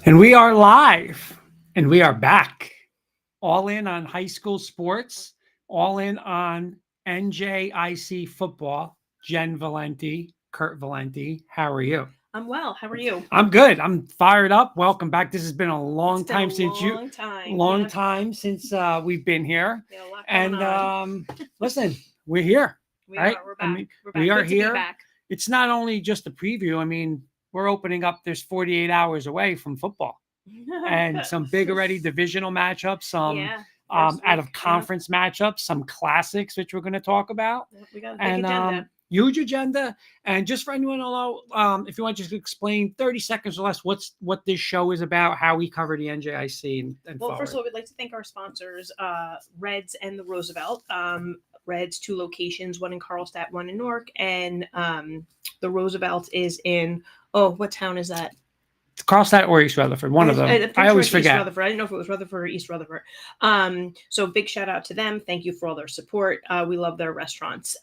And we are live and we are back. All in on high school sports, all in on NJIC football. Jen Valenti, Kurt Valenti, how are you? I'm well. How are you? I'm good. I'm fired up. Welcome back. This has been a long It's been time a since long time. long Yeah. time since we've been here. Yeah, a lot And going on. listen, we're here. We right? are. We're back. I mean, We're back. we are Good to be here. back. It's not only just a preview. I mean, we're opening up. There's 48 hours away from football, and some big already divisional matchups. Some Yeah. out of conference matchups. Some classics, which we're going to talk about. Yeah, we got a big agenda. Huge agenda. And just for anyone to know, if you want to just explain 30 seconds or less what this show is about, how we cover the NJIC and Well, forward. first of all, we'd like to thank our sponsors, Reds and the Roosevelt. Reds, 2 locations, one in Carlstadt, one in Newark, and the Roosevelt is in, what town is that? Carlstadt or East Rutherford, one of them. I always forget. East Rutherford. I didn't know if it was Rutherford or East Rutherford. So big shout out to them. Thank you for all their support. We love their restaurants.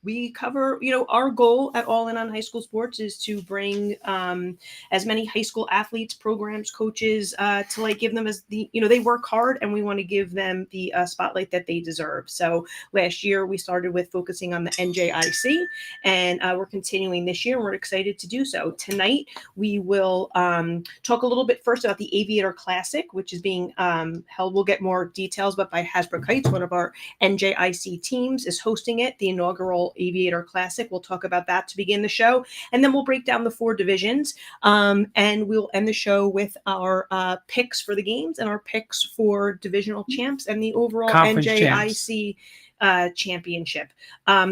We cover, our goal at All In on High School Sports is to bring as many high school athletes, programs, coaches to give them as they work hard, and we want to give them the spotlight that they deserve. So last year we started with focusing on the NJIC, and we're continuing this year, and we're excited to do so. Tonight we will talk a little bit first about the Aviator Classic, which is being held. We'll get more details, but by Hasbrouck Heights, one of our NJIC teams is hosting it, the inaugural Aviator Classic. We'll talk about that to begin the show, and then we'll break down the 4 divisions, and we'll end the show with our picks for the games and our picks for divisional champs and the overall Conference NJIC championship.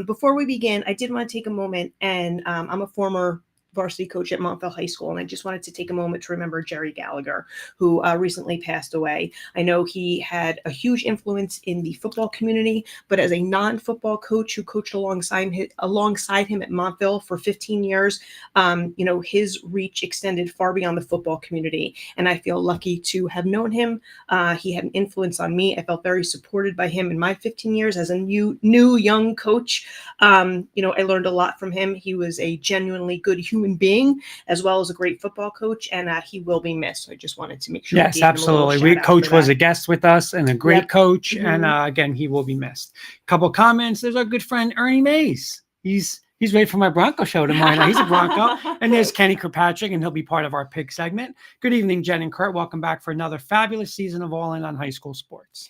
Before we begin, I did want to take a moment, and I'm a former varsity coach at Montville High School, and I just wanted to take a moment to remember Jerry Gallagher, who recently passed away. I know he had a huge influence in the football community, but as a non-football coach who coached alongside him at Montville for 15 years, his reach extended far beyond the football community, and I feel lucky to have known him. He had an influence on me. I felt very supported by him in my 15 years as a new young coach. I learned a lot from him. He was a genuinely good human being, as well as a great football coach, and he will be missed. So I just wanted to make sure. Yes, absolutely. Coach was a guest with us and a great coach, and again, he will be missed. A couple of comments. There's our good friend Ernie Mays. He's ready for my Bronco show tomorrow night. He's a Bronco. And there's Kenny Kirkpatrick, and he'll be part of our pick segment. Good evening, Jen and Kurt. Welcome back for another fabulous season of All In on High School Sports.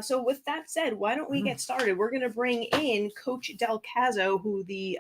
So with that said, why don't we get started? We're going to bring in Coach Del Caso, who the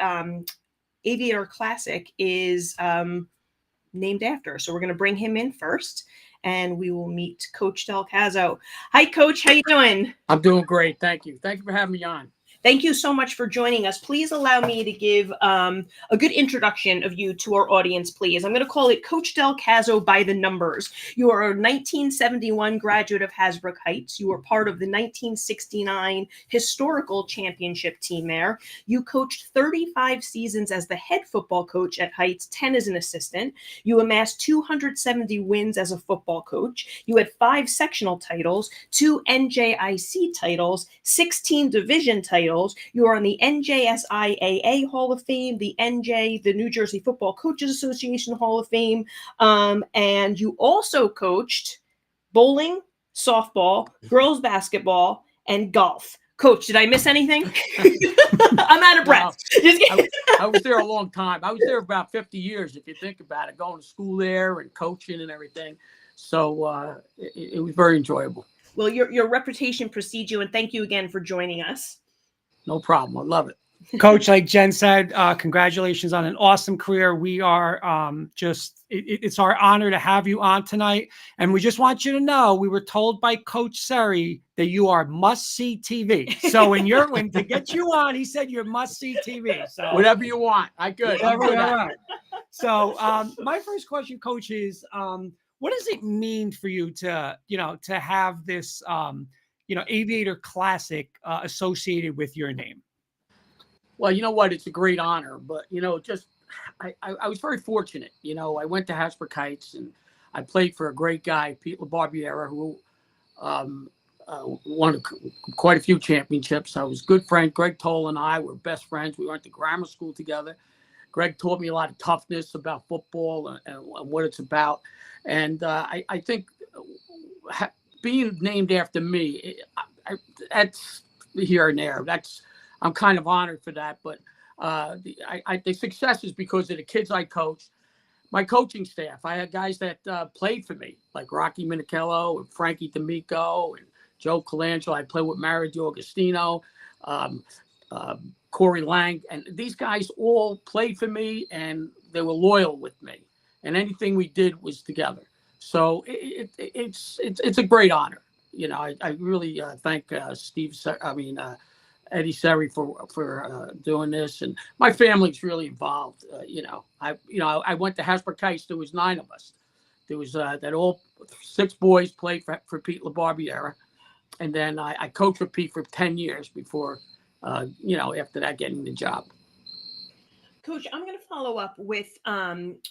Aviator Classic is named after. So we're going to bring him in first, and we will meet Coach Del Caso. Hi, Coach. How you doing? I'm doing great. Thank you. Thank you for having me on. Thank you so much for joining us. Please allow me to give a good introduction of you to our audience, please. I'm going to call it Coach Del Caso by the numbers. You are a 1971 graduate of Hasbrouck Heights. You were part of the 1969 historical championship team there. You coached 35 seasons as the head football coach at Heights, 10 as an assistant. You amassed 270 wins as a football coach. You had 5 sectional titles, 2 NJIC titles, 16 division titles. You are on the NJSIAA Hall of Fame, the New Jersey Football Coaches Association Hall of Fame, and you also coached bowling, softball, girls basketball, and golf. Coach, did I miss anything? I'm out of breath. I was there a long time. I was there about 50 years, if you think about it, going to school there and coaching and everything. So it was very enjoyable. Well, your reputation precedes you, and thank you again for joining us. No problem. I love it. Coach, like Jen said, congratulations on an awesome career. We are it's our honor to have you on tonight. And we just want you to know, we were told by Coach Seri that you are must-see TV. So when to get you on, he said you're must-see TV. So whatever you want. So my first question, Coach, is what does it mean for you to have this Aviator Classic associated with your name? Well, you know what? It's a great honor, but I was very fortunate. I went to Hasbrouck Heights, and I played for a great guy, Pete LaBarbiera, who won quite a few championships. I was good friends. Greg Toll and I were best friends. We went to grammar school together, Greg taught me a lot of toughness about football and what it's about. And I think being named after me, that's here and there. I'm kind of honored for that. But the success is because of the kids I coached. My coaching staff, I had guys that played for me, like Rocky Minichello and Frankie D'Amico and Joe Colangelo. I played with Mario D'Agostino, Corey Lang. And these guys all played for me, and they were loyal with me. And anything we did was together. So it's a great honor. You know, I really thank Eddie Seri for doing this, and my family's really involved. I went to Hasbrouck Heights. There was 9 of us. There was that all 6 boys played for Pete LaBarbiera, and then I coached with Pete for 10 years before, after that, getting the job. Coach, I'm going to follow up with,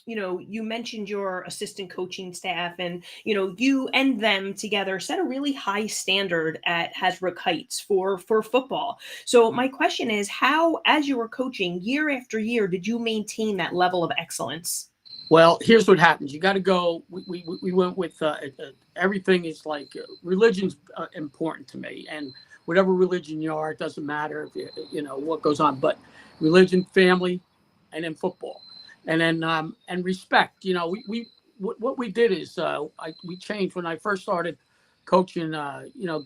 you mentioned your assistant coaching staff, and, you and them together set a really high standard at Hasbrouck Heights for football. So my question is, how, as you were coaching year after year, did you maintain that level of excellence? Well, here's what happens. You got to go. We went with everything is like religion's important to me, and whatever religion you are, it doesn't matter if you know what goes on, but religion, family, and then football, and then and respect. What we did is we changed when I first started coaching.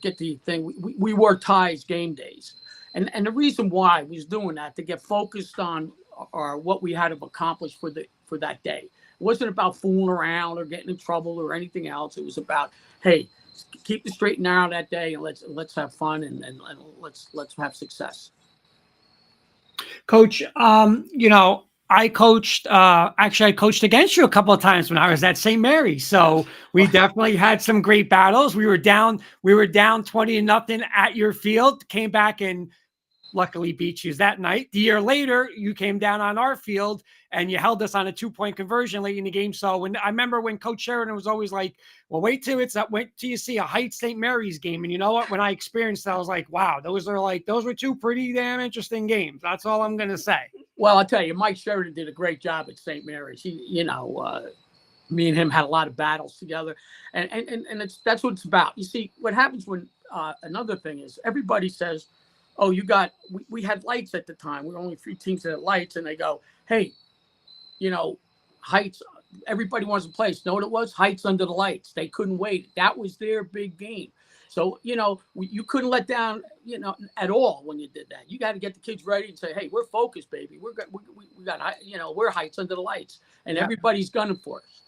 Get the thing. We wore ties game days, and the reason why I was doing that to get focused on what we had to accomplish for that day. It wasn't about fooling around or getting in trouble or anything else. It was about, hey, keep the straight and narrow that day, and let's have fun and let's have success. Coach, I coached, I coached against you a couple of times when I was at St. Mary's. So we definitely had some great battles. We were down 20-0 at your field, came back and luckily beat you that night. The year later, you came down on our field and you held us on a 2-point conversion late in the game. So I remember when Coach Sheridan was always like, well, wait till you see a Heights St. Mary's game. And you know what? When I experienced that, I was like, wow, those were 2 pretty damn interesting games. That's all I'm going to say. Well, I'll tell you, Mike Sheridan did a great job at St. Mary's. He, me and him had a lot of battles together, and that's what it's about. You see, what happens when another thing is everybody says, oh, we had lights at the time. We were only 3 teams that had lights, and they go, hey, Heights, everybody wants to play. Know what it was? Heights under the lights. They couldn't wait. That was their big game. So, you couldn't let down, at all when you did that. You got to get the kids ready and say, hey, we're focused, baby. We got, we're Heights under the lights, and everybody's gunning for us.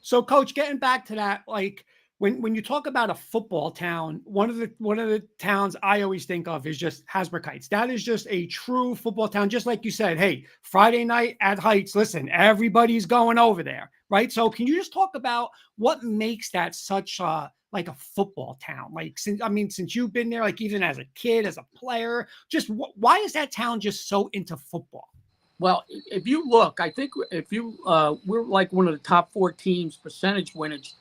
So, Coach, getting back to that, like when you talk about a football town, one of the towns I always think of is just Hasbrouck Heights. That is just a true football town. Just like you said, hey, Friday night at Heights, listen, everybody's going over there, right? So can you just talk about what makes that such like a football town? Like, since you've been there, like even as a kid, as a player, just why is that town just so into football? Well, if you look, I think we're like one of the top 4 teams percentage winners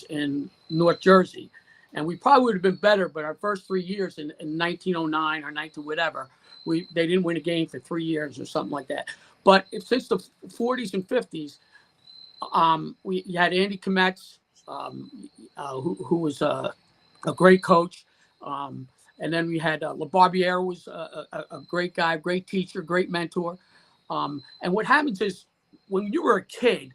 in North Jersey, and we probably would have been better. But our first 3 years in 1909 or 19 whatever, they didn't win a game for 3 years or something like that. But since the 40s and 50s, we had Andy Kometz, who was a great coach, and then we had LaBarbiere was a great guy, great teacher, great mentor. And what happens is when you were a kid,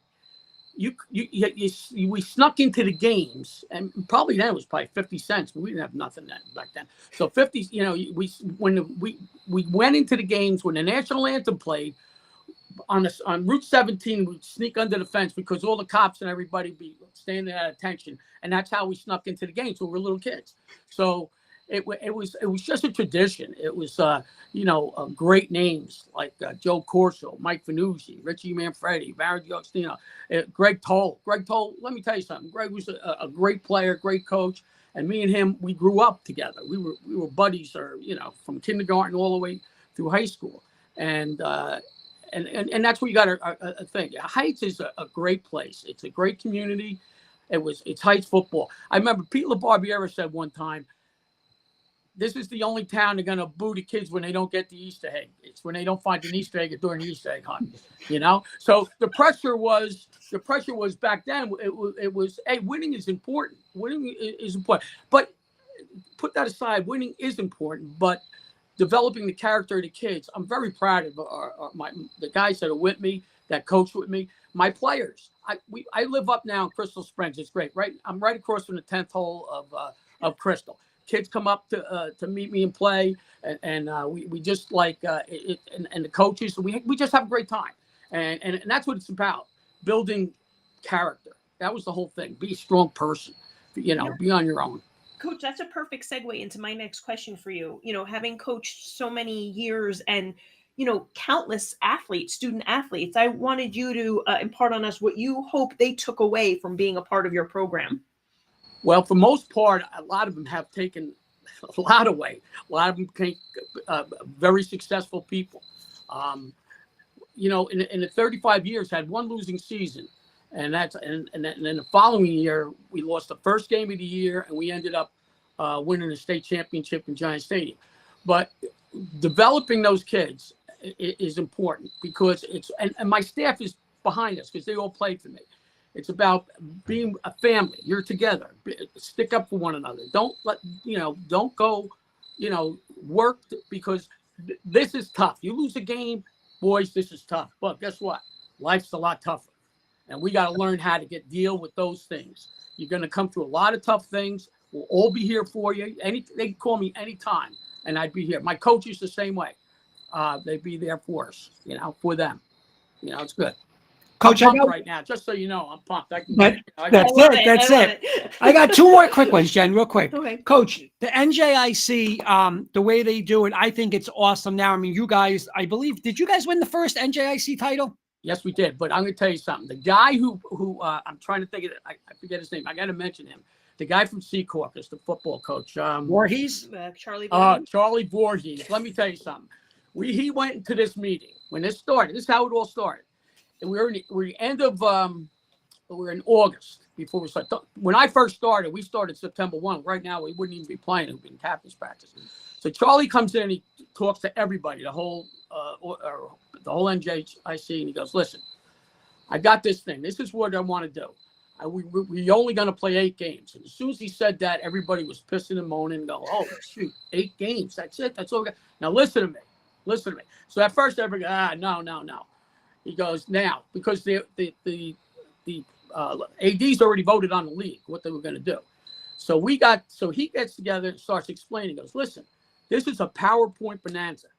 we snuck into the games, and probably then it was probably 50 cents, but we didn't have nothing back then. So 50, we went into the games when the national anthem played on Route 17. We'd sneak under the fence because all the cops and everybody be standing at attention, and that's how we snuck into the games when we were little kids. So it was just a tradition. It was great names like Joe Corso, Mike Vanuzzi, Richie Manfredi, Barry D'Agostino, Greg Toll. Let me tell you something. Greg was a great player, great coach, and me and him, we grew up together. We were buddies, from kindergarten all the way through high school, and that's where you got a thing. Heights is a great place. It's a great community. It's Heights football. I remember Pete LaBarbiera said one time, this is the only town they're going to boo the kids when they don't get the Easter egg. It's when they don't find an Easter egg during the Easter egg hunt, you know? So the pressure was back then. It was, hey, winning is important. Winning is important. But put that aside, winning is important, but developing the character of the kids, I'm very proud of the guys that are with me, that coach with me, my players. I live up now in Crystal Springs. It's great, right? I'm right across from the 10th hole of Crystal. Kids come up to meet me and play, and we just like and the coaches. So we just have a great time, and that's what it's about, building character. That was the whole thing. Be a strong person, you know. Be on your own. Coach, that's a perfect segue into my next question for you. You know, having coached so many years and, you know, countless athletes, student athletes, I wanted you to impart on us what you hope they took away from being a part of your program. Well, for most part, a lot of them have taken a lot away. A lot of them became very successful people. You know, in the 35 years, had one losing season. And then the following year, we lost the first game of the year, and we ended up winning the state championship in Giant Stadium. But developing those kids is important because and my staff is behind us because they all played for me. It's about being a family. You're together. Stick up for one another. Don't go, work because this is tough. You lose a game, boys, this is tough. But guess what? Life's a lot tougher. And we got to learn how to deal with those things. You're going to come through a lot of tough things. We'll all be here for you. They can call me anytime, and I'd be here. My coaches the same way. They'd be there for us, for them. It's good. Coach, I'm pumped right now, just so you know, I'm pumped. That's it. I got two more quick ones, Jen, real quick. Okay. Coach, the NJIC, the way they do it, I think it's awesome now. I mean, you guys, I believe, did you guys win the first NJIC title? Yes, we did. But I'm going to tell you something. The guy who I'm trying to think of, I forget his name. I got to mention him. The guy from Secaucus, the football coach. Voorhees? Charlie Voorhees. Charlie Voorhees. Let me tell you something. He went into this meeting when this started. This is how it all started. And we're in August before we started. When I first started, we started September 1. Right now, we wouldn't even be playing. It would be in captain's practice. So Charlie comes in and he talks to everybody, the whole NJIC, and he goes, listen, I got this thing. This is what I want to do. We're only going to play 8 games. And as soon as he said that, everybody was pissing and moaning and going, oh, shoot, 8 games. That's it. That's all we got. Now, listen to me. So at first, everybody, no. He goes, now, because the ADs already voted on the league, what they were going to do. So he gets together and starts explaining. He goes, listen, this is a PowerPoint bonanza.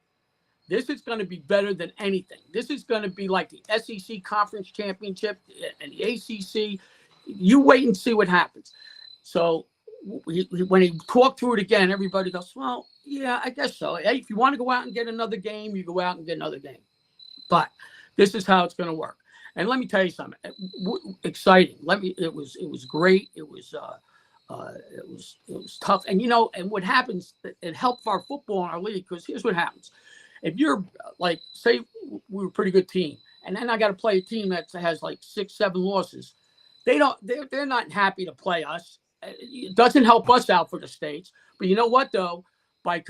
This is going to be better than anything. This is going to be like the SEC Conference Championship and the ACC. You wait and see what happens. So when he talked through it again, everybody goes, well, yeah, I guess so. Hey, if you want to go out and get another game, you go out and get another game. But this is how it's going to work. And let me tell you something. Exciting. It was great. It was tough. And and what happens, it helped our football in our league because here's what happens. If you're like, say we were a pretty good team, and then I got to play a team that has like 6-7 losses, they're not happy to play us. It doesn't help us out for the states. But you know what though? By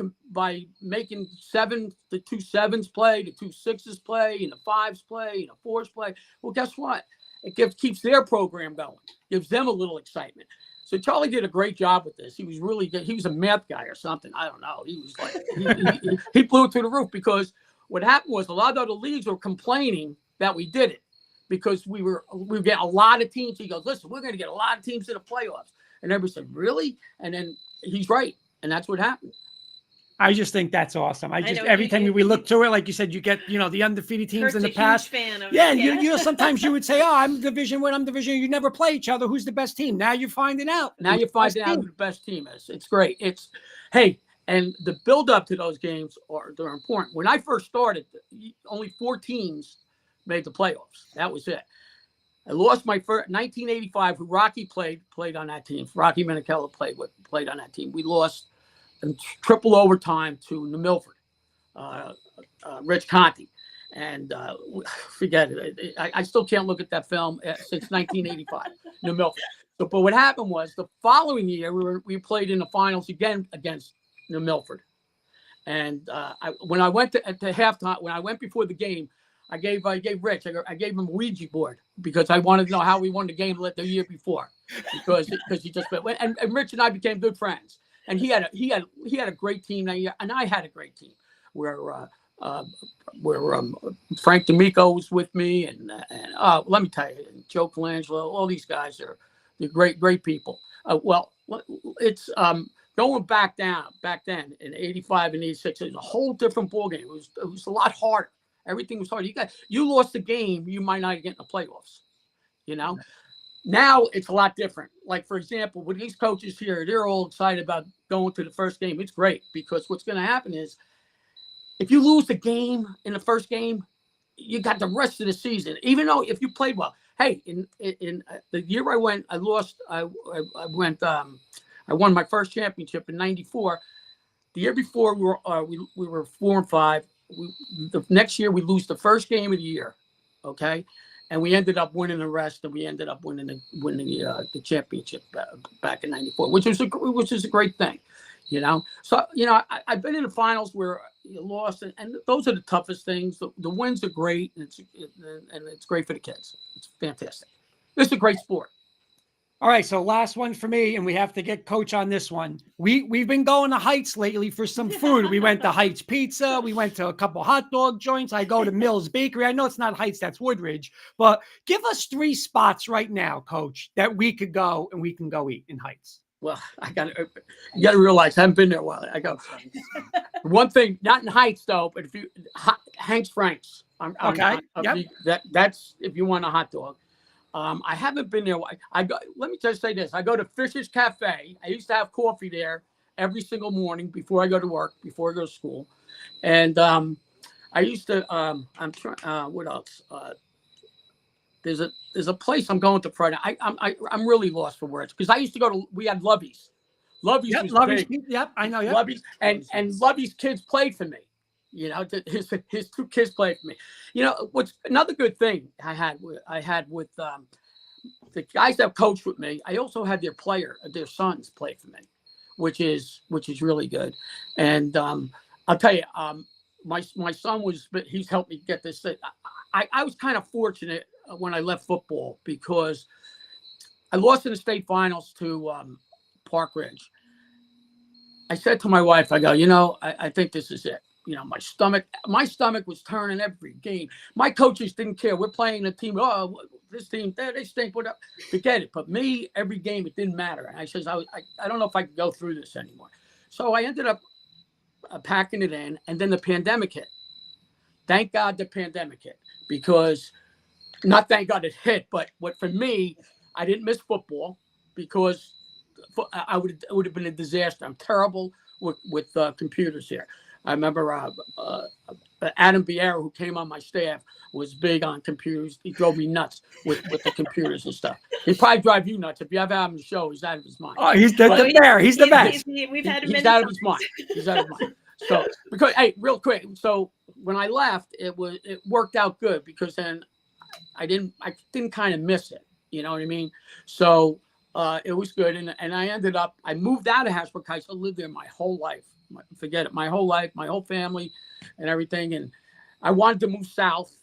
making the 2 7s play, the 2 6s play, and the 5s play, and the 4s play, well, guess what? It keeps their program going, gives them a little excitement. So Charlie did a great job with this. He was really good. He was a math guy or something. I don't know. He was like, he blew it through the roof because what happened was a lot of other leagues were complaining that we did it because we were getting a lot of teams. He goes, listen, we're going to get a lot of teams in the playoffs. And everybody said, really? And then he's right. And that's what happened. I just think that's awesome. Every time we look through it, like you said, you get, the undefeated teams Kurt's in the a past. Huge fan of yeah. it. And sometimes you would say, oh, I'm Division 1, I'm Division. You never play each other. Who's the best team? Now you're finding out. Now you're finding out who the best team is. It's great. And the build up to those games they're important. When I first started, only 4 teams made the playoffs. That was it. I lost my first 1985, who Rocky played on that team. Rocky Minicella played on that team. We lost in triple overtime to New Milford, Rich Conti. And forget it. I still can't look at that film since 1985, New Milford. But what happened was the following year, we played in the finals again against New Milford. And when I went to halftime, when I went before the game, I gave Rich, I gave him a Ouija board because I wanted to know how we won the game the year before, because he just went, and Rich and I became good friends. And he had a great team that year, and I had a great team where Frank D'Amico was with me, and let me tell you, Joe Colangelo, all these guys they're great people. Well, it's going back then in '85 and '86, it was a whole different ballgame. It was a lot harder. Everything was hard. You lost the game, you might not get in the playoffs. You know, now it's a lot different. Like, for example, with these coaches here, they're all excited about going to the first game. It's great, because what's going to happen is, if you lose the game in the first game, you got the rest of the season. Even though if you played well, hey, in the year I went, I lost. I won my first championship in '94. The year before, we were 4-5. The next year we lose the first game of the year, okay, and we ended up winning the rest, and we ended up winning the championship back in '94, which is a great thing, you know. So I've been in the finals where you lost, and those are the toughest things. The wins are great, and it's great for the kids. It's fantastic. This is a great sport. All right, so last one for me, and we have to get Coach on this one. We've been going to Heights lately for some food. We went to Heights Pizza. We went to a couple hot dog joints. I go to Mills Bakery. I know it's not Heights, that's Woodridge. But give us 3 spots right now, Coach, that we could go and we can go eat in Heights. Well, you got to realize I haven't been there a while. I go. One thing, not in Heights though, but Hank's Frank's. Okay. That's if you want a hot dog. I haven't been there. Let me just say this. I go to Fisher's Cafe. I used to have coffee there every single morning before I go to work, before I go to school. And I used to, I'm trying, what else? There's a place I'm going to Friday. I'm really lost for words, because I used to go to, we had Lovey's. Lovey's was Lovey's, big. yep, I know. Yep. Lovey's, and Lovey's kids played for me. You know, his 2 kids played for me. You know, what's another good thing I had with the guys that coached with me. I also had their sons play for me, which is really good. And I'll tell you, my son he's helped me get this thing. I was kind of fortunate when I left football, because I lost in the state finals to Park Ridge. I said to my wife, I go, I think this is it. You know, my stomach was turning every game. My coaches didn't care. We're playing a team. Oh, this team, they stink. Whatever. Forget it. But me, every game, it didn't matter. And I says, I don't know if I can go through this anymore. So I ended up packing it in, and then the pandemic hit. Thank God the pandemic hit, because not thank God it hit, but for me, I didn't miss football, because it would have been a disaster. I'm terrible with computers here. I remember Adam Biera, who came on my staff, was big on computers. He drove me nuts with the computers and stuff. He'd probably drive you nuts. If you ever have him on the show, he's out of his mind. Oh, he's the bear. He's the best. We've had him he's out of his mind. He's out of his mind. So, because, hey, real quick. So when I left, it worked out good, because then I didn't kind of miss it. You know what I mean? So it was good. And I moved out of Hasbrouck Heights. I lived there my whole life. Forget it, my whole life, my whole family and everything. And I wanted to move south.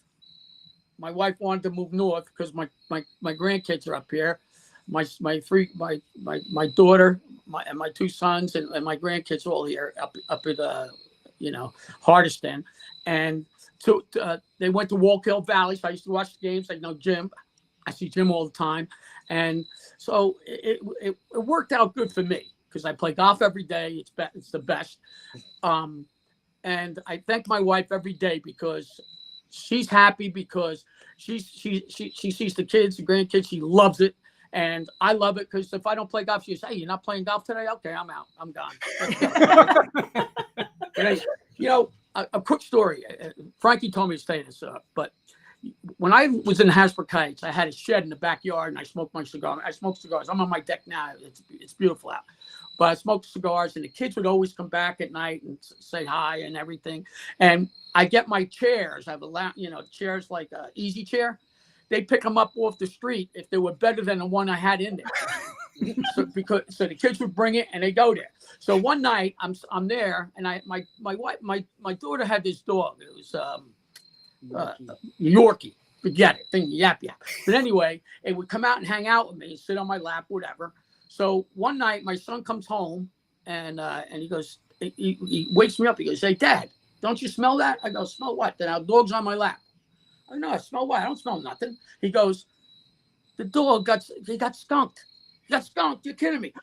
My wife wanted to move north, because my grandkids are up here. My daughter, my 2 sons, and my grandkids are all here up at Hardiston. And so they went to Wallkill Valley. So I used to watch the games. I know Jim. I see Jim all the time. And so it worked out good for me, because I play golf every day. It's the best. And I thank my wife every day, because she's happy, because she sees the kids, the grandkids. She loves it. And I love it, because if I don't play golf, she says, "Hey, you're not playing golf today? Okay, I'm out. I'm gone." A quick story. Frankie told me to say this, but when I was in Hasbrouck Heights, I had a shed in the backyard, and I smoked my cigar. I smoke cigars. I'm on my deck now. It's beautiful out. But I smoked cigars, and the kids would always come back at night and say hi and everything. And I get my chairs. I have chairs like an easy chair. They pick them up off the street if they were better than the one I had in there. So the kids would bring it and they go there. So one night I'm there, and my daughter had this dog. It was Yorkie. Forget it, thing yap. But anyway, it would come out and hang out with me, sit on my lap, whatever. So one night my son comes home and he goes, he wakes me up. He goes, "Hey, Dad, don't you smell that?" I go, "Smell what?" Then our dog's on my lap. I know, I smell what? I don't smell nothing. He goes, "The dog got skunked. He got skunked. You're kidding me."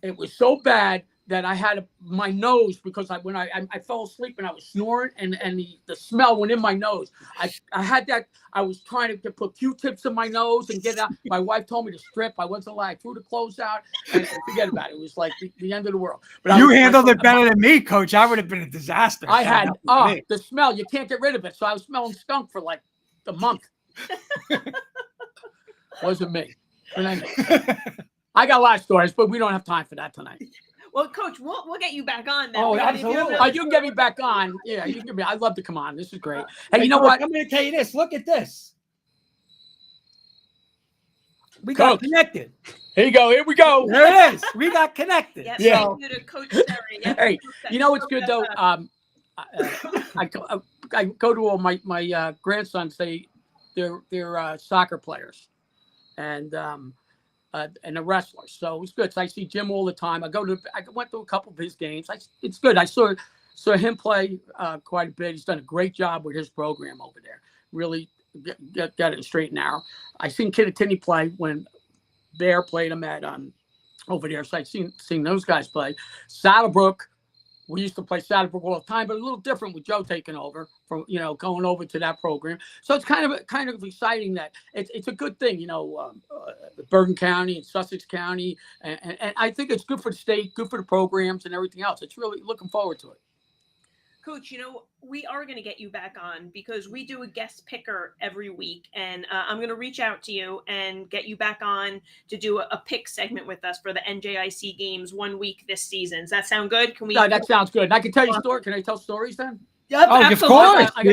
It was so bad that I had my nose, because when I fell asleep and I was snoring, and the smell went in my nose. I had that. I was trying to put Q-tips in my nose and get it out. My wife told me to strip. I wasn't allowed. I threw the clothes out and forget about it. It was like the end of the world. But you handled it better than me, Coach. I would have been a disaster. I had the smell. You can't get rid of it. So I was smelling skunk for like a month. Wasn't me. But anyway, I got a lot of stories, but we don't have time for that tonight. Well, Coach, we'll get you back on then. Oh, absolutely. You can get me back on. Yeah, you can get me. I'd love to come on. This is great. Hey, you know what? I'm going to tell you this. Look at this. We got connected. Here you go. Here we go. There it is. We got connected. Yes, yeah. Thank you to Coach Terry. Yep. Hey, you know what's good though? I go to all my grandsons. They're soccer players, and the wrestlers. So it's good. So I see Jim all the time. I went to a couple of his games. It's good. I saw him play quite a bit. He's done a great job with his program over there. Really got it straight and narrow. I seen Kittatinny play when Bear played him at over there. So I seen those guys play. Saddlebrook. We used to play Saddlebrook all the time, but a little different with Joe taking over from, going over to that program. So it's kind of exciting that it's a good thing, Bergen County and Sussex County. And I think it's good for the state, good for the programs and everything else. It's really looking forward to it. Coach, we are going to get you back on because we do a guest picker every week. And I'm going to reach out to you and get you back on to do a pick segment with us for the NJIC games 1 week this season. Does that sound good? Can we? No, that sounds good. And I can tell you a story. Can I tell stories then? Yep, oh, absolutely. Of course.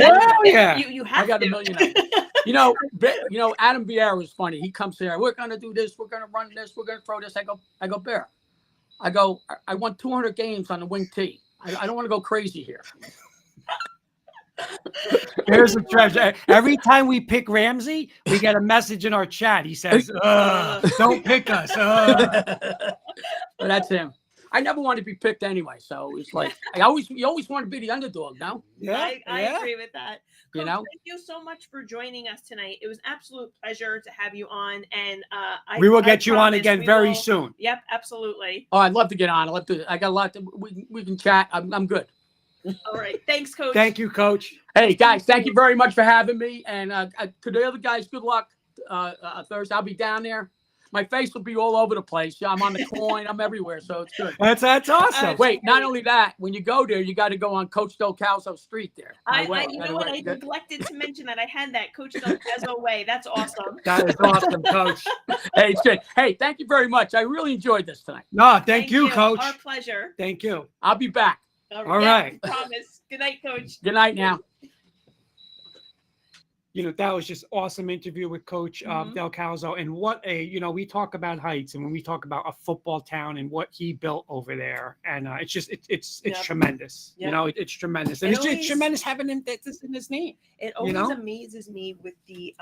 Yeah. You have I got to. a million. Adam Vieira was funny. He comes here. We're going to do this. We're going to run this. We're going to throw this. I go, Bear. I won 200 games on the wing tee. I don't want to go crazy here. Here's a treasure. Every time we pick Ramsey, we get a message in our chat. He says, "Don't pick us." But that's him. I never wanted to be picked anyway, so it's like you always want to be the underdog, no? Yeah, I agree with that. Coach, Thank you so much for joining us tonight. It was an absolute pleasure to have you on, and we will get you on again very soon. Yep, absolutely. Oh, I'd love to get on. I got a lot. We can chat. I'm good. All right. Thanks, Coach. Thank you, Coach. Hey, guys, thank you very much for having me. And to the other guys, good luck Thursday. I'll be down there. My face will be all over the place. Yeah, I'm on the coin. I'm everywhere, so it's good. That's awesome. Wait, not only that, when you go there, you got to go on Coach Del Calzo Street there. I neglected to mention that I had that Coach Del Calzo way. That's awesome. That is awesome, Coach. Hey, it's good. Hey, thank you very much. I really enjoyed this tonight. No, thank you, Coach. Our pleasure. Thank you. I'll be back. All right. Promise. Good night, Coach. Good night now. That was just awesome interview with Coach Del Calzo, and what we talk about Heights, and when we talk about a football town and what he built over there, and it's tremendous. Yep. It's tremendous, and it's tremendous having this in his name. It always amazes me with the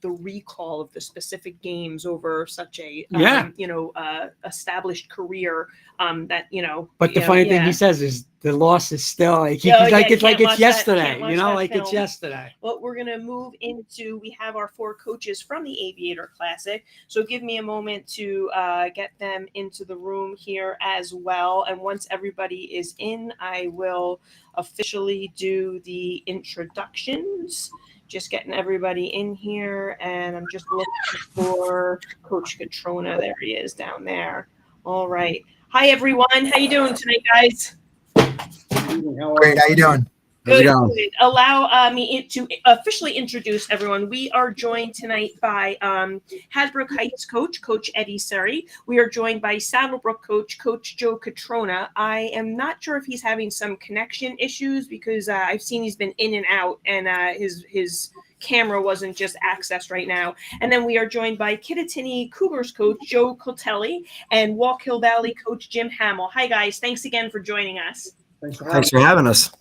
recall of the specific games over such a established career But the funny thing he says is the loss is still like it's yesterday. It's yesterday. Well, we're gonna move into. We have our 4 coaches from the Aviator Classic, so give me a moment to get them into the room here as well. And once everybody is in, I will officially do the introductions. Just getting everybody in here, and I'm just looking for Coach Catrona. There he is down there. All right. Hi, everyone. How you doing tonight, guys? Great. How you doing? Good. Allow me to officially introduce everyone. We are joined tonight by Hasbrouck Heights Coach Eddie Surrey. We are joined by Saddlebrook Coach Joe Catrona. I am not sure if he's having some connection issues because I've seen he's been in and out, and his camera wasn't just accessed right now. And then we are joined by Kittatinny Cougars coach Joe Cotelli and Walk Hill Valley coach Jim Hamill. Hi guys, thanks again for joining us. Thanks for having us.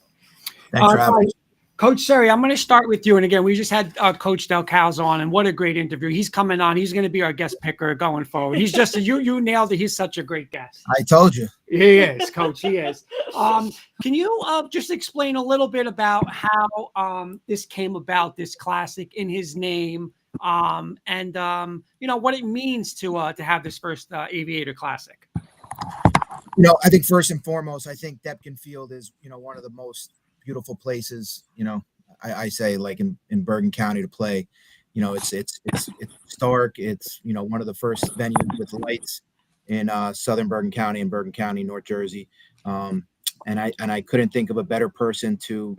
Thanks for having us. Coach Surrey, I'm going to start with you. And again, we just had Coach Del Calzo on, and what a great interview. He's coming on. He's going to be our guest picker going forward. He's just you nailed it. He's such a great guest. I told you. He is, Coach. He is. Can you just explain a little bit about how this came about, this classic in his name, and what it means to have this first Aviator Classic? I think first and foremost, I think Becton Field is one of the most beautiful places, I say, like in Bergen County to play. It's historic. It's one of the first venues with lights in southern Bergen County and Bergen County, North Jersey. And I couldn't think of a better person to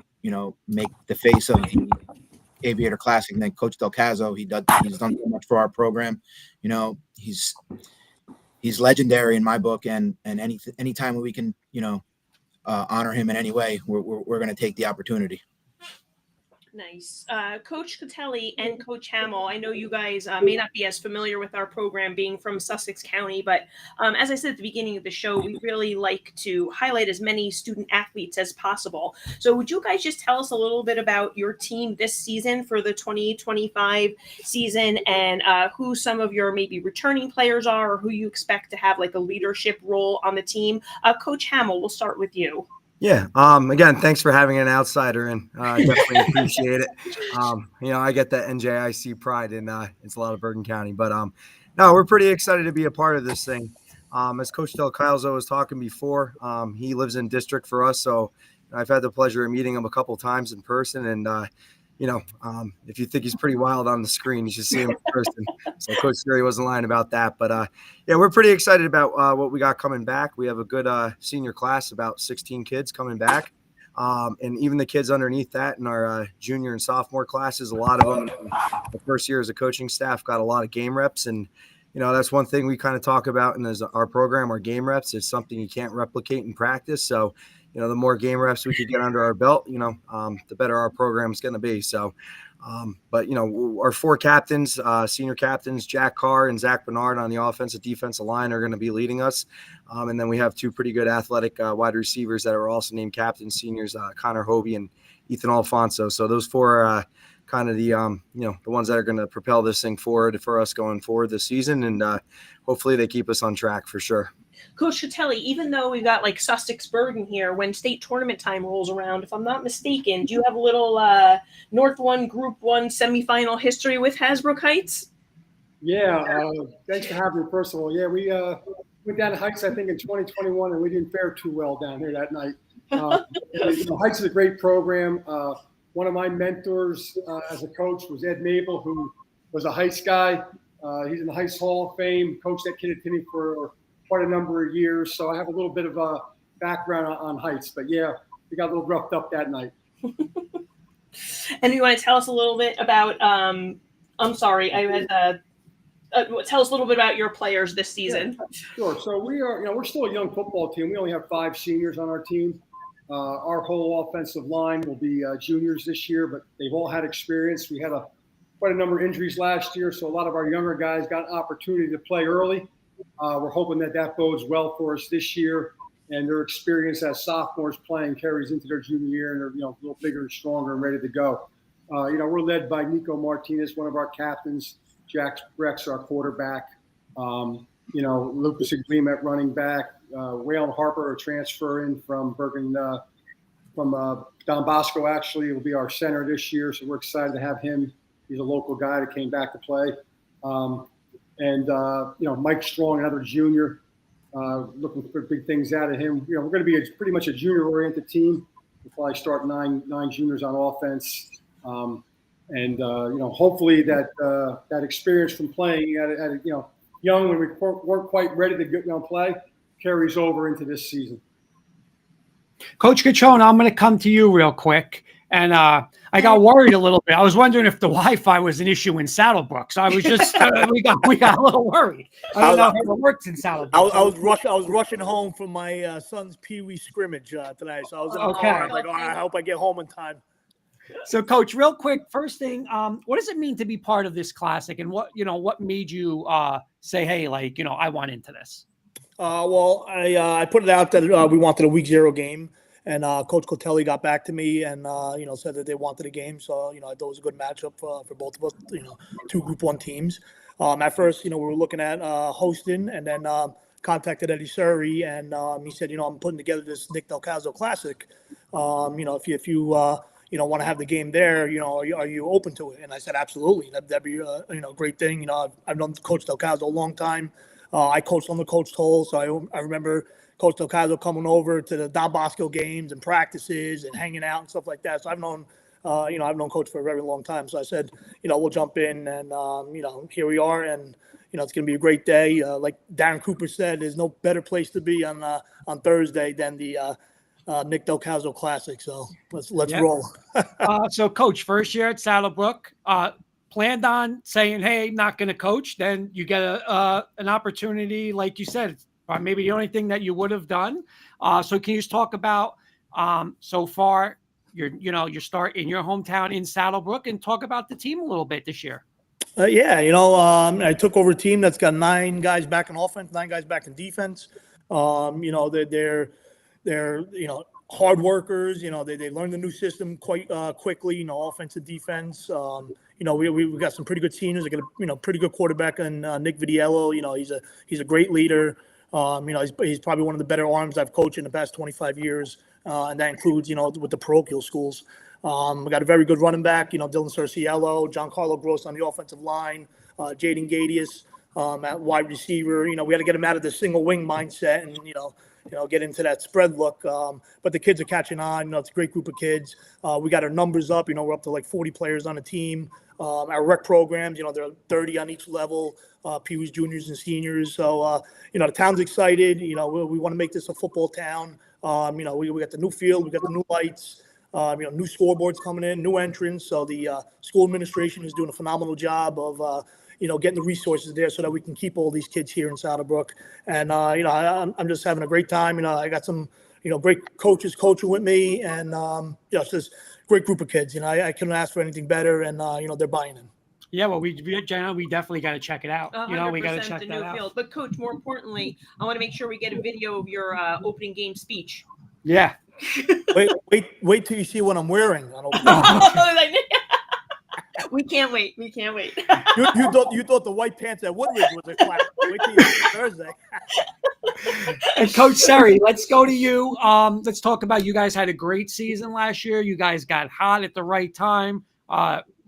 make the face of the Aviator Classic than Coach Del Calzo. He's done so much for our program. He's legendary in my book, and any time we can honor him in any way, we're going to take the opportunity. Nice. Coach Cotelli and Coach Hamill, I know you guys may not be as familiar with our program being from Sussex County, but as I said at the beginning of the show, we really like to highlight as many student athletes as possible. So would you guys just tell us a little bit about your team this season for the 2025 season, and who some of your maybe returning players are, or who you expect to have like a leadership role on the team? Coach Hamill, we'll start with you. Yeah. Again, thanks for having an outsider in. Definitely appreciate it. I get that NJIC pride in it's a lot of Bergen County, but no, we're pretty excited to be a part of this thing. As Coach Del Calzo was talking before, he lives in district for us, so I've had the pleasure of meeting him a couple times in person, and if you think he's pretty wild on the screen, you should see him in person. So Coach Surrey wasn't lying about that. But yeah, we're pretty excited about what we got coming back. We have a good senior class, about 16 kids coming back. And even the kids underneath that in our junior and sophomore classes, a lot of them, the first year as a coaching staff, got a lot of game reps. And, that's one thing we kind of talk about in our program, our game reps. It's something you can't replicate in practice. So, the more game reps we could get under our belt, the better our program is going to be. So, but, our four captains, senior captains, Jack Carr and Zach Bernard on the offensive defensive line are going to be leading us. And then we have two pretty good athletic wide receivers that are also named captains, seniors, Connor Hobie and Ethan Alfonso. So those four are kind of the, the ones that are going to propel this thing forward for us going forward this season. And hopefully they keep us on track for sure. Coach Cotelli, even though we've got like Sussex Bergen here, when state tournament time rolls around, if I'm not mistaken, do you have a little North 1 Group 1 semifinal history with Hasbrouck Heights? Yeah, thanks for having me, first of all. Yeah, we went down to Heights, I think, in 2021, and we didn't fare too well down here that night. Heights is a great program. One of my mentors as a coach was Ed Mabel, who was a Heights guy. He's in the Heights Hall of Fame, coached at Kittatinny for quite a number of years, so I have a little bit of a background on Heights. But yeah, we got a little roughed up that night. And you want to tell us a little bit about? Tell us a little bit about your players this season. Yeah, sure. So we are, we're still a young football team. We only have 5 seniors on our team. Our whole offensive line will be juniors this year, but they've all had experience. We had quite a number of injuries last year, so a lot of our younger guys got an opportunity to play early. We're hoping that bodes well for us this year, and their experience as sophomores playing carries into their junior year, and they're a little bigger and stronger and ready to go. We're led by Nico Martinez, one of our captains, Jack Brex, our quarterback, Lucas Aglima at running back, Waylon Harper, a transfer in from Bergen, from Don Bosco, actually, will be our center this year, so we're excited to have him. He's a local guy that came back to play. Mike Strong, another junior, looking for big things out of him. We're going to be pretty much a junior-oriented team. We'll probably start nine juniors on offense. Hopefully that experience from playing at young when we weren't quite ready to play carries over into this season. Coach Catrone, I'm going to come to you real quick. And I got worried a little bit. I was wondering if the Wi-Fi was an issue in Saddlebrook. So I was just we got a little worried. I don't know how it works in Saddlebrook. I was rushing home from my son's Pee Wee scrimmage tonight. So I was in the car. I'm like, oh, I hope I get home in time. So, Coach, real quick, first thing, what does it mean to be part of this classic, and what made you say, hey, like, I want into this? Well, I put it out that we wanted a week 0 game. And Coach Cotelli got back to me and, said that they wanted a game. So, I thought it was a good matchup for both of us, 2 Group 1 teams. At first, we were looking at hosting and then contacted Eddie Surrey. And he said, I'm putting together this Nick Del Caso Classic. If you want to have the game there, are you open to it? And I said, absolutely. That'd be a great thing. I've known Coach Del Caso a long time. I coached on the Coach Toll. So I remember Coach Del Caso coming over to the Don Bosco games and practices and hanging out and stuff like that. So I've known Coach for a very long time. So I said, we'll jump in and, here we are. And, it's going to be a great day. Like Darren Cooper said, there's no better place to be on Thursday than the Nick Del Caso Classic. So let's roll. So, Coach, first year at Saddlebrook, planned on saying, hey, not going to coach. Then you get an opportunity, like you said, maybe the only thing that you would have done. So can you just talk about so far your start in your hometown in Saddlebrook and talk about the team a little bit this year? I took over a team that's got 9 guys back in offense, 9 guys back in defense. They're hard workers. They learn the new system quite quickly. Offense and defense. We got some pretty good seniors. I got a pretty good quarterback in Nick Vidiello. He's a great leader. He's probably one of the better arms I've coached in the past 25 years, and that includes, with the parochial schools. We got a very good running back, Dylan Cerciello, Giancarlo Gross on the offensive line, Jaden Gadius at wide receiver. We got to get him out of the single wing mindset and, get into that spread look. But the kids are catching on. It's a great group of kids. We got our numbers up. We're up to like 40 players on the team. Our rec programs, there are 30 on each level, Pee-wees, juniors, and seniors. So, the town's excited. We want to make this a football town. We got the new field, we got the new lights, new scoreboards coming in, new entrants. So the school administration is doing a phenomenal job of, getting the resources there so that we can keep all these kids here in Saddlebrook. And, I'm just having a great time. I got some, great coaches coaching with me, and, it's just great group of kids. I couldn't ask for anything better, and they're buying in. Yeah, well, we definitely got to check it out. We got to check that out. Field. But Coach, more importantly, I want to make sure we get a video of your opening game speech. Yeah. wait till you see what I'm wearing. We can't wait. We can't wait. You thought the white pants at Woodridge was a classic. Wait till you see Thursday. And Coach Surrey, let's go to you. Let's talk about, you guys had a great season last year. You guys got hot at the right time.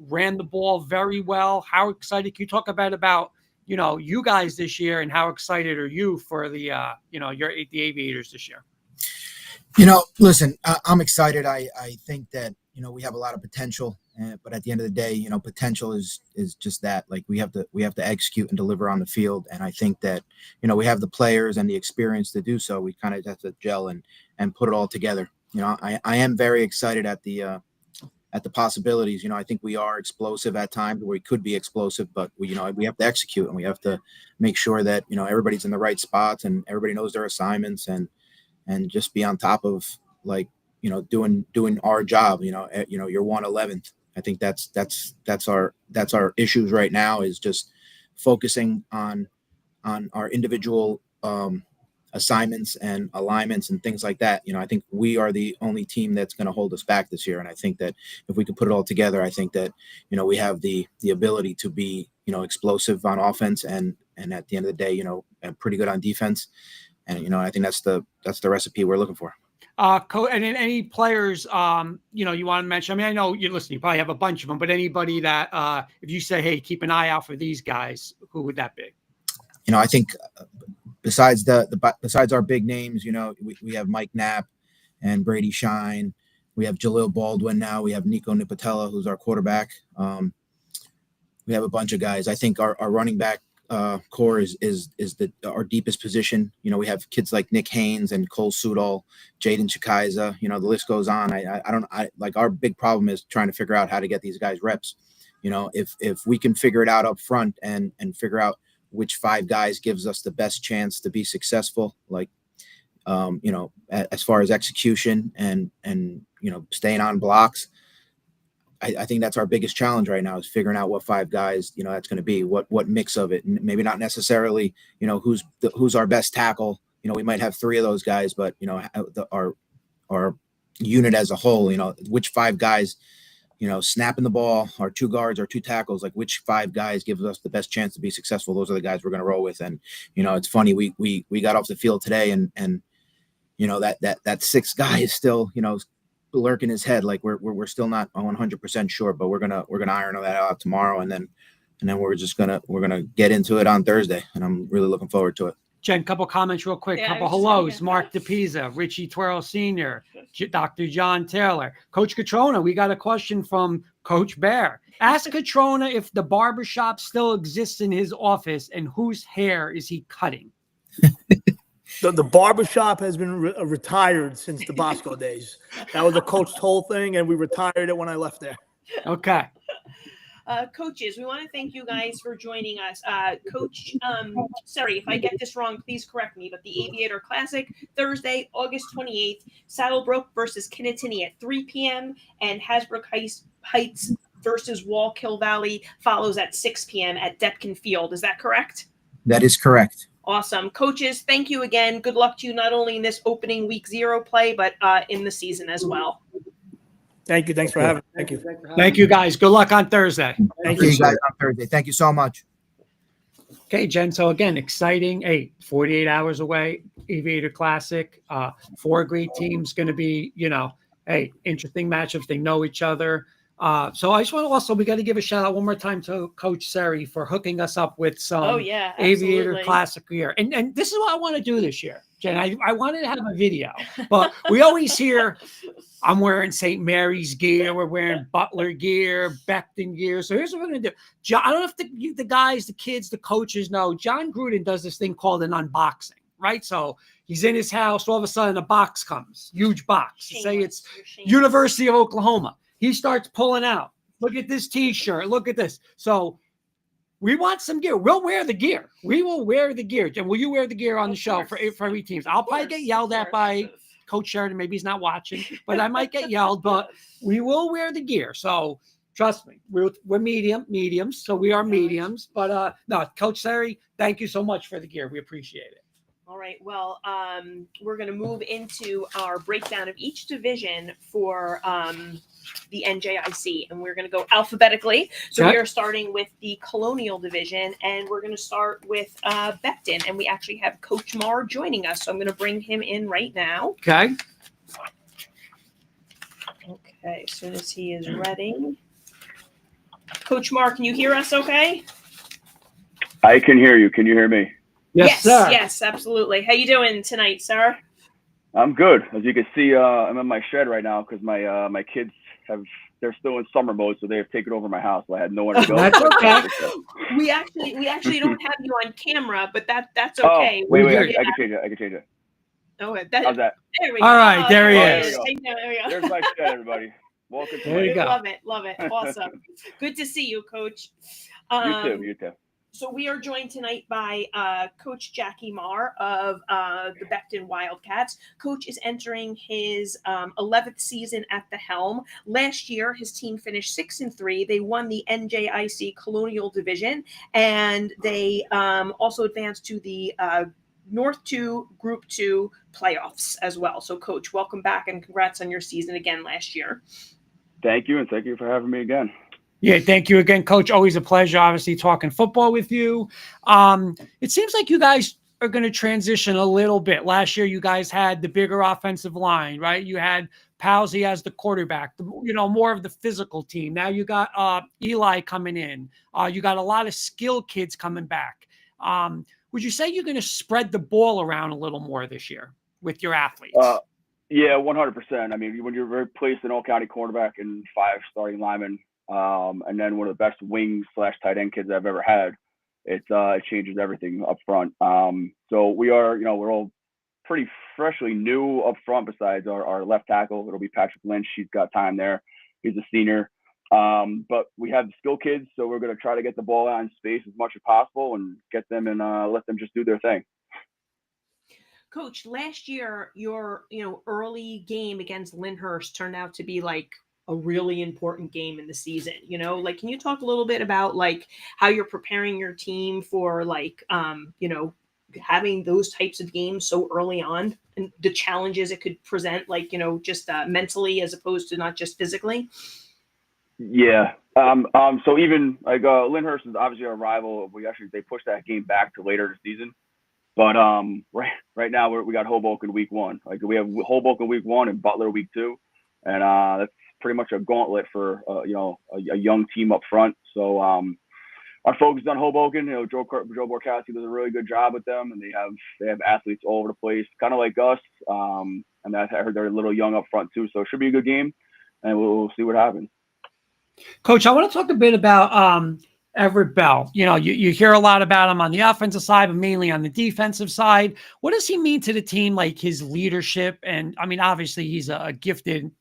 Ran the ball very well. How excited can you talk about you guys this year, and how excited are you for the the Aviators this year? Listen, I'm excited. I think that we have a lot of potential, but at the end of the day, potential is just that. Like we have to execute and deliver on the field, and I think that we have the players and the experience to do so. We kind of have to gel and put it all together. I am very excited at the possibilities. I think we are explosive at times, where we could be explosive, but we have to execute, and we have to make sure that everybody's in the right spots and everybody knows their assignments, and just be on top of doing our job. You're 111th. I think that's our issues right now, is just focusing on our individual assignments and alignments and things like that. I think we are the only team that's going to hold us back this year. And I think that if we could put it all together, I think that, we have the ability to be, explosive on offense and at the end of the day, pretty good on defense. And, I think that's the recipe we're looking for. And then any players, you want to mention? I mean, I know you probably have a bunch of them, but anybody that, if you say, hey, keep an eye out for these guys, who would that be? I think besides our big names, we have Mike Knapp and Brady Shine. We have Jalil Baldwin now. We have Nico Nipatella, who's our quarterback. We have a bunch of guys. I think our running back core is our deepest position. You know, we have kids like Nick Haynes and Cole Sudol, Jaden Chikaiza. You know, the list goes on. I like our big problem is trying to figure out how to get these guys reps. You know, if we can figure it out up front and figure out which 5 guys gives us the best chance to be successful, like, you know, as far as execution and, you know, staying on blocks, I think that's our biggest challenge right now is figuring out what 5 guys, you know, that's going to be, what mix of it. And maybe not necessarily, you know, who's our best tackle. You know, we might have 3 of those guys, but, you know, our unit as a whole, you know, which 5 guys, you know, snapping the ball, our 2 guards, our 2 tackles, like which 5 guys gives us the best chance to be successful. Those are the guys we're going to roll with. And, you know, it's funny, we got off the field today and, you know, that 6th guy is still, you know, lurking his head. Like we're still not 100% sure, but we're gonna iron that out tomorrow, and then we're gonna get into it on Thursday, and I'm really looking forward to it. Jen, couple comments real quick. Yeah, Couple I was just hellos. gonna- Mark DePisa, Richie Twirl Sr., Dr. John Taylor, Coach Catrona. We got a question from Coach Bear. Ask Catrona if the barbershop still exists in his office and whose hair is he cutting? The barbershop has been retired since the Bosco days. That was a Coach Toll thing, and we retired it when I left there. Okay. Coaches, we want to thank you guys for joining us. Coach, sorry if I get this wrong, please correct me, but the Aviator Classic, Thursday, August 28th, Saddlebrook versus Kinnatiny at 3 p.m. and Hasbrouck Heights versus Wallkill Valley follows at 6 p.m. at Becton Field. Is that correct? That is correct. Awesome. Coaches, thank you again. Good luck to you not only in this opening week 0 play, but in the season as well. Thank you. Thanks for having me. Thank you. Thank you, guys. Good luck on Thursday. Thank See you. you guys on Thursday. Thank you so much. Okay, Jen. So again, exciting. Hey, 48 hours away. Aviator Classic. 4 great teams going to be, you know, hey, interesting matchups. They know each other. So I just want to also, we got to give a shout out one more time to Coach Seri for hooking us up with some Aviator absolutely. Classic gear. And this is what I want to do this year, Jen. I wanted to have a video, but we always hear I'm wearing St. Mary's gear. We're wearing Butler gear, Becton gear. So here's what we're going to do. John, I don't know if the guys, the kids, the coaches know, John Gruden does this thing called an unboxing, right? So he's in his house. All of a sudden a box comes, huge box. Say it's University of Oklahoma. He starts pulling out. Look at this T-shirt. Look at this. So we want some gear. We'll wear the gear. We will wear the gear. And will you wear the gear on the show for every team? I'll probably get yelled at by Coach Sheridan. Maybe he's not watching, but I might get yelled. But we will wear the gear. So trust me, we're mediums. So we are mediums. But no, Coach Seri, thank you so much for the gear. We appreciate it. All right. Well, we're going to move into our breakdown of each division for the NJIC, and we're going to go alphabetically. So we are starting with the Colonial Division, and we're going to start with Becton, and we actually have Coach Marr joining us. So I'm going to bring him in right now. Okay. Okay. As soon as he is ready. Coach Marr, can you hear us okay? I can hear you. Can you hear me? Yes, sir. Yes, absolutely. How you doing tonight, sir? I'm good. As you can see, I'm in my shed right now because my kids they're still in summer mode, so they have taken over my house. So I had nowhere to go. That's okay. We actually don't have you on camera, but that's okay. Oh, wait, I can change it. Oh, How's that? There we go. All right, there he There is. we go. There's my shed, everybody. Welcome to There you go. Love it. Awesome. Good to see you, Coach. You too. So we are joined tonight by Coach Jackie Marr of the Becton Wildcats. Coach is entering his 11th season at the helm. Last year, his team finished 6-3. They won the NJIC Colonial Division, and they also advanced to the North 2 Group 2 playoffs as well. So, Coach, welcome back, and congrats on your season again last year. Thank you, and thank you for having me again. Yeah, thank you again, Coach. Always a pleasure, obviously, talking football with you. It seems like you guys are going to transition a little bit. Last year, you guys had the bigger offensive line, right? You had Palsy as the quarterback, more of the physical team. Now you got Eli coming in. You got a lot of skilled kids coming back. Would you say you're going to spread the ball around a little more this year with your athletes? Yeah, 100%. I mean, when you're replaced an all-county quarterback and 5 starting linemen, and then one of the best wings / tight end kids I've ever had, it changes everything up front. So we are, we're all pretty freshly new up front. Besides our left tackle, it'll be Patrick Lynch. He's got time there. He's a senior. But we have the skill kids, so we're going to try to get the ball out in space as much as possible and get them and let them just do their thing. Coach, last year, your early game against Lyndhurst turned out to be like a really important game in the season. Like, can you talk a little bit about like how you're preparing your team for like having those types of games so early on and the challenges it could present, like just mentally as opposed to not just physically? Yeah. So even like Lyndhurst is obviously our rival. They pushed that game back to later in the season. But right now we got Hoboken week 1. Like we have Hoboken week 1 and Butler week 2, and that's pretty much a gauntlet for a young team up front. So our focus is on Hoboken. Joe Borkowski does a really good job with them, and they have athletes all over the place, kind of like us. And I heard they're a little young up front too, so it should be a good game, and we'll see what happens. Coach, I want to talk a bit about Everett Bell. You hear a lot about him on the offensive side, but mainly on the defensive side. What does he mean to the team, like his leadership? And I mean, obviously he's a gifted,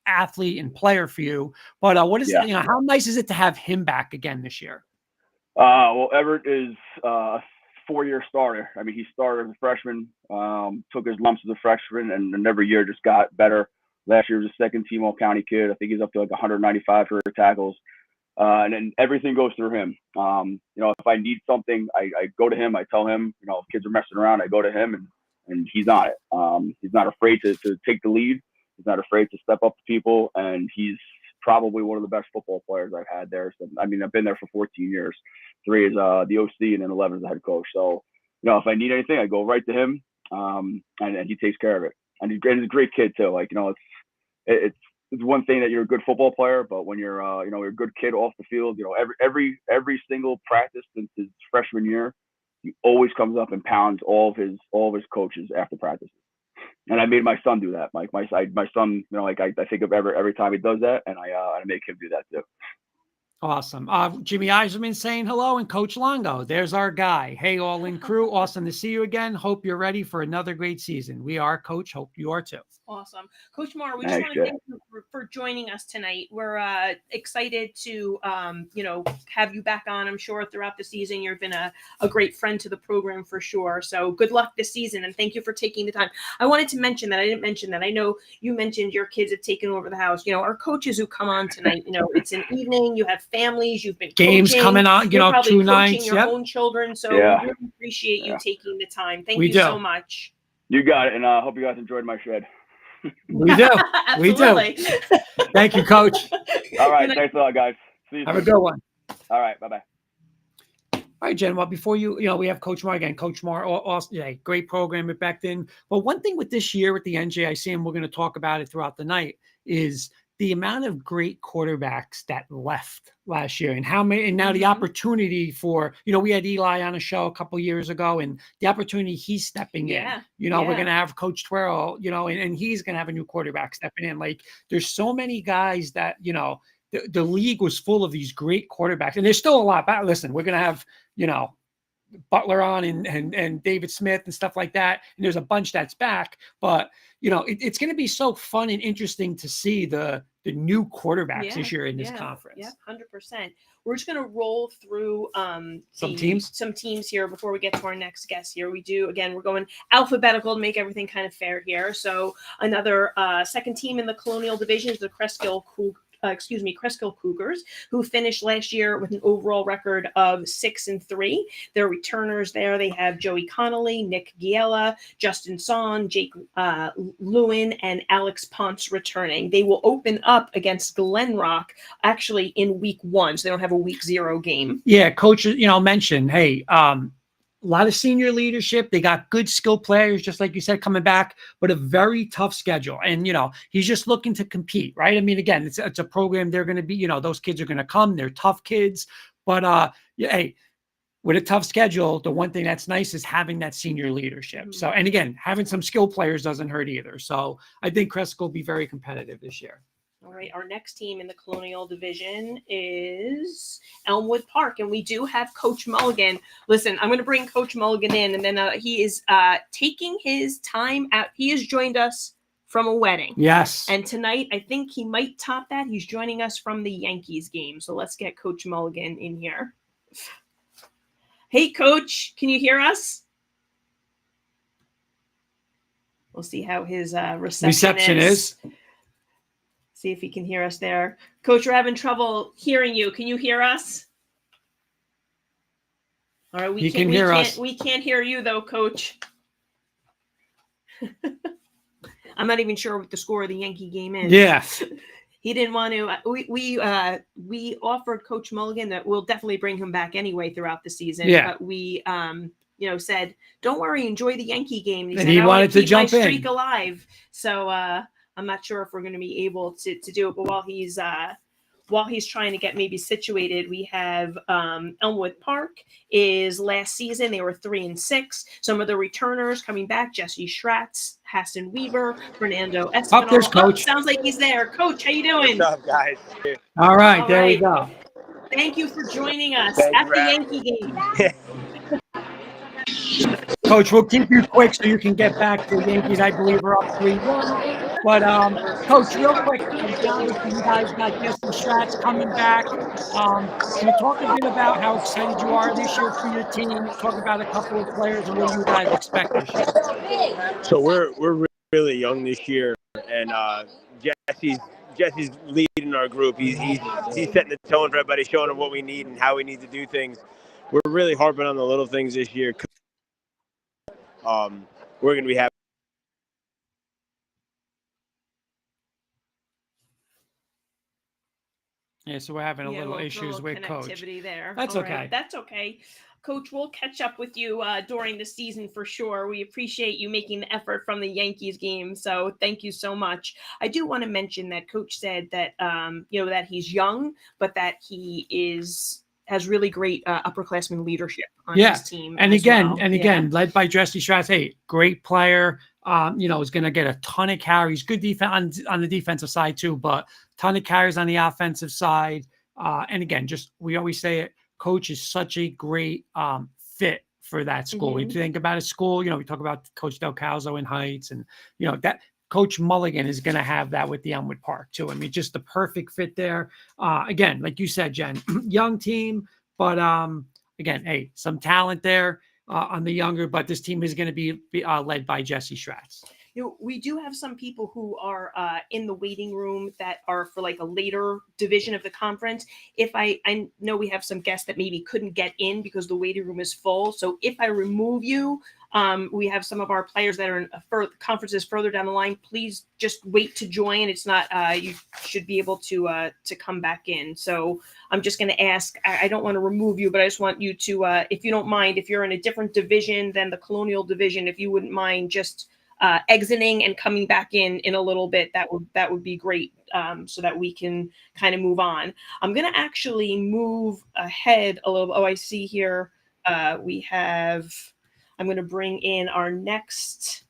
athlete and player for you, but what is, how nice is it to have him back again this year? Well, Everett is a 4-year starter. I mean, he started as a freshman, took his lumps as a freshman, and every year just got better. Last year was a second team All-County kid. I think he's up to like 195 career tackles. And then everything goes through him. If I need something, I go to him. I tell him, if kids are messing around, I go to him, and he's on it. He's not afraid to take the lead. He's not afraid to step up to people, and he's probably one of the best football players I've had there. So, I mean, I've been there for 14 years. 3 is the OC, and then 11 is the head coach. So, if I need anything, I go right to him, and he takes care of it. And he's a great kid too. Like, it's one thing that you're a good football player, but when you're you're a good kid off the field, every single practice since his freshman year, he always comes up and pounds all of his coaches after practices. And I made my son do that. Like my son, I think of every time he does that, and I make him do that too. Awesome. Jimmy Eiserman saying hello, and Coach Longo. There's our guy. Hey, all in crew. Awesome to see you again. Hope you're ready for another great season. We are, Coach. Hope you are too. Awesome. Coach Marr, we just want to thank you for joining us tonight. We're excited to, have you back on, I'm sure, throughout the season. You've been a great friend to the program for sure. So good luck this season, and thank you for taking the time. I wanted to mention that. I didn't mention that. I know you mentioned your kids have taken over the house. Our coaches who come on tonight, it's an evening. You have families. You've been games coaching, coming on, you're probably 2 nights. Your own children. So we really appreciate you taking the time. Thank you so much. You got it, and I hope you guys enjoyed my shed. We do. We do. Thank you, Coach. All right. Thanks a lot, guys. See you soon. Have a good one. All right. Bye-bye. All right, Jen. Well, before we have Coach Marr again. Coach Marr, also, great program at Becton. But one thing with this year with the NJIC, and we're going to talk about it throughout the night, is the amount of great quarterbacks that left last year, and how many, and now the opportunity for, we had Eli on a show a couple years ago, and the opportunity he's stepping in, we're going to have Coach Twirl, and he's going to have a new quarterback stepping in. Like, there's so many guys that, the league was full of these great quarterbacks, and there's still a lot back. Listen, we're going to have, Butler on and David Smith and stuff like that. And there's a bunch that's back, but it's going to be so fun and interesting to see the new quarterbacks this year in this conference. Yeah, 100%. We're just going to roll through some teams here before we get to our next guest here. We're going alphabetical to make everything kind of fair here. So another second team in the Colonial Division is the Cresskill Cougars, who finished last year with an overall record of 6-3. Their returners there, they have Joey Connolly, Nick Giella, Justin Son, Jake Lewin, and Alex Ponce returning. They will open up against Glen Rock actually in week 1, so they don't have a week 0 game. Yeah, Coach, mentioned, hey, a lot of senior leadership. They got good skilled players, just like you said, coming back, but a very tough schedule. And, he's just looking to compete, right? I mean, again, it's a program. They're going to be, those kids are going to come. They're tough kids. But, hey, with a tough schedule, the one thing that's nice is having that senior leadership. Mm-hmm. So, and again, having some skilled players doesn't hurt either. So I think Cresskill will be very competitive this year. All right, our next team in the Colonial Division is Elmwood Park, and we do have Coach Mulligan. Listen, I'm going to bring Coach Mulligan in, and then he is taking his time out. He has joined us from a wedding. Yes. And tonight, I think he might top that. He's joining us from the Yankees game. So let's get Coach Mulligan in here. Hey, Coach, can you hear us? We'll see how his reception is. See if he can hear us there. Coach, we're having trouble hearing you. Can you hear us? All right, we can't hear you though, Coach. I'm not even sure what the score of the Yankee game is. Yeah. He didn't want to. We offered Coach Mulligan that we'll definitely bring him back anyway throughout the season. Yeah. But we said, don't worry, enjoy the Yankee game. And he wanted to jump in. Streak alive. So I'm not sure if we're going to be able to do it. But while he's trying to get maybe situated, we have Elmwood Park is last season. They were 3-6. Some of the returners coming back, Jesse Schratz, Hassan Weaver, Fernando Espinal. There's Coach. Sounds like he's there. Coach, how you doing? What's up, guys? All right, there we go. Thank you for joining us Thank at you the for Yankee game. Coach, we'll keep you quick so you can get back to the Yankees. I believe are up 3-1. But, Coach, real quick, obviously you guys got Jesse Stratz coming back. Can you talk a bit about how excited you are this year for your team? Talk about a couple of players and what you guys expect this year. So we're really young this year, and Jesse's leading our group. He's setting the tone for everybody, showing them what we need and how we need to do things. We're really harping on the little things this year. We're going to be happy. Yeah, so we're having a little issues with Coach. There. That's All okay. Right. That's okay. Coach, we'll catch up with you during the season for sure. We appreciate you making the effort from the Yankees game. So thank you so much. I do want to mention that Coach said that, that he's young, but that he has really great upperclassmen leadership on his team. And again, led by Jesse Stratz. Hey, great player. Is going to get a ton of carries. Good defense on the defensive side too, but ton of carries on the offensive side. And again, we always say it. Coach is such a great fit for that school. We think about a school. We talk about Coach Del Calzo in Heights, and that Coach Mulligan is going to have that with the Elmwood Park too. I mean, just the perfect fit there. Again, like you said, Jen, young team, but again, hey, some talent there on the younger. But this team is going to be led by Jesse Stratz. We do have some people who are in the waiting room that are for like a later division of the conference. If I know we have some guests that maybe couldn't get in because the waiting room is full. So if I remove you, we have some of our players that are in conferences further down the line. Please just wait to join. It's not you should be able to come back in. So I'm just going to ask. I don't want to remove you, but I just want you to, if you don't mind, if you're in a different division than the Colonial Division, if you wouldn't mind just exiting and coming back in a little bit, that would be great, so that we can kind of move on. I'm going to actually move ahead a little. Oh, I see here I'm going to bring in our next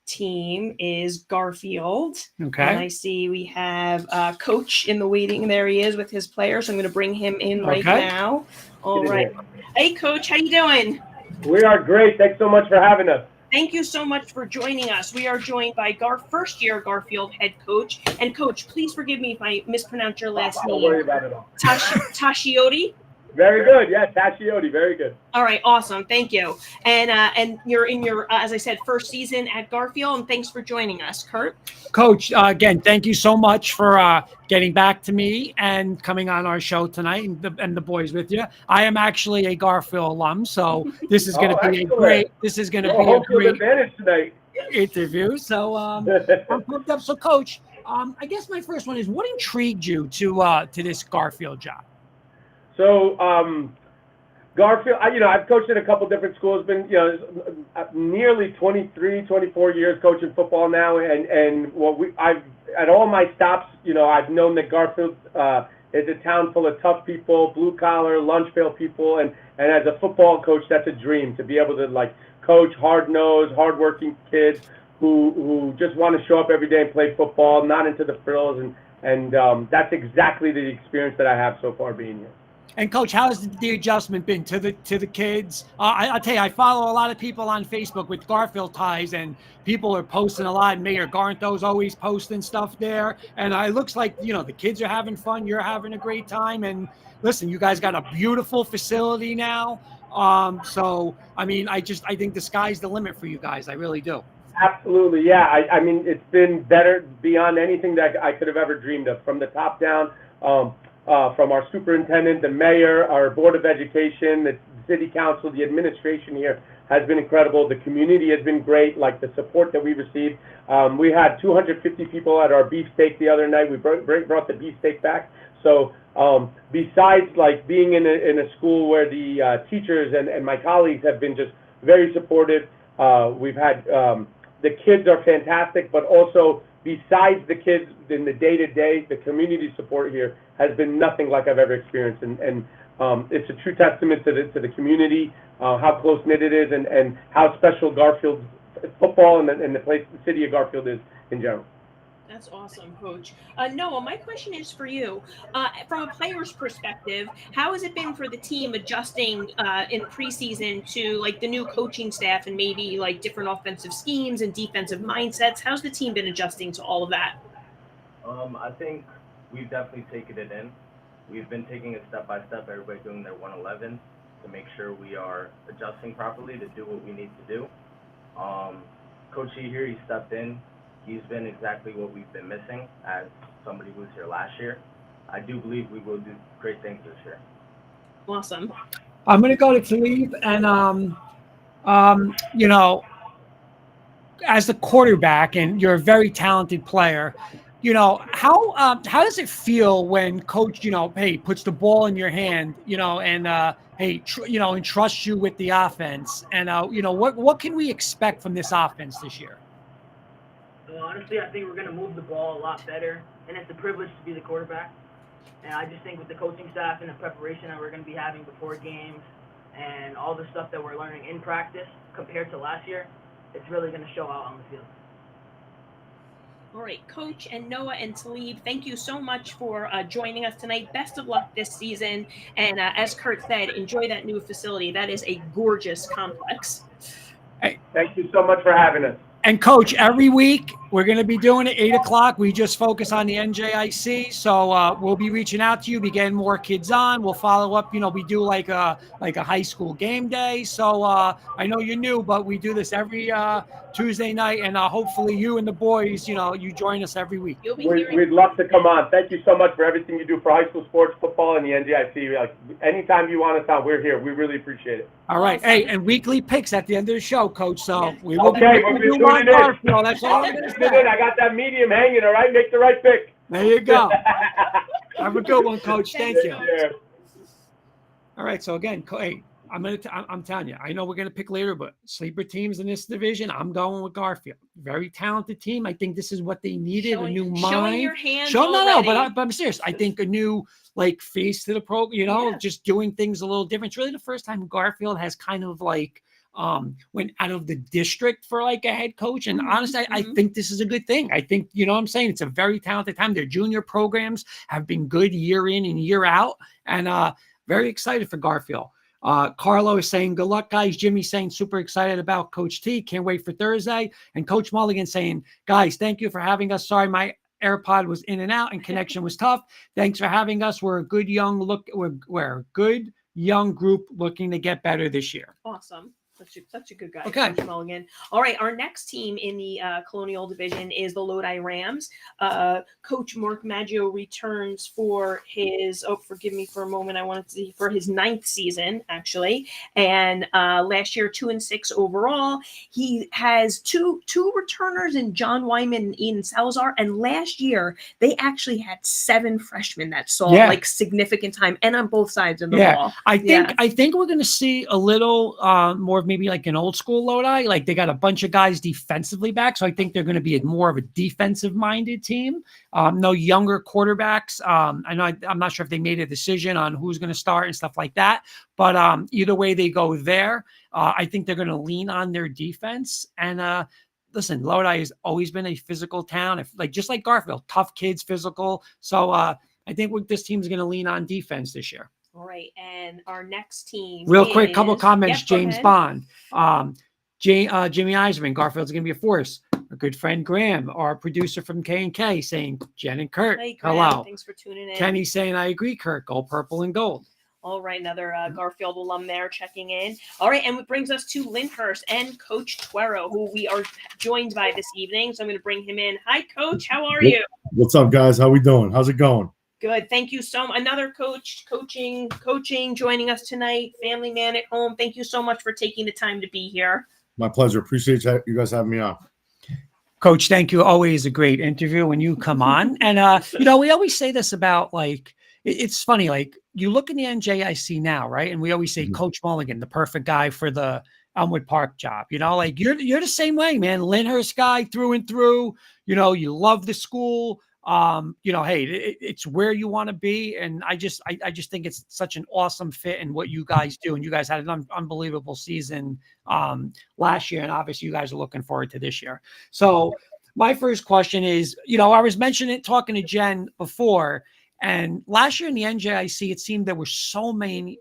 team is Garfield. Okay. And I see we have Coach in the waiting. There he is with his players. I'm going to bring him in right now. All right. Hey, Coach, how you doing? We are great. Thanks so much for having us. Thank you so much for joining us. We are joined by first-year Garfield head coach. And, Coach, please forgive me if I mispronounce your last name. Don't worry about it all. Tashioti? Very good. Yeah, Tashioti. Very good. All right. Awesome. Thank you. And you're in your, as I said, first season at Garfield. And thanks for joining us, Kurt. Coach, again, thank you so much for getting back to me and coming on our show tonight and the boys with you. I am actually a Garfield alum, so this is going to be a great advantage tonight. Interview. So I'm pumped up. So, Coach, I guess my first one is, what intrigued you to this Garfield job? So, Garfield, I've coached at a couple different schools, been, nearly 23, 24 years coaching football now. And I've, at all my stops, I've known that Garfield is a town full of tough people, blue collar, lunch pail people. And as a football coach, that's a dream to be able to coach hard-nosed, hard-working kids who just want to show up every day and play football, not into the frills. And And that's exactly the experience that I have so far being here. And Coach, how has the adjustment been to the kids? I'll tell you, I follow a lot of people on Facebook with Garfield ties, and people are posting a lot. Mayor Garntho's always posting stuff there, and it looks like the kids are having fun. You're having a great time, and listen, you guys got a beautiful facility now. So I mean, I think the sky's the limit for you guys. I really do. Absolutely, yeah. I mean, it's been better beyond anything that I could have ever dreamed of, from the top down. From our superintendent, the mayor, our board of education, the city council, the administration here has been incredible. The community has been great, like the support that we received. We had 250 people at our beefsteak the other night. We brought the beefsteak back. So besides like being in a school where the teachers and my colleagues have been just very supportive, we've had the kids are fantastic, but also besides the kids in the day-to-day, the community support here has been nothing like I've ever experienced. And it's a true testament to the community, how close-knit it is, and how special Garfield football and the city of Garfield is in general. That's awesome, Coach. Noah, my question is for you. From a player's perspective, how has it been for the team adjusting in preseason to like the new coaching staff and maybe like different offensive schemes and defensive mindsets? How's the team been adjusting to all of that? I think we've definitely taken it in. We've been taking it step by step, everybody doing their 111 to make sure we are adjusting properly to do what we need to do. Coach E here, he stepped in. He's been exactly what we've been missing as somebody who was here last year. I do believe we will do great things this year. Awesome. I'm going to go to Talib, and as the quarterback, and you're a very talented player, how does it feel when Coach, puts the ball in your hand, and and trusts you with the offense, and what can we expect from this offense this year? Honestly, I think we're going to move the ball a lot better, and it's a privilege to be the quarterback. And I just think with the coaching staff and the preparation that we're going to be having before games and all the stuff that we're learning in practice compared to last year, it's really going to show out on the field. All right, Coach and Noah and Talib, thank you so much for joining us tonight. Best of luck this season. And as Kurt said, enjoy that new facility. That is a gorgeous complex. Hey, thank you so much for having us. And Coach, every week we're going to be doing it 8 o'clock. We just focus on the NJIC. So we'll be reaching out to you, be getting more kids on. We'll follow up. We do like a high school game day. So I know you're new, but we do this every Tuesday night. And hopefully you and the boys, you join us every week. We'd love to come on. Thank you so much for everything you do for high school sports, football, and the NJIC. Like, anytime you want us on, we're here. We really appreciate it. All right. Hey, and weekly picks at the end of the show, Coach. So we will be tuning in. That's all I'm going to say. I got that medium hanging, all right? Make the right pick. There you go. Have a good one, Coach. Thank you. All right. So again, hey, I'm telling you, I know we're going to pick later, but sleeper teams in this division, I'm going with Garfield. Very talented team. I think this is what they needed, a new mind. Showing your hands but I'm serious. I think a new face to the program, just doing things a little different. It's really the first time Garfield has kind of went out of the district for a head coach. And honestly, I think this is a good thing. I think, what I'm saying? It's a very talented time. Their junior programs have been good year in and year out, and very excited for Garfield. Carlo is saying, good luck, guys. Jimmy's saying, super excited about Coach T. Can't wait for Thursday. And Coach Mulligan saying, guys, thank you for having us. Sorry, my AirPod was in and out and connection was tough. Thanks for having us. We're a good we're a good young group looking to get better this year. Awesome. Such a good guy, Okay. Coach Mulligan. All right, our next team in the Colonial Division is the Lodi Rams. Coach Mark Maggio returns for his, forgive me for a moment, I wanted to see, for his 9th season, actually. And last year, 2-6 overall. He has two returners in John Wyman and Ian Salazar. And last year, they actually had 7 freshmen that saw significant time, and on both sides of the ball. I think we're going to see a little more of maybe like an old school Lodi. Like, they got a bunch of guys defensively back, so I think they're going to be more of a defensive minded team. No younger quarterbacks. I know I'm not sure if they made a decision on who's going to start and stuff like that, but either way they go there, I think they're going to lean on their defense. And listen, Lodi has always been a physical town, just like Garfield, tough kids, physical. So I think this team is going to lean on defense this year. All right, and our next team. Real quick, couple of comments. Yep, go James ahead. Bond, Jimmy Eiserman, Garfield's going to be a force. Our good friend Graham, our producer from K&K, saying Jen and Kurt, Hey, Graham, hello. thanks for tuning in. Kenny saying, I agree, Kurt, gold, purple, and gold. All right, another Garfield alum there checking in. All right, and it brings us to Lyndhurst and Coach Tuero, who we are joined by this evening. So I'm going to bring him in. Hi, Coach. How are you? What's up, guys? How we doing? How's it going? Good. Thank you so much. Another coaching, joining us tonight. Family man at home. Thank you so much for taking the time to be here. My pleasure. Appreciate you guys having me on. Coach, thank you. Always a great interview when you come on. And, we always say this about it's funny, you look in the NJIC now, right? And we always say Coach Mulligan, the perfect guy for the Elmwood Park job. You're the same way, man. Lyndhurst guy through and through. You love the school. Hey, it's where you want to be. And I just think it's such an awesome fit in what you guys do. And you guys had an unbelievable season last year. And obviously you guys are looking forward to this year. So my first question is, I was talking to Jen before, and last year in the NJIC, it seemed there were so many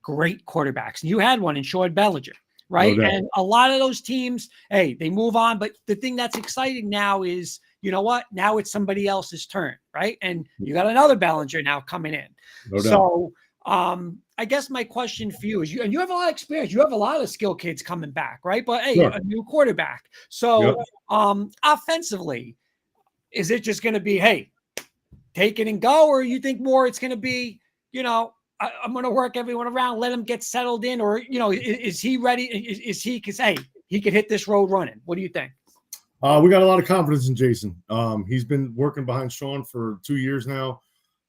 great quarterbacks. And you had one in Sean Bellinger, right? No doubt. And a lot of those teams, hey, they move on. But the thing that's exciting now is, you know what? Now it's somebody else's turn, right? And you got another Bellinger now coming in. No doubt. So I guess my question for you is, you have a lot of experience. You have a lot of skill kids coming back, right? But hey, Sure. a new quarterback. So offensively, is it just going to be, hey, take it and go? Or you think more it's going to be, I'm going to work everyone around, let him get settled in? Or, is he ready? Is he, because, hey, he could hit this road running. What do you think? We got a lot of confidence in Jason. He's been working behind Sean for 2 years now.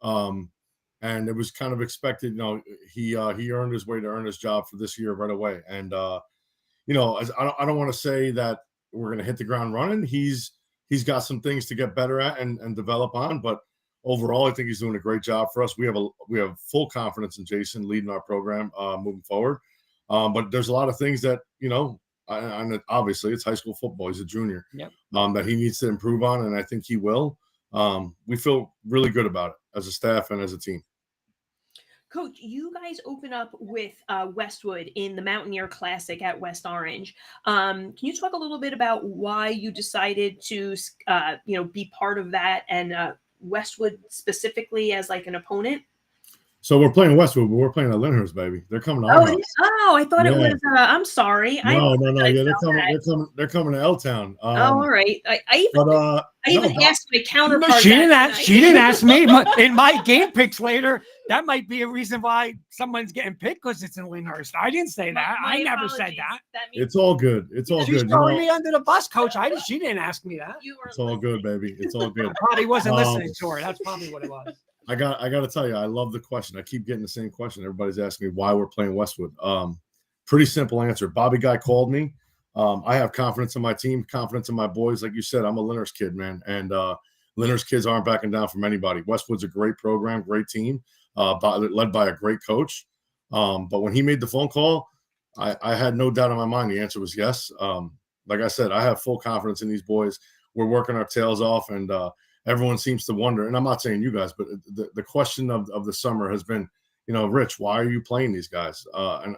And it was kind of expected, he earned his way to earn his job for this year right away. And, I don't want to say that we're going to hit the ground running. He's got some things to get better at and develop on, but overall, I think he's doing a great job for us. We have full confidence in Jason leading our program moving forward. But there's a lot of things that, and obviously it's high school football. He's a junior, that he needs to improve on, and I think he will. We feel really good about it as a staff and as a team. Coach, you guys open up with Westwood in the Mountaineer Classic at West Orange. Can you talk a little bit about why you decided to, be part of that, and Westwood specifically as an opponent? So we're playing Westwood, but we're playing at Lyndhurst, baby. They're coming to our house. I thought it was. I'm sorry. No. Yeah, they're coming to L-Town. All right. I even asked my counterpart. She didn't ask me. In my game picks later, that might be a reason why someone's getting picked, because it's in Lyndhurst. I didn't say that. I never said that. It's all good. It's all She's good. throwing me under the bus, Coach. She didn't ask me that. It's all good, baby. It's all good. I probably wasn't listening to her. That's probably what it was. I got to tell you, I love the question. I keep getting the same question. Everybody's asking me why we're playing Westwood. Pretty simple answer. Bobby Guy called me. I have confidence in my team, confidence in my boys. Like you said, I'm a Lyndhurst kid, man. And Lyndhurst kids aren't backing down from anybody. Westwood's a great program, great team, led by a great coach. But when he made the phone call, I had no doubt in my mind the answer was yes. Like I said, I have full confidence in these boys. We're working our tails off, and everyone seems to wonder, and I'm not saying you guys, but the question of the summer has been, Rich, why are you playing these guys? And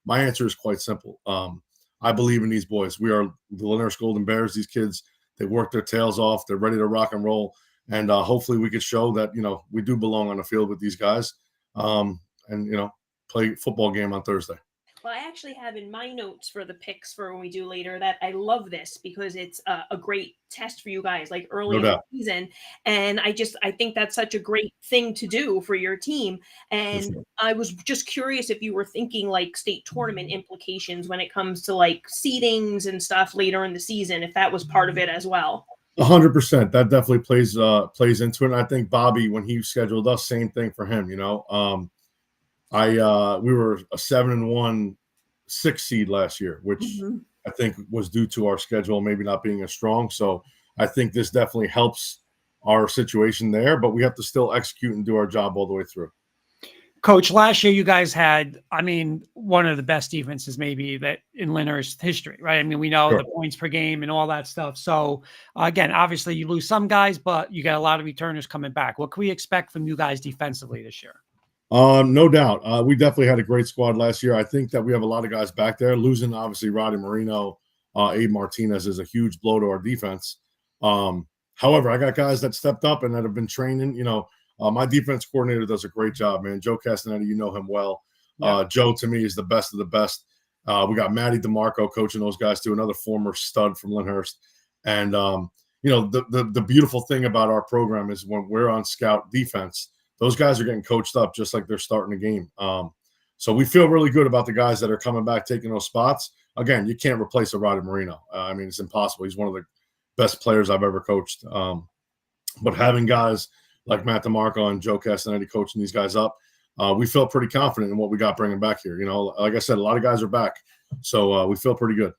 my answer is quite simple. I believe in these boys. We are the Lyndhurst Golden Bears. These kids, they work their tails off. They're ready to rock and roll. And hopefully we could show that, we do belong on the field with these guys, and, play a football game on Thursday. Well, I actually have in my notes for the picks for when we do later that I love this because it's a great test for you guys, early in the season. And I think that's such a great thing to do for your team. And I was just curious if you were thinking state tournament implications when it comes to seedings and stuff later in the season, if that was part of it as well. 100%. That definitely plays into it. And I think Bobby, when he scheduled us, same thing for him. We were a 7-1 6 seed last year, which I think was due to our schedule maybe not being as strong. So I think this definitely helps our situation there, but we have to still execute and do our job all the way through. Coach, last year you guys had, I mean, one of the best defenses maybe that in Lyndhurst history, right? I mean, we know Sure. the points per game and all that stuff. So again, obviously you lose some guys, but you got a lot of returners coming back. What can we expect from you guys defensively this year? No doubt. We definitely had a great squad last year. I think that we have a lot of guys back there. Losing, obviously, Roddy Marino, Abe Martinez is a huge blow to our defense. However, I got guys that stepped up and that have been training. My defense coordinator does a great job, man. Joe Castanetti, you know him well. Joe, to me, is the best of the best. We got Matty DeMarco coaching those guys, too, another former stud from Lyndhurst. And, the beautiful thing about our program is when we're on scout defense, those guys are getting coached up just like they're starting a game. So we feel really good about the guys that are coming back, taking those spots. Again, you can't replace a Roddy Marino. It's impossible. He's one of the best players I've ever coached. But having guys like Matt DeMarco and Joe Castanetti coaching these guys up, we feel pretty confident in what we got bringing back here. Like I said, a lot of guys are back. So we feel pretty good.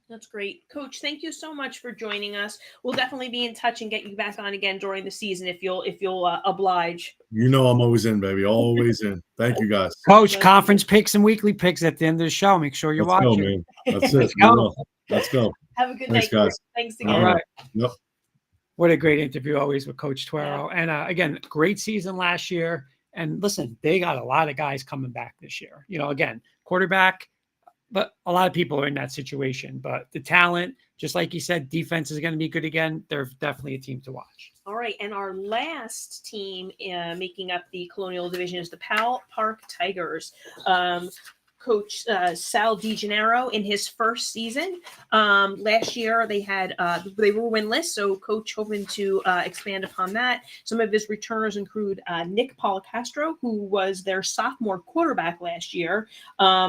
That's great. Coach, thank you so much for joining us. We'll definitely be in touch and get you back on again during the season if you'll oblige. I'm always in, baby. Always in. Thank you, guys. Coach, conference picks and weekly picks at the end of the show. Make sure you're Let's watching. go, man. That's it. Let's go. Let's go. Have a good Thanks, night, guys. Thanks again. All right. Yep. What a great interview always with Coach Tuero. And again, great season last year. And listen, they got a lot of guys coming back this year. Again, quarterback, but a lot of people are in that situation. But the talent, just like you said, defense is going to be good again. They're definitely a team to watch. All right. And our last team making up the Colonial Division is the Powell Park Tigers. Coach Sal DeGennaro in his first season. Last year they were winless, so Coach hoping to expand upon that. Some of his returners include Nick Policastro, who was their sophomore quarterback last year,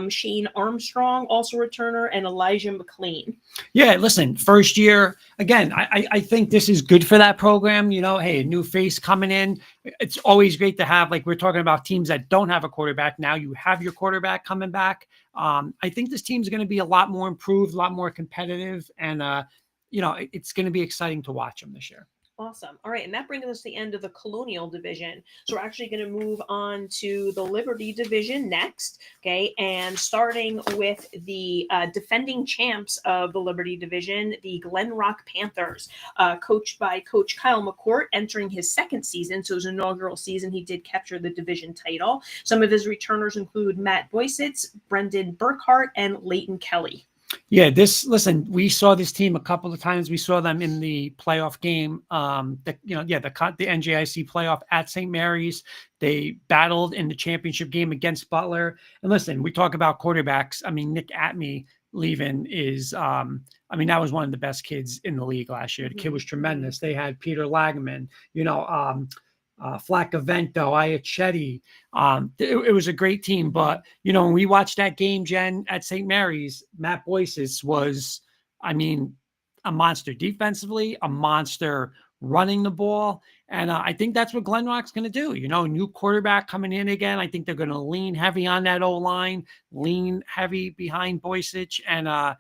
Shane Armstrong, also returner, and Elijah McLean. Yeah, listen, first year, again, I think this is good for that program. Hey, a new face coming in. It's always great to have, like we're talking about teams that don't have a quarterback. Now you have your quarterback coming back. I think this team's going to be a lot more improved, a lot more competitive, and it's going to be exciting to watch them this year. Awesome. All right. And that brings us to the end of the Colonial Division. So we're actually going to move on to the Liberty Division next. Okay. And starting with the defending champs of the Liberty Division, the Glen Rock Panthers, coached by Coach Kyle McCourt, entering his second season. So his inaugural season, he did capture the division title. Some of his returners include Matt Boysitz, Brendan Burkhart, and Leighton Kelly. Yeah, we saw this team a couple of times. We saw them in the playoff game, the NJIC playoff at St. Mary's. They battled in the championship game against Butler. And listen, we talk about quarterbacks. I mean, Nick Atme leaving is, that was one of the best kids in the league last year. The kid was tremendous. They had Peter Lagman, Flacavento, Iachetti. It was a great team, but when we watched that game, Jen, at St. Mary's, Matt Boyces was, a monster defensively, a monster running the ball, and I think that's what Glen Rock's going to do. New quarterback coming in again. I think they're going to lean heavy on that O-line, lean heavy behind Boyces, and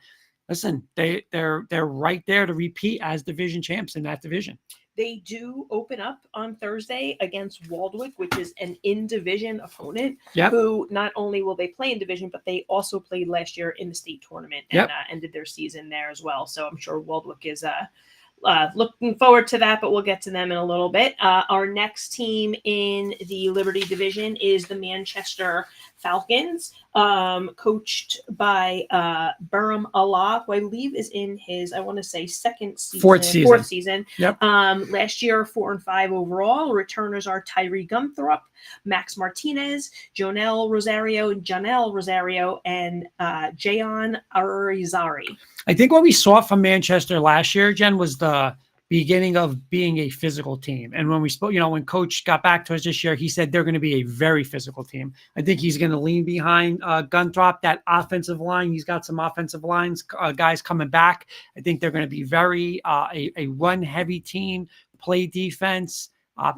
listen, they're right there to repeat as division champs in that division. They do open up on Thursday against Waldwick, which is an in-division opponent. Yep. Who not only will they play in division, but they also played last year in the state tournament and ended their season there as well. So I'm sure Waldwick is looking forward to that, but we'll get to them in a little bit. Our next team in the Liberty Division is the Manchester Falcons, coached by Burham Allah, who I believe is in his, fourth season. Yep. Last year, 4-5 overall. Returners are Tyree Gumthorpe, Max Martinez, Janelle Rosario, and Jayon Arizari. I think what we saw from Manchester last year, Jen, was the beginning of being a physical team. And when we spoke, when Coach got back to us this year, he said they're going to be a very physical team. I think he's going to lean behind Gumthorpe, that offensive line. He's got some offensive lines guys coming back. I think they're going to be very a run-heavy team, play defense.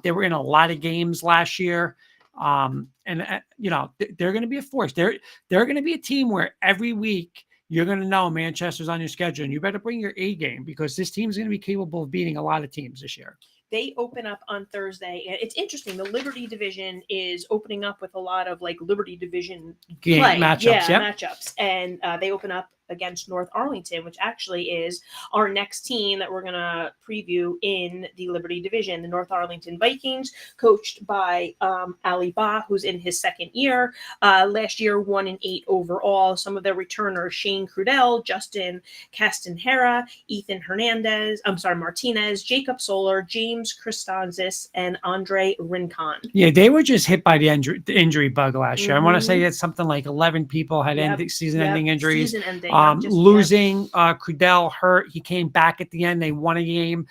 They were in a lot of games last year. They're going to be a force. They're going to be a team where every week you're going to know Manchester's on your schedule, and you better bring your A game because this team is going to be capable of beating a lot of teams this year. they open up on Thursday. And it's interesting. The Liberty division is opening up with a lot of like Liberty division play. Matchups. And they open up against North Arlington, which actually is our next team that we're going to preview in the Liberty division. The North Arlington Vikings, coached by Ali Ba, who's in his second year. Last year, 1-8 overall. Some of their returners, Shane Crudell, Justin Castanjera, Ethan Martinez, Jacob Solar, James Christanzis, and Andre Rincon. Yeah, they were just hit by the injury bug last year. I want to say it's something like 11 people had season-ending injuries. Losing Crudell hurt. He came back at the end. They won a game.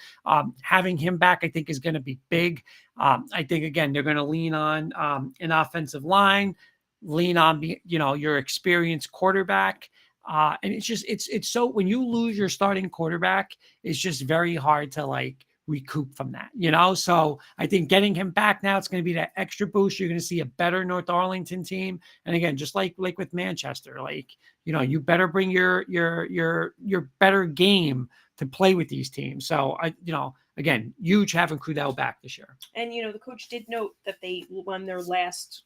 Having him back, I think, is going to be big. I think, again, they're going to lean on an offensive line, lean on, your experienced quarterback. And it's so when you lose your starting quarterback, it's just very hard to recoup from that, So I think getting him back now, it's going to be that extra boost. You're going to see a better North Arlington team. And again, just like with Manchester, you better bring your better game to play with these teams. So again, huge having Crudell back this year. And, the coach did note that they won their last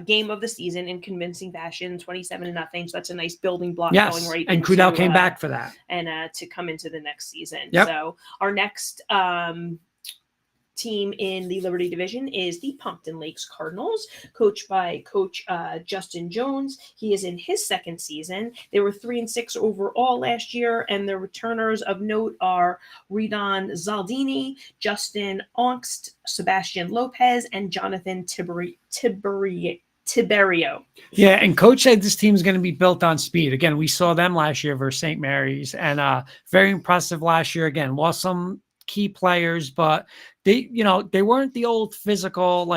game of the season in convincing fashion, 27-0. So that's a nice building block going right. And Crudell came back for that. And to come into the next season. Yep. So our next team in the Liberty division is the Pompton Lakes Cardinals, coached by Coach Justin Jones. He is in his second season. They were 3-6 overall last year, and their returners of note are Redon Zaldini, Justin Ongst, Sebastian Lopez, and Jonathan Tiberio. Yeah, and Coach said this team is going to be built on speed. Again, we saw them last year versus St. Mary's, and very impressive last year. Again, lost some key players, but they weren't the old physical,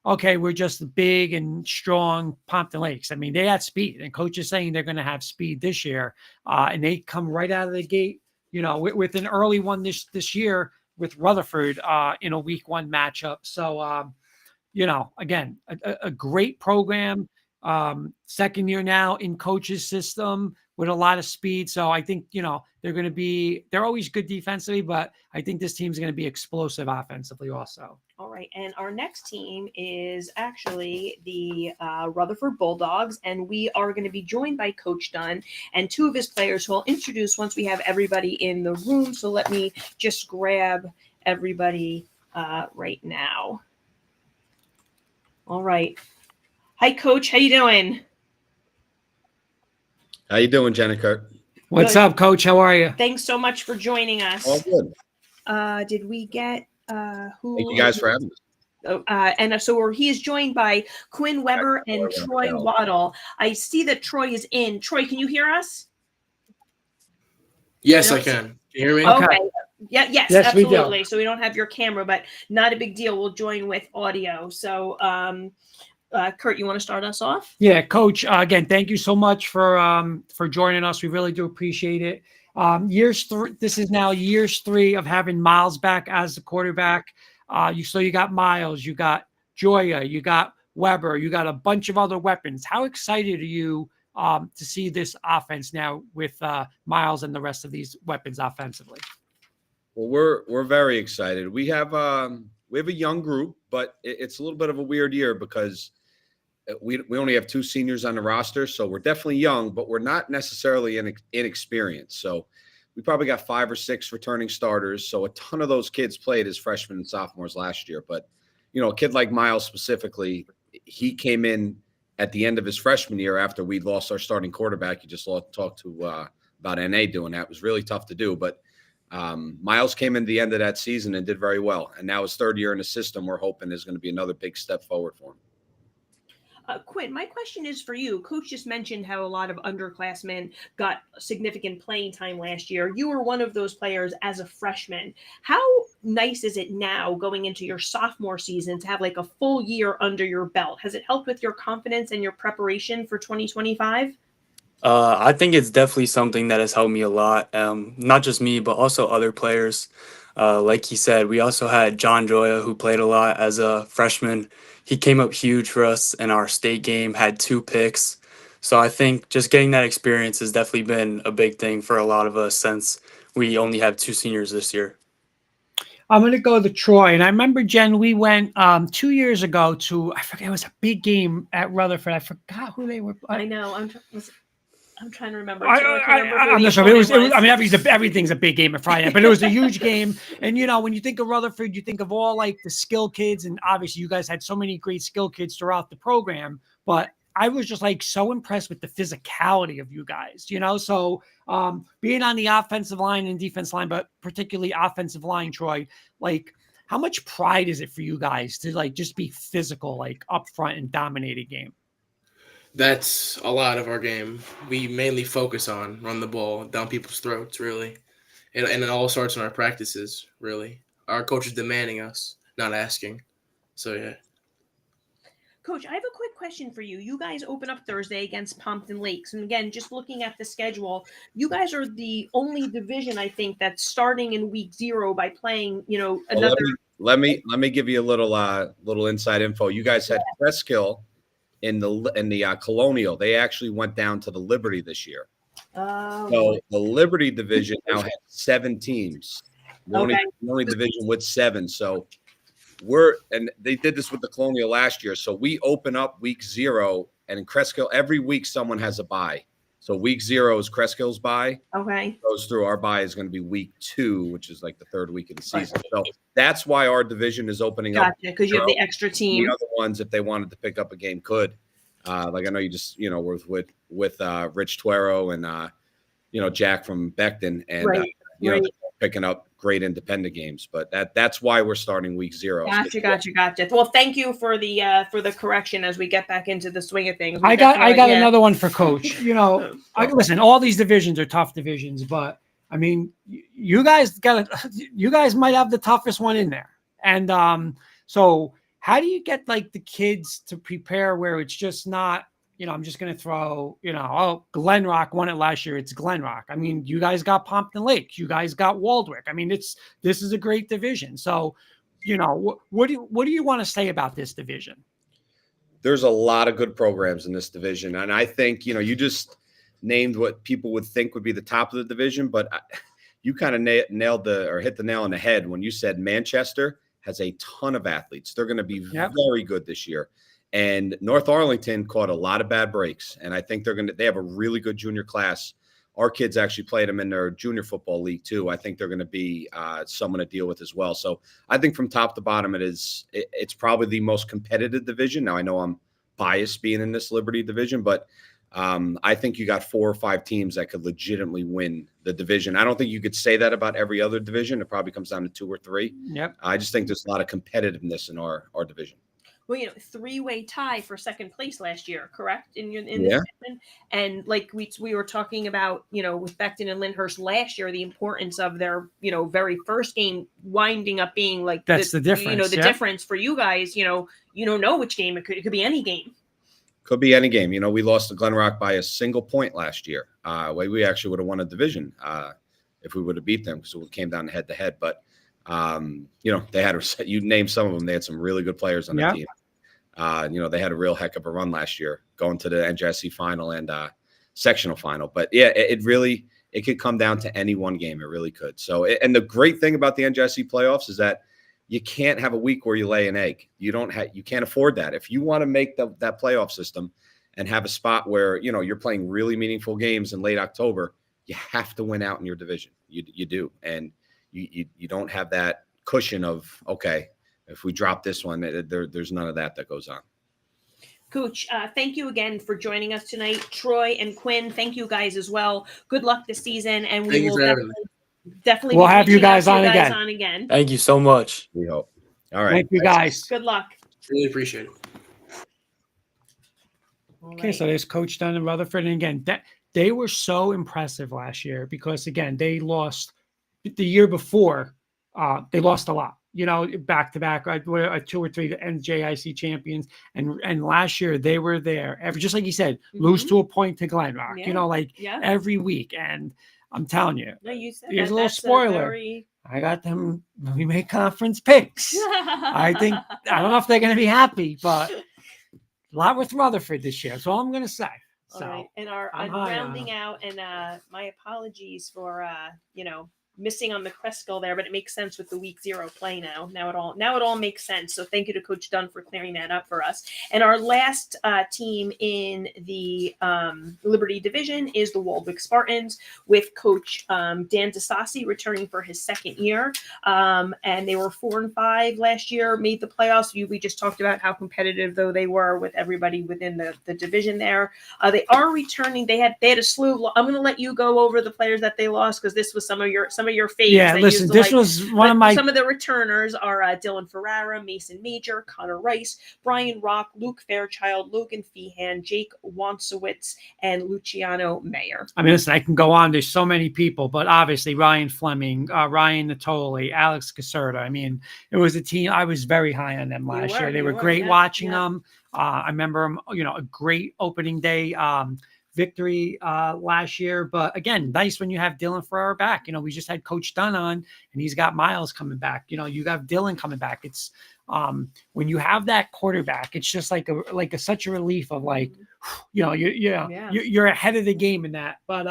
okay, we're just big and strong Pompton Lakes. I mean, they had speed, and Coach is saying they're going to have speed this year, and they come right out of the gate, with an early one this year with Rutherford in a week 1 matchup. So, again, a great program, second year now in Coach's system with a lot of speed. So I think, they're always good defensively, but I think this team's going to be explosive offensively also. All right. And our next team is actually the Rutherford Bulldogs, and we are going to be joined by Coach Dunn and 2 of his players who I'll introduce once we have everybody in the room. So let me just grab everybody right now. All right. Hi, Coach. How you doing? How you doing, Jennifer? What's up, Coach? How are you? Thanks so much for joining us. All good. Did we get who? Thank you guys for having us. So he is joined by Quinn Weber and Troy Waddle. I see that Troy is in. Troy, can you hear us? Yes, I can. Can you hear me? Okay. Yes, absolutely. We so we don't have your camera, but not a big deal. We'll join with audio. So, Kurt, you want to start us off? Yeah, Coach. Again, thank you so much for joining us. We really do appreciate it. This is now years 3 of having Miles back as the quarterback. You got Miles, you got Joya, you got Weber, you got a bunch of other weapons. How excited are you to see this offense now with Miles and the rest of these weapons offensively? Well, we're very excited. We have a young group, but it's a little bit of a weird year because we only have 2 seniors on the roster, so we're definitely young, but we're not necessarily inexperienced. So we probably got 5 or 6 returning starters. So a ton of those kids played as freshmen and sophomores last year. But a kid like Miles specifically, he came in at the end of his freshman year after we lost our starting quarterback. You just talked to about NA doing that. It was really tough to do, but Miles came in the end of that season and did very well. And now his 3rd year in the system, we're hoping is going to be another big step forward for him. Quinn, my question is for you. Coach just mentioned how a lot of underclassmen got significant playing time last year. You were one of those players as a freshman. How nice is it now going into your sophomore season to have a full year under your belt? Has it helped with your confidence and your preparation for 2025? I think it's definitely something that has helped me a lot. Not just me, but also other players. Like he said, we also had John Joya, who played a lot as a freshman. He came up huge for us in our state game, had 2 picks. So I think just getting that experience has definitely been a big thing for a lot of us since we only have 2 seniors this year. I'm going to go to Troy. And I remember, Jen, we went 2 years ago to, I forget, it was a big game at Rutherford. I forgot who they were. I know. I'm trying to remember. Too. I can't remember who I'm the not sure. It was, opponent I mean, everything's a big game at Friday, but it was a huge game. And, you know, when you think of Rutherford, you think of all like the skill kids. And obviously you guys had so many great skill kids throughout the program. But I was just like so impressed with the physicality of you guys, you know? So being on the offensive line and defense line, but particularly offensive line, Troy, like how much pride is it for you guys to like just be physical, like up front and dominate a game? That's a lot of our game. We mainly focus on run the ball down people's throats, really. And it all starts in our practices, really. Our coach is demanding us, not asking. So, yeah. Coach, I have a quick question for you. You guys open up Thursday against Pompton Lakes. And again, just looking at the schedule, you guys are the only division, I think, that's starting in week 0 by playing, you know, another. Well, let me give you a little inside info. You guys had Cresskill in the Colonial. They actually went down to the Liberty this year. So the Liberty division now has 7 teams. The only division with 7. So and they did this with the Colonial last year. So we open up week 0, and in Cresskill, every week someone has a bye. So week 0 is Creskill's bye. Okay. Goes through. Our bye is going to be week 2, which is like the 3rd week of the season. So that's why our division is opening up. Gotcha, because you have the extra team. The other ones, if they wanted to pick up a game, could. Like I know you just, you know, were with Rich Tuero and Jack from Becton, and you know, picking up great independent games. But that's why we're starting week 0. Gotcha. Well, thank you for the correction as we get back into the swing of things. I got another one for Coach. You know, listen, all these divisions are tough divisions, but I mean, you guys might have the toughest one in there. And so how do you get like the kids to prepare where it's just not, you know, I'm just going to throw, you know, oh, Glen Rock won it last year. It's Glen Rock. I mean, you guys got Pompton Lake. You guys got Waldwick. I mean, this is a great division. So, you know, what do you want to say about this division? There's a lot of good programs in this division. And I think, you know, you just named what people would think would be the top of the division, but you kind of hit the nail on the head when you said Manchester has a ton of athletes. They're going to be very good this year. And North Arlington caught a lot of bad breaks. And I think they have a really good junior class. Our kids actually played them in their junior football league too. I think they're going to be someone to deal with as well. So I think from top to bottom, it's probably the most competitive division. Now I know I'm biased being in this Liberty division, but I think you got 4 or 5 teams that could legitimately win the division. I don't think you could say that about every other division. It probably comes down to 2 or 3. Yep. I just think there's a lot of competitiveness in our division. Well, you know, 3-way tie for second place last year, correct? In the division? And like we were talking about, you know, with Becton and Lyndhurst last year, the importance of their, you know, very first game winding up being like that's the difference. You know, the difference for you guys. You know, you don't know which game it could be any game. Could be any game. You know, we lost to Glen Rock by a single point last year. We actually would have won a division if we would have beat them because it came down head to head. But you know, you named some of them. They had some really good players on the team. You know, they had a real heck of a run last year, going to the NJIC final and sectional final. But yeah, it could come down to any one game. It really could. So, and the great thing about the NJIC playoffs is that you can't have a week where you lay an egg. You can't afford that. If you want to make that playoff system and have a spot where, you know, you're playing really meaningful games in late October, you have to win out in your division. You do. And you don't have that cushion of, okay, if we drop this one, there's none of that goes on. Coach, thank you again for joining us tonight. Troy and Quinn, thank you guys as well. Good luck this season, and we will definitely we'll have you guys on again. Thank you so much. We hope. All right. Thank you guys. Good luck. Really appreciate it. Okay, so there's Coach Dunn and Rutherford, and again, they were so impressive last year because again, they lost the year before. They lost a lot. You know, back to back, 2 or 3 NJIC champions, and last year they were there. Just like you said, lose to a point to Glen Rock. You know, like every week. And I'm telling you, here's a little spoiler. I got them. We made conference picks. I don't know if they're going to be happy, but a lot with Rutherford this year. That's all I'm going to say. All right. And rounding out, and my apologies for you know, missing on the Cresskill there, but it makes sense with the week 0 play now. Now it all makes sense. So thank you to Coach Dunn for clearing that up for us. And our last team in the Liberty division is the Waldwick Spartans, with Coach Dan DeSassi returning for his second year. And they were 4-5 last year, made the playoffs. We just talked about how competitive though they were with everybody within the division there. They are returning. They had a slew. I'm going to let you go over the players that they lost, because this was some of your faves. Yeah, listen, this was one of my. Some of the returners are Dylan Ferrara, Mason Major, Connor Rice, Brian Rock, Luke Fairchild, Logan Feehan, Jake Wansowitz, and Luciano Mayer. I mean, listen, I can go on. There's so many people, but obviously Ryan Fleming, Ryan Natoli, Alex Caserta. I mean, it was a team. I was very high on them last year. They were great watching them. I remember them, a great opening day victory last year. But again, nice when you have Dylan Ferrara back. We just had Coach Dunn on, and he's got Miles coming back. You have Dylan coming back. It's when you have that quarterback, it's just like such a relief of you're ahead of the game in that. But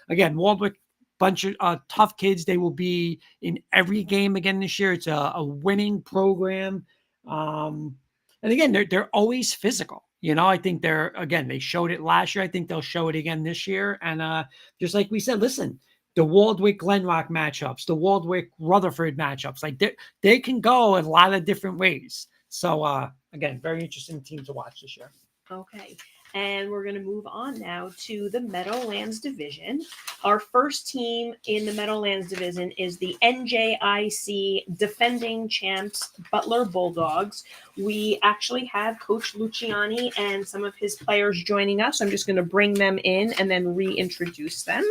again, Waldwick, bunch of tough kids. They will be in every game again this year. It's a winning program. And again, they're always physical. I think they showed it last year. I think they'll show it again this year. And just like we said, listen, the Waldwick Glenrock matchups, the Waldwick Rutherford matchups, like they can go a lot of different ways. So again, very interesting team to watch this year. Okay. And we're going to move on now to the Meadowlands Division. Our first team in the Meadowlands Division is the NJIC defending champs, Butler Bulldogs. We actually have Coach Luciani and some of his players joining us. I'm just going to bring them in and then reintroduce them.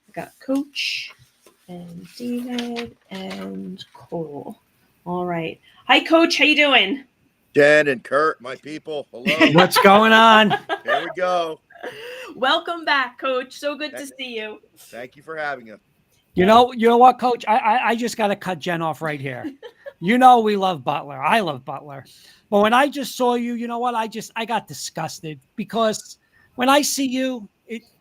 I got Coach and David and Cole. All right. Hi, Coach. How you doing? Jen and Kurt, my people, hello. What's going on? Here we go. Welcome back, Coach. So good to see you. Thank you for having us. You know what, Coach? I just got to cut Jen off right here. We love Butler. I love Butler. But when I just saw you, you know what? I got disgusted, because when I see you,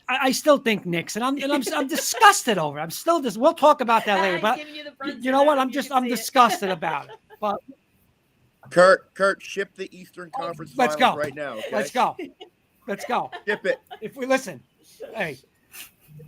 I still think Knicks, and I'm disgusted over it. I'm still we'll talk about that later. But you know what? I'm disgusted about it. But Kurt, ship the Eastern Conference Let's Finals go right now. Okay? Let's go. Ship it. If we listen, hey,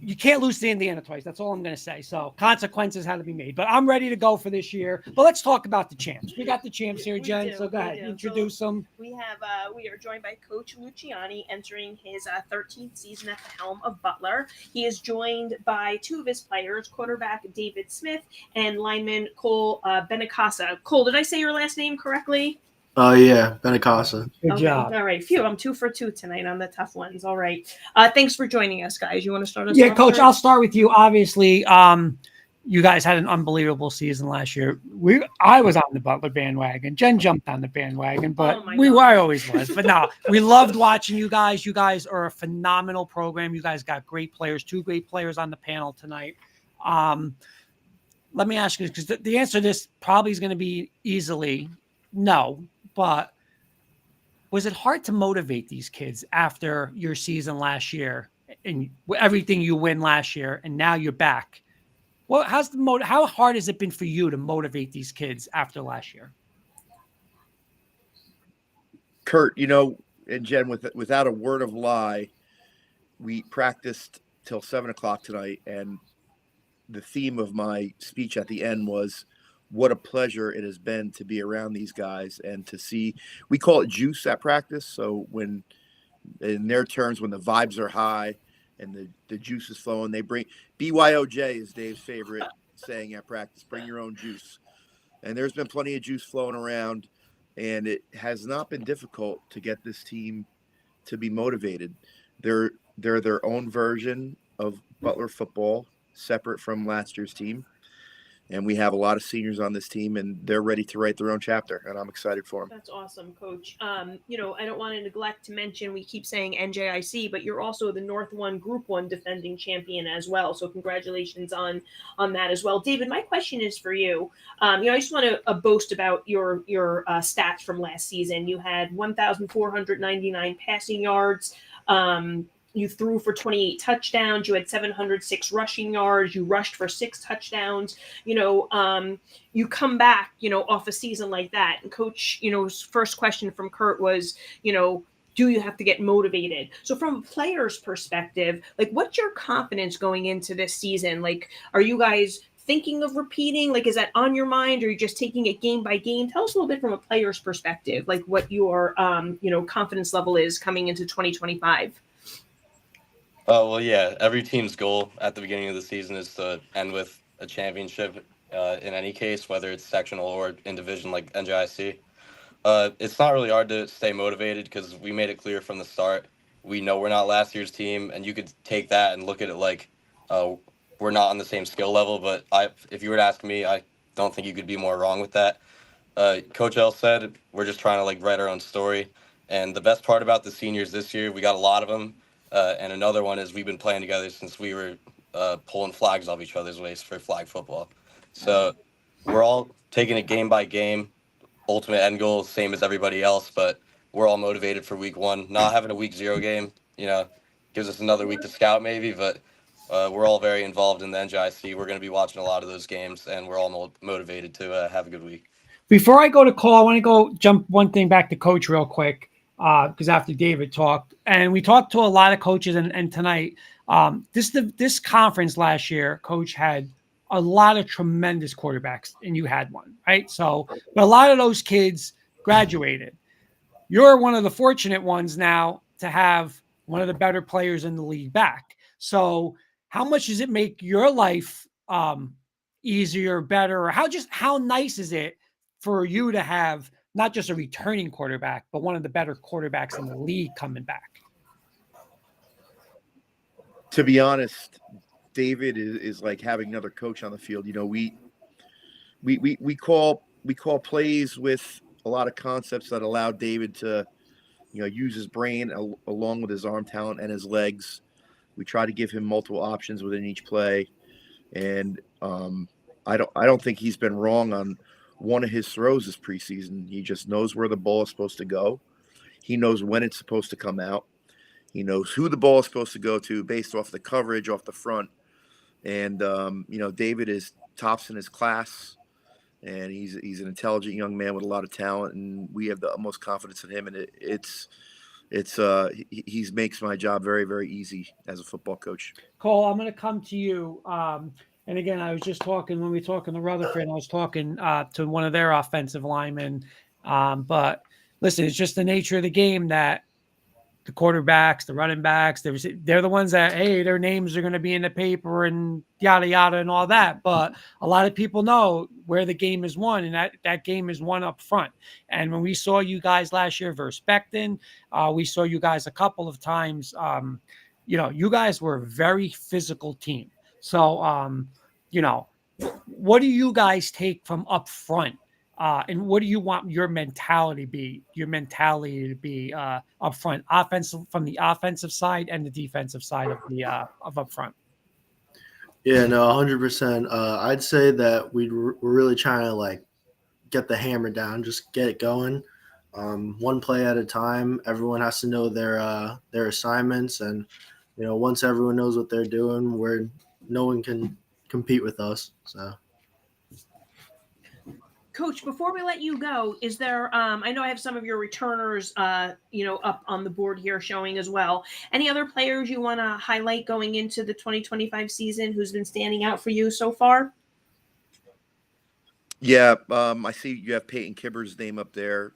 you can't lose to Indiana twice. That's all I'm going to say. So consequences had to be made. But I'm ready to go for this year. But let's talk about the champs. We got the champs here, Jen. So go ahead, introduce them. We are joined by Coach Luciani, entering his 13th season at the helm of Butler. He is joined by two of his players, quarterback David Smith and lineman Cole Benacasa. Cole, did I say your last name correctly? Yeah, Benacasa. Good job. All right. Phew, I'm 2 for 2 tonight on the tough ones. All right. Thanks for joining us, guys. You want to start us off? Coach, I'll start with you. Obviously, you guys had an unbelievable season last year. I was on the Butler bandwagon. Jen jumped on the bandwagon, but I always was. But no, we loved watching you guys. You guys are a phenomenal program. You guys got great players, 2 great players on the panel tonight. Let me ask you, because the answer to this probably is going to be easily no. But was it hard to motivate these kids after your season last year and everything you win last year, and now you're back? Well, how hard has it been for you to motivate these kids after last year? Kurt, and Jen, without a word of lie, we practiced till 7:00 tonight, and the theme of my speech at the end was, what a pleasure it has been to be around these guys and to see, we call it juice at practice. So when, in their terms, when the vibes are high and the juice is flowing, they bring, BYOJ is Dave's favorite saying at practice, bring your own juice. And there's been plenty of juice flowing around, and it has not been difficult to get this team to be motivated. They're their own version of Butler football, separate from last year's team. And we have a lot of seniors on this team, and they're ready to write their own chapter, and I'm excited for them. That's awesome, Coach. I don't want to neglect to mention, we keep saying NJIC, but you're also the North 1 Group 1 defending champion as well. So congratulations on that as well. David, my question is for you. I just want to boast about your stats from last season. You had 1,499 passing yards, You threw for 28 touchdowns. You had 706 rushing yards. You rushed for 6 touchdowns. You come back, off a season like that. And Coach, first question from Kurt was, do you have to get motivated? So from a player's perspective, like, what's your confidence going into this season? Like, are you guys thinking of repeating? Like, is that on your mind, or are you just taking it game by game? Tell us a little bit from a player's perspective, like what your, confidence level is coming into 2025. Well, yeah, every team's goal at the beginning of the season is to end with a championship in any case, whether it's sectional or in division like NJIC. It's not really hard to stay motivated because we made it clear from the start. We know we're not last year's team, and you could take that and look at it like we're not on the same skill level. But if you were to ask me, I don't think you could be more wrong with that. Coach L said we're just trying to write our own story. And the best part about the seniors this year, we got a lot of them. And another one is we've been playing together since we were pulling flags off each other's waist for flag football. So we're all taking it game by game. Ultimate end goal, same as everybody else, but we're all motivated for week 1. Not having a week 0 game, gives us another week to scout maybe, but we're all very involved in the NJIC. We're going to be watching a lot of those games, and we're all motivated to have a good week. Before I go to call, I want to go jump one thing back to Coach real quick. Because after David talked, and we talked to a lot of coaches, and tonight, this conference last year, Coach had a lot of tremendous quarterbacks, and you had one, right? So, but a lot of those kids graduated. You're one of the fortunate ones now to have one of the better players in the league back. So, how much does it make your life easier, better, or how nice is it for you to have not just a returning quarterback, but one of the better quarterbacks in the league coming back? To be honest, David is like having another coach on the field. We call plays with a lot of concepts that allow David to, use his brain along with his arm talent and his legs. We try to give him multiple options within each play, and I don't think he's been wrong on one of his throws this preseason. He just knows where the ball is supposed to go. He knows when it's supposed to come out. He knows who the ball is supposed to go to based off the coverage off the front. And, David is tops in his class, and he's an intelligent young man with a lot of talent, and we have the utmost confidence in him. And he makes my job very, very easy as a football coach. Cole, I'm going to come to you. And again, I was just talking when we were talking to Rutherford, I was talking to one of their offensive linemen. But listen, it's just the nature of the game that the quarterbacks, the running backs, they're the ones that, hey, their names are going to be in the paper and yada, yada, and all that. But a lot of people know where the game is won, and that game is won up front. And when we saw you guys last year versus Becton, we saw you guys a couple of times. You guys were a very physical team. So, what do you guys take from up front? And what do you want your mentality to be up front, offensive, from the offensive side and the defensive side of up front? Yeah, no, 100%. I'd say that we're really trying to get the hammer down, just get it going, one play at a time. Everyone has to know their assignments, and once everyone knows what they're doing, no one can compete with us. So. Coach, before we let you go, is there, I know I have some of your returners, up on the board here showing as well. Any other players you want to highlight going into the 2025 season who's been standing out for you so far? Yeah, I see you have Peyton Kibber's name up there.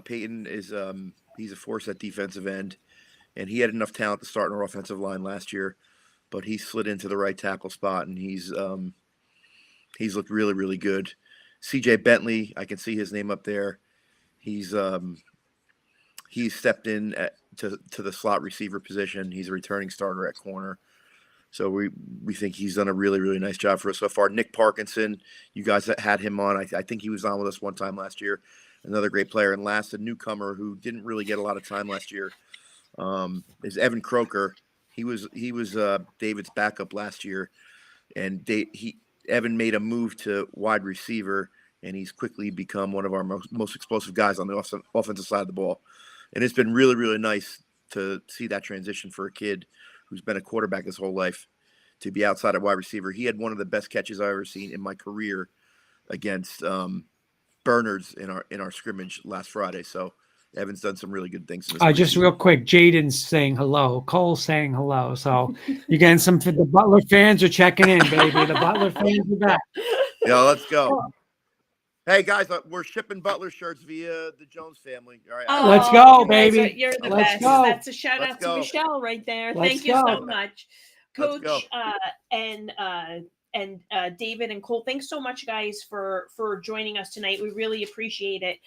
Peyton is he's a force at defensive end, and he had enough talent to start in our offensive line last year, but he slid into the right tackle spot, and he's looked really, really good. CJ Bentley, I can see his name up there. He's stepped in to the slot receiver position. He's a returning starter at corner. So we think he's done a really, really nice job for us so far. Nick Parkinson, you guys had him on. I think he was on with us one time last year. Another great player. And last, a newcomer who didn't really get a lot of time last year is Evan Croker. He was David's backup last year, and Evan made a move to wide receiver, and he's quickly become one of our most explosive guys on the offensive side of the ball. And it's been really, really nice to see that transition for a kid who's been a quarterback his whole life to be outside at wide receiver. He had one of the best catches I've ever seen in my career against Bernards in our scrimmage last Friday. So Evan's done some really good things in this Just preseason. real quick, Jaden's saying hello. Cole's saying hello. So you're getting the Butler fans are checking in, baby. The Butler fans are back. Yeah, let's go. Hey guys, we're shipping Butler shirts via the Jones family. All right, let's go, you guys baby. you're the Let's best. go. That's a shout Let's out go. to Michelle right there. Let's Thank you so go. much, Let's go. Coach and David and Cole. Thanks so much, guys, for joining us tonight. We really appreciate it.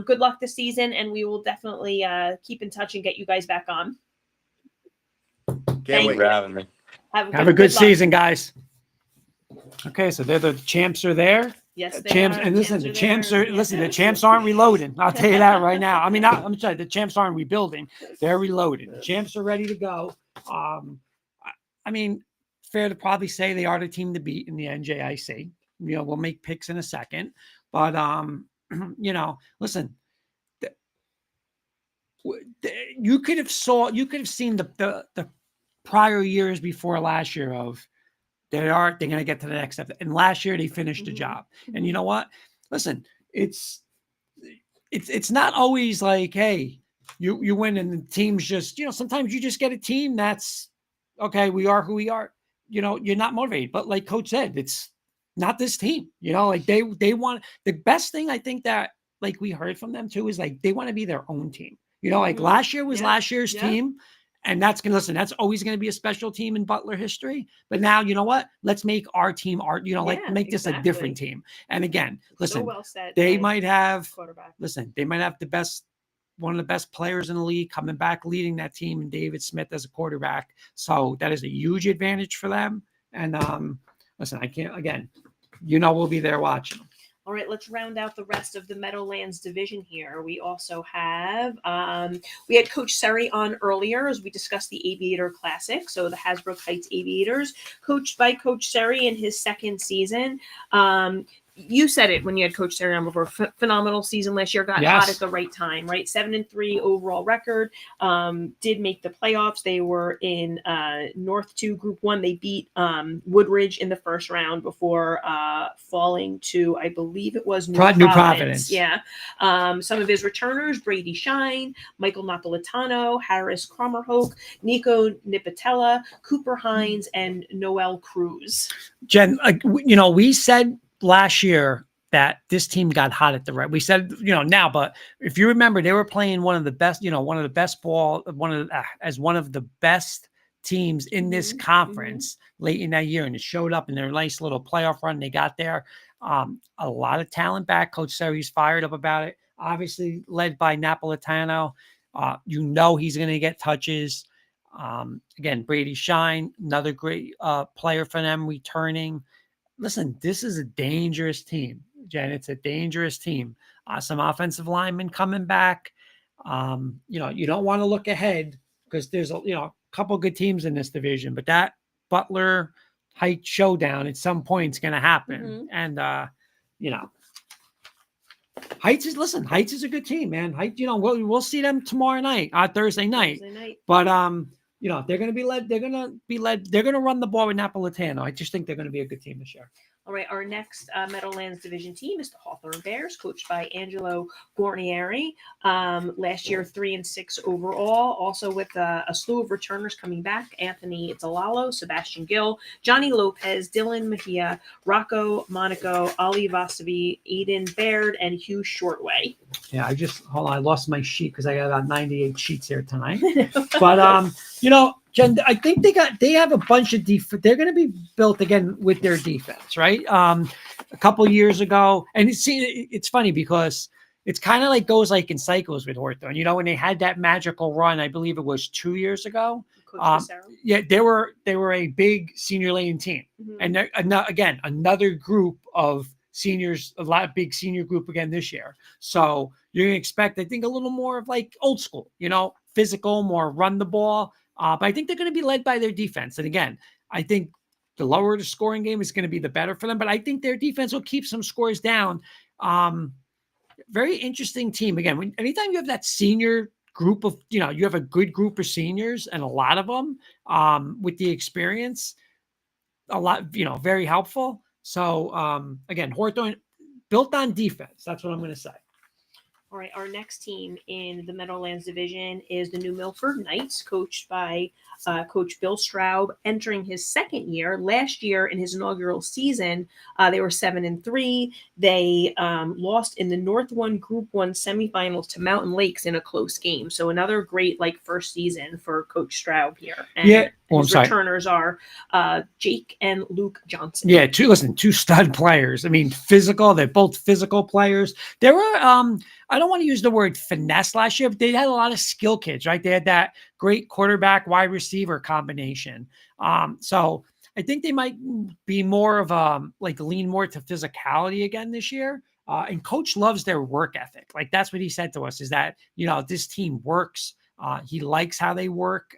Good luck this season, and we will definitely keep in touch and get you guys back on. Thank you for having me. Have a good season, guys. Okay, so the champs are there. Yes, they champs. are. And listen, the champs are there. listen. The champs aren't reloading. I'll tell you that right now. I mean, I'm sorry. The champs aren't rebuilding. They're reloading. The champs are ready to go. I mean, fair to probably say they are the team to beat in the NJIC. You know, we'll make picks in a second, but you know, listen. You could have seen the prior years before last year of they're going to get to the next step. And last year they finished the job. And you know what? Listen, it's not always like, hey, you win and the team's just, you know, sometimes you just get a team that's okay. We are who we are. You know, you're not motivated. But like Coach said, it's not this team. You know, like they want the best thing I think that like we heard from them too is like they want to be their own team. You know, like last year was last year's team. And that's that's always going to be a special team in Butler history. But now, you know what? Let's make our team make this a different team. And again, listen, well said, they might have quarterback. Listen, they might have one of the best players in the league coming back, leading that team, and David Smith as a quarterback. So that is a huge advantage for them. And listen, we'll be there watching them. All right, let's round out the rest of the Meadowlands division here. We also have, we had Coach Seri on earlier as we discussed the Aviator Classic. So the Hasbrouck Heights Aviators, coached by Coach Seri in his second season. You said it when you had Coach Seri on before. Phenomenal season last year. Got hot at the right time, right? 7-3 overall record. Did make the playoffs. They were in North 2 Group 1. They beat Woodridge in the first round before falling to, I believe it was New Providence. Yeah. Some of his returners: Brady Shine, Michael Napolitano, Harris Cromerhoke, Nico Nipatella, Cooper Hines, and Noel Cruz. Jen, you know, we said last year that this team got hot at the right. We said, you know, now, but if you remember, they were playing one of the best teams in this conference late in that year, and it showed up in their nice little playoff run. They got there. A lot of talent back. Coach Seri's fired up about it. Obviously led by Napolitano. You know he's going to get touches. Again, Brady Shine, another great player for them returning. Listen, this is a dangerous team, Jen. It's a dangerous team. Some offensive linemen coming back. You know, you don't want to look ahead because there's a couple good teams in this division, but that Butler Heights showdown at some point is going to happen. And you know, Heights is a good team, man. Heights, you know, we'll see them tomorrow night, Thursday night. But you know, they're going to be led. They're going to run the ball with Napolitano. I just think they're going to be a good team this year. All right, our next Meadowlands Division team is the Hawthorne Bears, coached by Angelo Guarnieri. Last year, 3-6 overall. Also with a slew of returners coming back: Anthony Zalalo, Sebastian Gill, Johnny Lopez, Dylan Mejia, Rocco Monaco, Ali Vasavi, Aiden Baird, and Hugh Shortway. Yeah, I lost my sheet because I got about 98 sheets here tonight. But you know, Jen, I think they have a bunch of they're going to be built again with their defense, right? A couple years ago, and it's funny because it's kind of like goes like in cycles with Hawthorne. You know, when they had that magical run, I believe it was 2 years ago. Yeah, they were a big senior lane team, and again another group of seniors, big senior group again this year. So you're going to expect, I think, a little more of like old school, you know, physical, more run the ball. But I think they're going to be led by their defense. And again, I think the lower the scoring game is going to be the better for them. But I think their defense will keep some scores down. Very interesting team. Again, anytime you have that senior group of, you have a good group of seniors and a lot of them with the experience, a lot, very helpful. So again, Hawthorne built on defense. That's what I'm going to say. All right, our next team in the Meadowlands Division is the New Milford Knights, coached by Coach Bill Straub, entering his second year. Last year, in his inaugural season, they were 7-3. They lost in the North 1 Group 1 semifinals to Mountain Lakes in a close game. So another great first season for Coach Straub here. And his returners are Jake and Luke Johnson. Yeah, two stud players. I mean, physical. They're both physical players. There were I don't want to use the word finesse last year, but they had a lot of skill kids, right? They had that great quarterback wide receiver combination. So I think they might be more of lean more to physicality again this year. And coach loves their work ethic. That's what he said to us, is that, this team works. He likes how they work.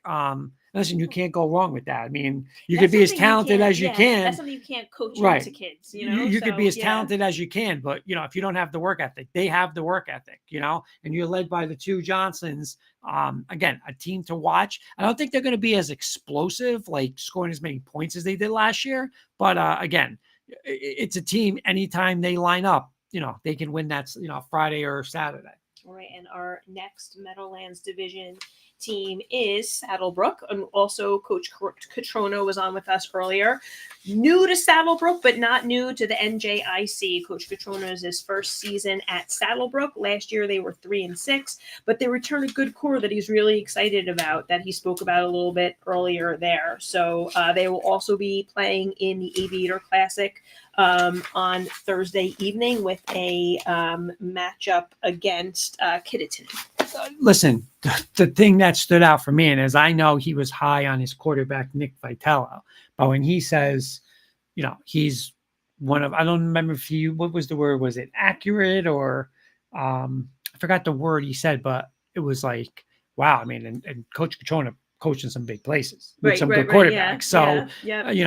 Listen, you can't go wrong with that. I mean, you could be as talented as you can. That's something you can't coach Right. into kids, You could be as talented as you can, but if you don't have the work ethic, they have the work ethic, and you're led by the two Johnsons. Again, a team to watch. I don't think they're going to be as explosive, scoring as many points as they did last year. But again, it's a team. Anytime they line up, they can win that, Friday or Saturday. All right, and our next Meadowlands Division team is Saddlebrook, and also Coach Catrono was on with us earlier. New to Saddlebrook, but not new to the NJIC. Coach Catrono is his first season at Saddlebrook. Last year they were 3-6, but they returned a good core that he's really excited about, that he spoke about a little bit earlier there. So they will also be playing in the Aviator Classic on Thursday evening with a matchup against Kittatinny. Listen, the thing that stood out for me, and as I know he was high on his quarterback, Nick Vitello, but when he says, he's one of, I don't remember what was the word? Was it accurate or I forgot the word he said, but it was wow. I mean, and Coach Catrona coaching some big places with some good quarterbacks. So,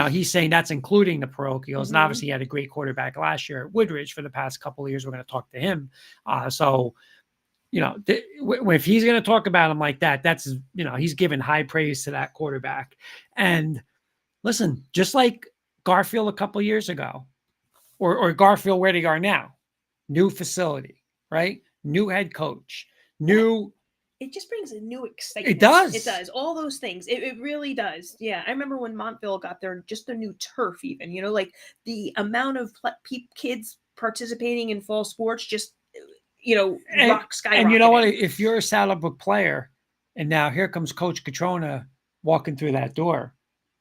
he's saying that's including the parochials. And obviously he had a great quarterback last year at Woodridge for the past couple of years. We're going to talk to him. If he's going to talk about him like that, that's, he's giving high praise to that quarterback. And listen, just like Garfield a couple of years ago, or Garfield where they are now, new facility, right? New head coach, new. It just brings a new excitement. It does. It does. All those things. It really does. Yeah. I remember when Montville got their new turf even, the amount of kids participating in fall sports just, rock skyrocketing. And you know what? If you're a Saddlebrook player, and now here comes Coach Catrona walking through that door,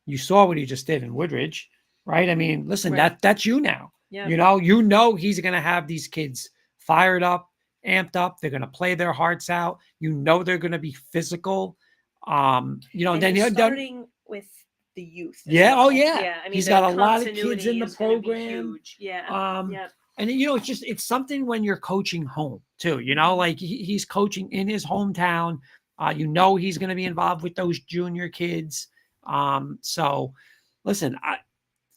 you saw what he just did in Woodridge, right? I mean, listen, that's you now. Yeah. He's going to have these kids fired up, amped up. They're going to play their hearts out. They're going to be physical. And then starting with the youth. Yeah. Well. Oh yeah. Yeah. I mean, he's got a lot of kids in the program. Yeah. And it's something when you're coaching home too, he's coaching in his hometown. He's going to be involved with those junior kids. So listen,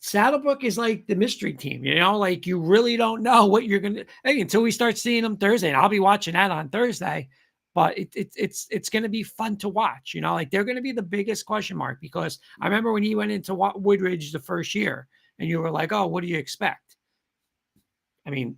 Saddlebrook is like the mystery team, you really don't know what you're going to, until we start seeing them Thursday, and I'll be watching that on Thursday, but it's going to be fun to watch, they're going to be the biggest question mark, because I remember when he went into Woodridge the first year and you were like, oh, what do you expect? I mean,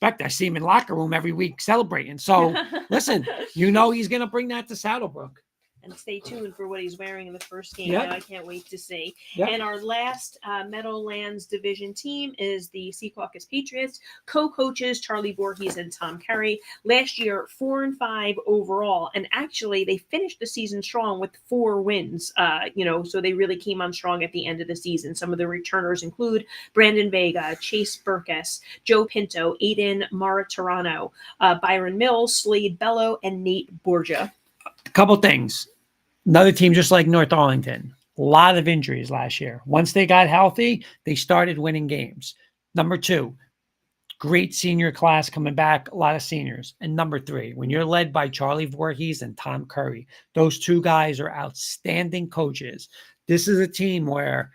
I see him in locker room every week celebrating. So listen, he's going to bring that to Saddlebrook. And stay tuned for what he's wearing in the first game. Yep. I can't wait to see. Yep. And our last Meadowlands Division team is the Secaucus Patriots. Co-coaches Charlie Voorhees and Tom Carey. Last year, 4-5 overall. And actually, they finished the season strong with 4 wins. So they really came on strong at the end of the season. Some of the returners include Brandon Vega, Chase Burkess, Joe Pinto, Aiden Maratorano, Byron Mills, Slade Bello, and Nate Borgia. A couple things. Another team just like North Arlington. A lot of injuries last year. Once they got healthy, they started winning games. Number 2, great senior class coming back, a lot of seniors. And number 3, when you're led by Charlie Voorhees and Tom Curry, those two guys are outstanding coaches. This is a team where,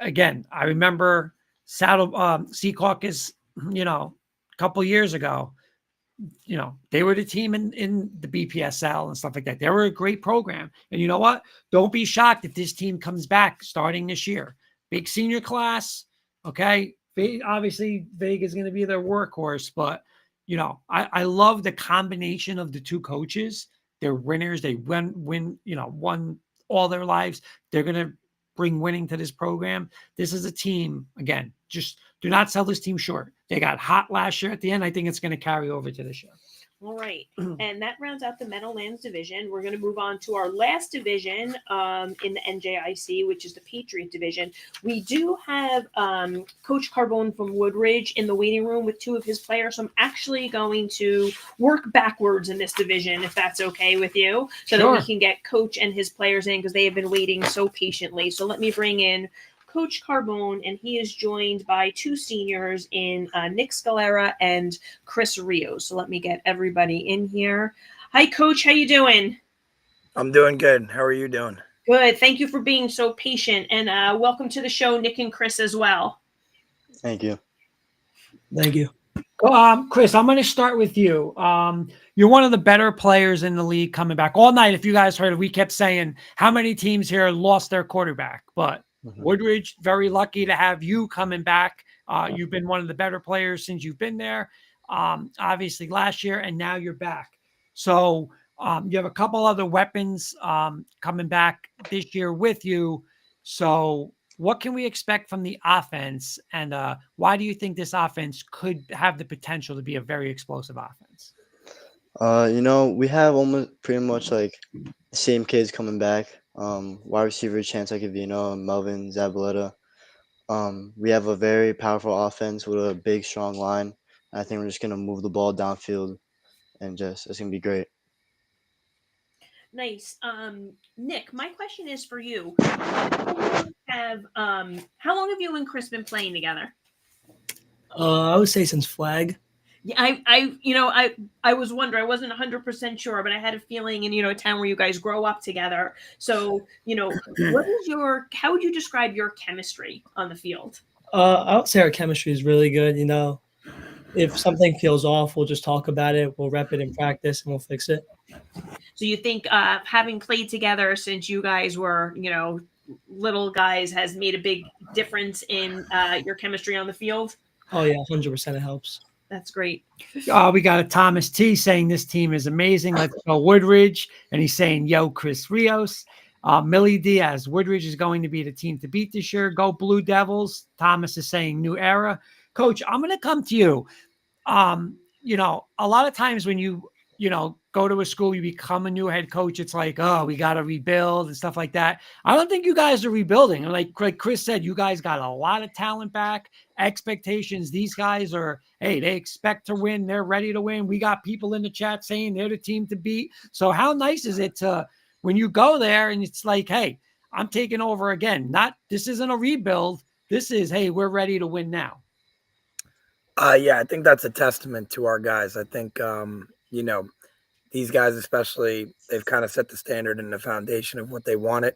again, I remember Secaucus, a couple years ago, they were the team in the BPSL and stuff like that. They were a great program. And you know what? Don't be shocked if this team comes back starting this year. Big senior class. Okay. Obviously, Vega is going to be their workhorse, but, I love the combination of the two coaches. They're winners. They won all their lives. They're going to bring winning to this program. This is a team, again, just do not sell this team short. They got hot last year at the end. I think it's going to carry over to this year. All right. And that rounds out the Meadowlands division. We're going to move on to our last division in the NJIC, which is the Patriot division. We do have Coach Carbone from Woodridge in the waiting room with two of his players. So I'm actually going to work backwards in this division, if that's okay with you, so that we can get Coach and his players in because they have been waiting so patiently. So let me bring in Coach Carbone, and he is joined by two seniors in Nick Scalera and Chris Rios. So let me get everybody in here. Hi, Coach. How you doing? I'm doing good. How are you doing? Good. Thank you for being so patient, and welcome to the show, Nick and Chris, as well. Thank you. Thank you. Chris, I'm going to start with you. You're one of the better players in the league coming back. All night, if you guys heard it, we kept saying how many teams here lost their quarterback, but Woodridge, very lucky to have you coming back. You've been one of the better players since you've been there, obviously last year, and now you're back. So you have a couple other weapons coming back this year with you. So what can we expect from the offense, and why do you think this offense could have the potential to be a very explosive offense? We have almost pretty much like the same kids coming back. Wide receiver Chance Akavino and Melvin Zabaleta. We have a very powerful offense with a big, strong line. I think we're just going to move the ball downfield and it's going to be great. Nice. Nick, my question is for you. How long have you and Chris been playing together? I would say since flag. Yeah, I was wondering. I wasn't 100% sure, but I had a feeling in a town where you guys grow up together. So how would you describe your chemistry on the field? I would say our chemistry is really good. If something feels off, we'll just talk about it. We'll rep it in practice and we'll fix it. So you think having played together since you guys were little guys has made a big difference in your chemistry on the field? Oh yeah, 100% it helps. That's great. We got a Thomas T saying this team is amazing. Let's go Woodridge. And he's saying, yo, Chris Rios. Millie Diaz, Woodridge is going to be the team to beat this year. Go Blue Devils. Thomas is saying new era. Coach, I'm going to come to you. A lot of times when you go to a school, you become a new head coach. It's like, oh, we got to rebuild and stuff like that. I don't think you guys are rebuilding. Like Chris said, you guys got a lot of talent back, expectations. These guys they expect to win. They're ready to win. We got people in the chat saying they're the team to beat. So how nice is it when you go there and it's like, hey, I'm taking over again. This isn't a rebuild. This is, hey, we're ready to win now. Yeah, I think that's a testament to our guys. I think, these guys especially, they've kind of set the standard and the foundation of what they wanted.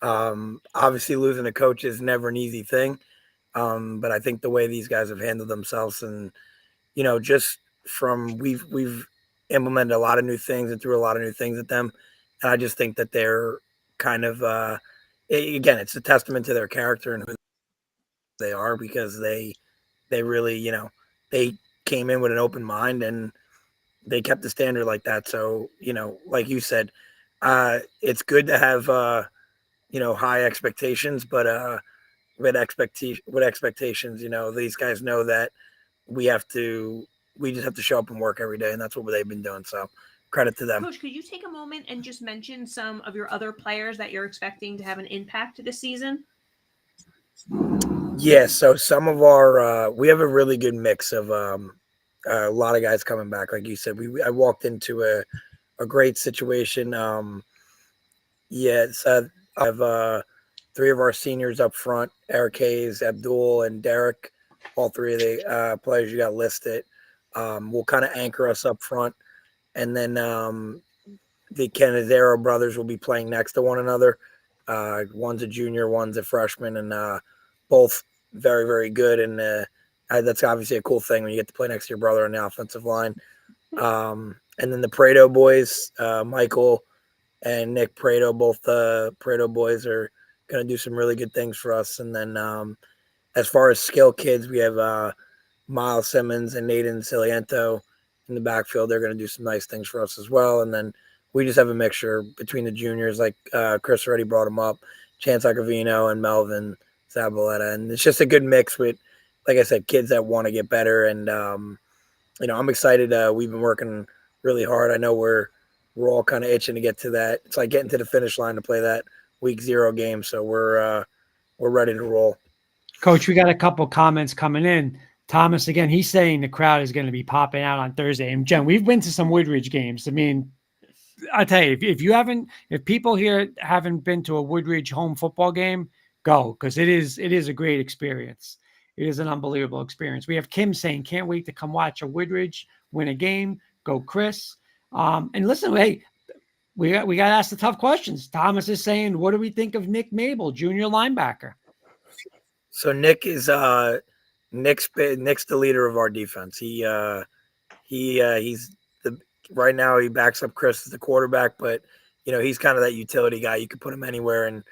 Obviously, losing a coach is never an easy thing. But I think the way these guys have handled themselves and, just we've implemented a lot of new things and threw a lot of new things at them. And I just think that they're kind of, again, it's a testament to their character and who they are because they really, they came in with an open mind and they kept the standard like that. So, like you said, it's good to have, high expectations, but with expectations, these guys know that we just have to show up and work every day. And that's what they've been doing. So credit to them. Coach, could you take a moment and just mention some of your other players that you're expecting to have an impact this season? Yeah. So some of our, we have a really good mix of, a lot of guys coming back. Like you said, I walked into a great situation. I have three of our seniors up front, Eric Hayes, Abdul, and Derek. All three of the players you got listed will kind of anchor us up front. And then the Canizero brothers will be playing next to one another. One's a junior, one's a freshman, and both very, very good. And that's obviously a cool thing when you get to play next to your brother on the offensive line. And then the Prado boys, Michael and Nick Prado, both the Prado boys are going to do some really good things for us. And then as far as skill kids, we have Miles Simmons and Nathan Siliento in the backfield. They're going to do some nice things for us as well. And then we just have a mixture between the juniors, like Chris already brought them up, Chance Acavino and Melvin Zabaleta. And it's just a good mix with, like I said, kids that want to get better. And, you know, I'm excited. We've been working really hard. I know we're all kind of itching to get to that. It's like getting to the finish line to play that week 0 game. So we're ready to roll. Coach, we got a couple comments coming in. Thomas, again, he's saying the crowd is going to be popping out on Thursday. And Jen, we've been to some Woodridge games. I mean, I tell you, if people here haven't been to a Woodridge home football game, go, because it is a great experience. It is an unbelievable experience. We have Kim saying, can't wait to come watch a Woodridge win a game. Go, Chris. And listen, hey, we got to ask the tough questions. Thomas is saying, what do we think of Nick Mabel, junior linebacker? So Nick is Nick's the leader of our defense. He's right now he backs up Chris as the quarterback, but you know, he's kind of that utility guy. You could put him anywhere and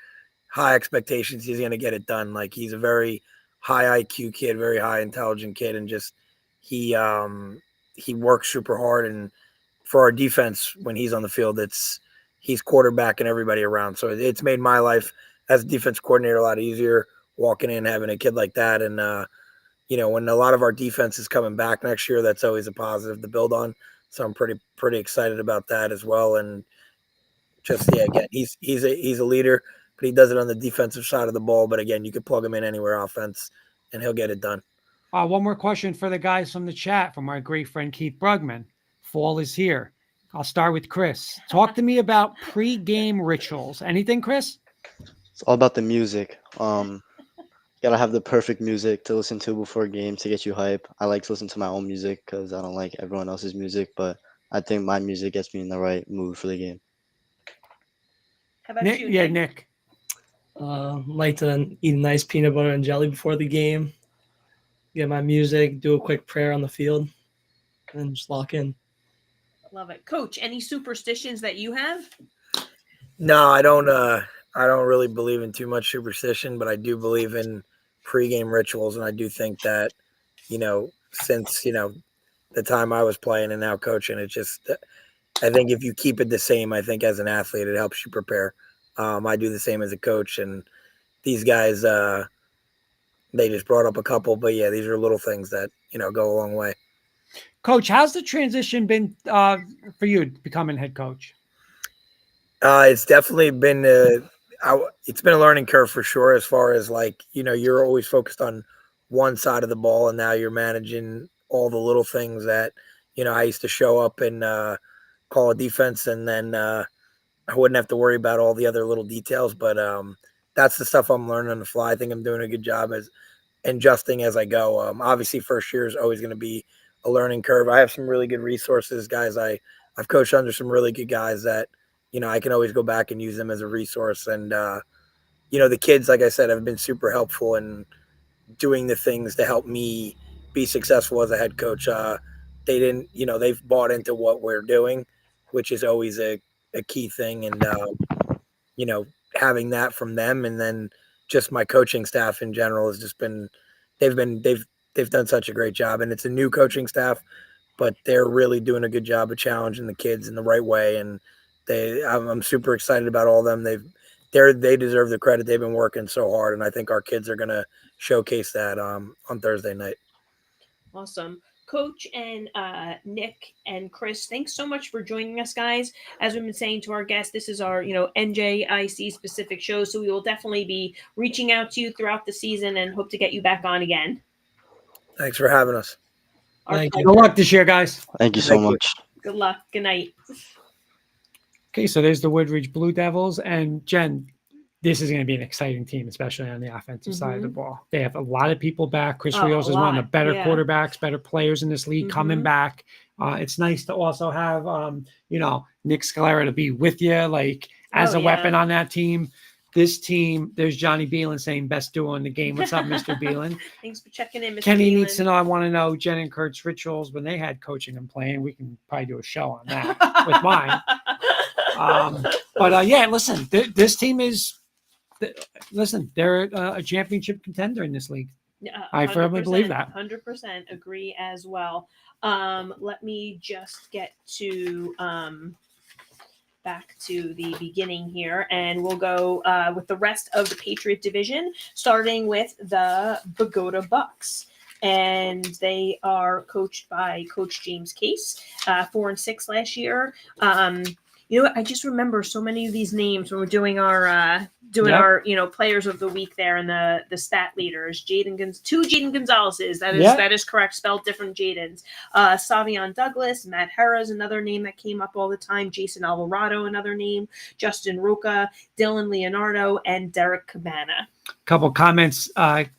high expectations. He's going to get it done. Like, he's a very high IQ kid, very high intelligent kid. And just, he works super hard. And for our defense, when he's on the field, he's quarterbacking everybody around. So it's made my life as a defense coordinator a lot easier walking in, having a kid like that. And, you know, when a lot of our defense is coming back next year, that's always a positive to build on. So I'm pretty excited about that as well. And just, yeah, again, he's a leader, but he does it on the defensive side of the ball. But again, you could plug him in anywhere offense and he'll get it done. One more question for the guys from the chat from our great friend Keith Brugman. Fall is here. I'll start with Chris. Talk to me about pre-game rituals. Anything, Chris? It's all about the music. Gotta have the perfect music to listen to before a game to get you hype. I like to listen to my own music because I don't like everyone else's music, but I think my music gets me in the right mood for the game. How about Nick? you? Yeah, Nick. Like to eat a nice peanut butter and jelly before the game. Get my music, do a quick prayer on the field, and just lock in. Love it. Coach, any superstitions that you have? No, I don't really believe in too much superstition, but I do believe in pregame rituals. And I do think that, you know, since, you know, the time I was playing and now coaching, it just, I think if you keep it the same, I think as an athlete, it helps you prepare. I do the same as a coach, and these guys, they just brought up a couple, but yeah, these are little things that, you know, go a long way. Coach, how's the transition been for you becoming head coach? It's definitely been it's been a learning curve for sure, as far as, like, you know, you're always focused on one side of the ball, and now you're managing all the little things that, you know, I used to show up and call a defense, and then I wouldn't have to worry about all the other little details. But that's the stuff I'm learning on the fly. I think I'm doing a good job as adjusting as I go. Obviously, first year is always going to be a learning curve. I have some really good resources, guys. I've coached under some really good guys that, you know, I can always go back and use them as a resource. And, you know, the kids, like I said, have been super helpful in doing the things to help me be successful as a head coach. They didn't, you know, they've bought into what we're doing, which is always a key thing. And, you know, having that from them, and then just my coaching staff in general has just been, they've done such a great job. And it's a new coaching staff, but they're really doing a good job of challenging the kids in the right way. And I'm super excited about all of them. They deserve the credit. They've been working so hard, and I think our kids are going to showcase that on Thursday night. Awesome. Coach and Nick and Chris, thanks so much for joining us, guys. As we've been saying to our guests, this is our, you know, NJIC specific show, so we will definitely be reaching out to you throughout the season and hope to get you back on again. Thanks for having us. Good luck this year, guys. Thank you so much. Good luck. Good night. Okay, so there's the Woodridge Blue Devils. And Jen, this is going to be an exciting team, especially on the offensive side of the ball. They have a lot of people back. Chris Rios is one of the better quarterbacks, better players in this league coming back. It's nice to also have, you know, Nick Scalera to be with you, like, as a weapon on that team. this team, there's Johnny Beelan saying best duo in the game. What's up, Mr. Beelan? Thanks for checking in, Mr. Kenny Beelan. needs to know. I want to know Jen and Kurt's rituals when they had coaching and playing. We can probably do a show on that with mine. Yeah, listen, this team is. Listen, they're a championship contender in this league. I firmly believe that. 100% agree as well. Let me just get to back to the beginning here, and we'll go with the rest of the Patriot division, starting with the Bogota Bucks. And they are coached by Coach James Case, 4-6 last year. You know what? I just remember so many of these names when we're doing our players of the week there, and the stat leaders. Two Jaden Gonzalez's. That is correct. Spelled different Jadens. Savion Douglas, Matt Harrah's another name that came up all the time. Jason Alvarado, another name. Justin Roca, Dylan Leonardo, and Derek Cabana. Couple comments.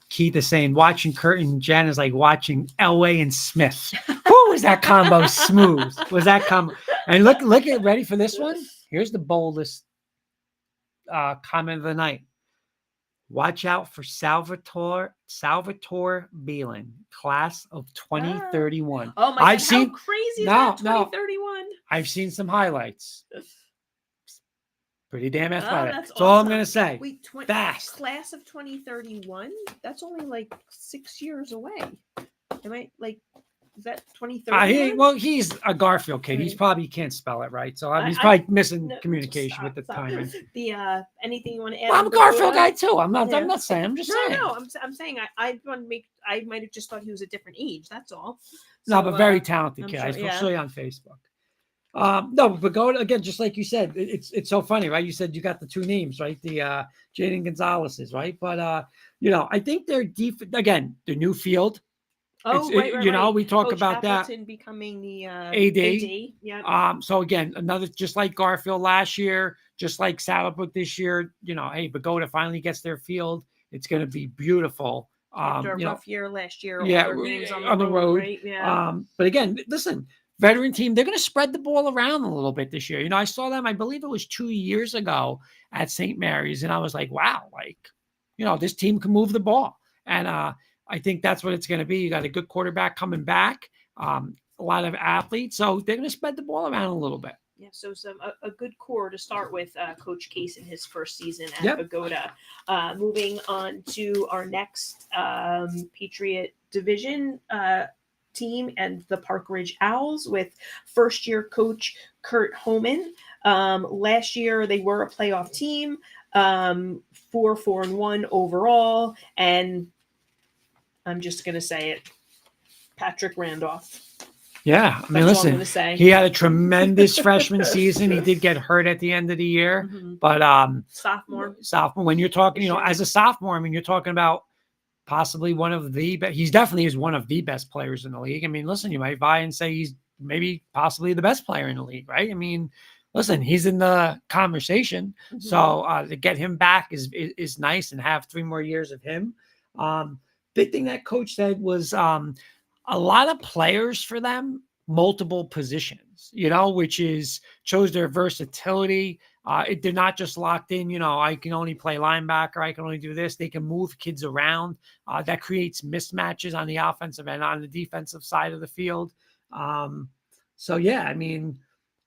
Keith is saying watching Kurt and Jen is like watching Elway and Smith. Who was that combo smooth? Was that combo? And look at ready for this one. Here's the boldest comment of the night. Watch out for Salvatore Beelan, class of 2031. Oh my God! How crazy is that? 2031. I've seen some highlights. Pretty damn athletic. That's all I'm awesome. going to say. Wait, fast. Class of 2031? That's only like 6 years away. Am I like, is that 2031? He's a Garfield kid. Right. He's probably can't spell it right. So he's probably missing communication with the timing. Anything you want to add? Well, I'm a Garfield guy too. I'm not saying. I'm just saying. No. I'm saying I want to make. I might have just thought he was a different age. That's all. No, but very talented kid. Sure, I'll show you on Facebook. No, but go again, just like you said, it's so funny, right? You said you got the two names, right? The Jaden Gonzalez's, right? But I think they're again, the new field. Oh, right. We talk Coach about Appleton that. Becoming the AD. Yeah. So again, another just like Garfield last year, just like Saddlebrook this year. Hey, Bogota finally gets their field. It's going to be beautiful. After a rough year last year. Yeah, all their games on the road. Right? Yeah. But again, listen. Veteran team, they're going to spread the ball around a little bit this year. I saw them, I believe it was 2 years ago at St. Mary's, and I was like, wow, this team can move the ball. And I think that's what it's going to be. You got a good quarterback coming back, a lot of athletes. So they're going to spread the ball around a little bit. Yeah, so a good core to start with Coach Case in his first season at Bogota. Moving on to our next Patriot division team and the Park Ridge Owls with first-year coach Kurt Homan. Last year they were a playoff team, 4-1 overall, and I'm just going to say it, Patrick Randolph. Yeah, I mean, listen, he had a tremendous freshman season. He did get hurt at the end of the year, but sophomore. When you're talking, as a sophomore, I mean, you're talking about possibly one of the best. He's definitely is one of the best players in the league. I mean, listen, you might vie and say he's maybe possibly the best player in the league, right? I mean, listen, he's in the conversation. So to get him back is nice and have 3 more years of him. Big thing that coach said was a lot of players for them, multiple positions, which shows their versatility. They're not just locked in, I can only play linebacker, I can only do this. They can move kids around. That creates mismatches on the offensive and on the defensive side of the field. I mean,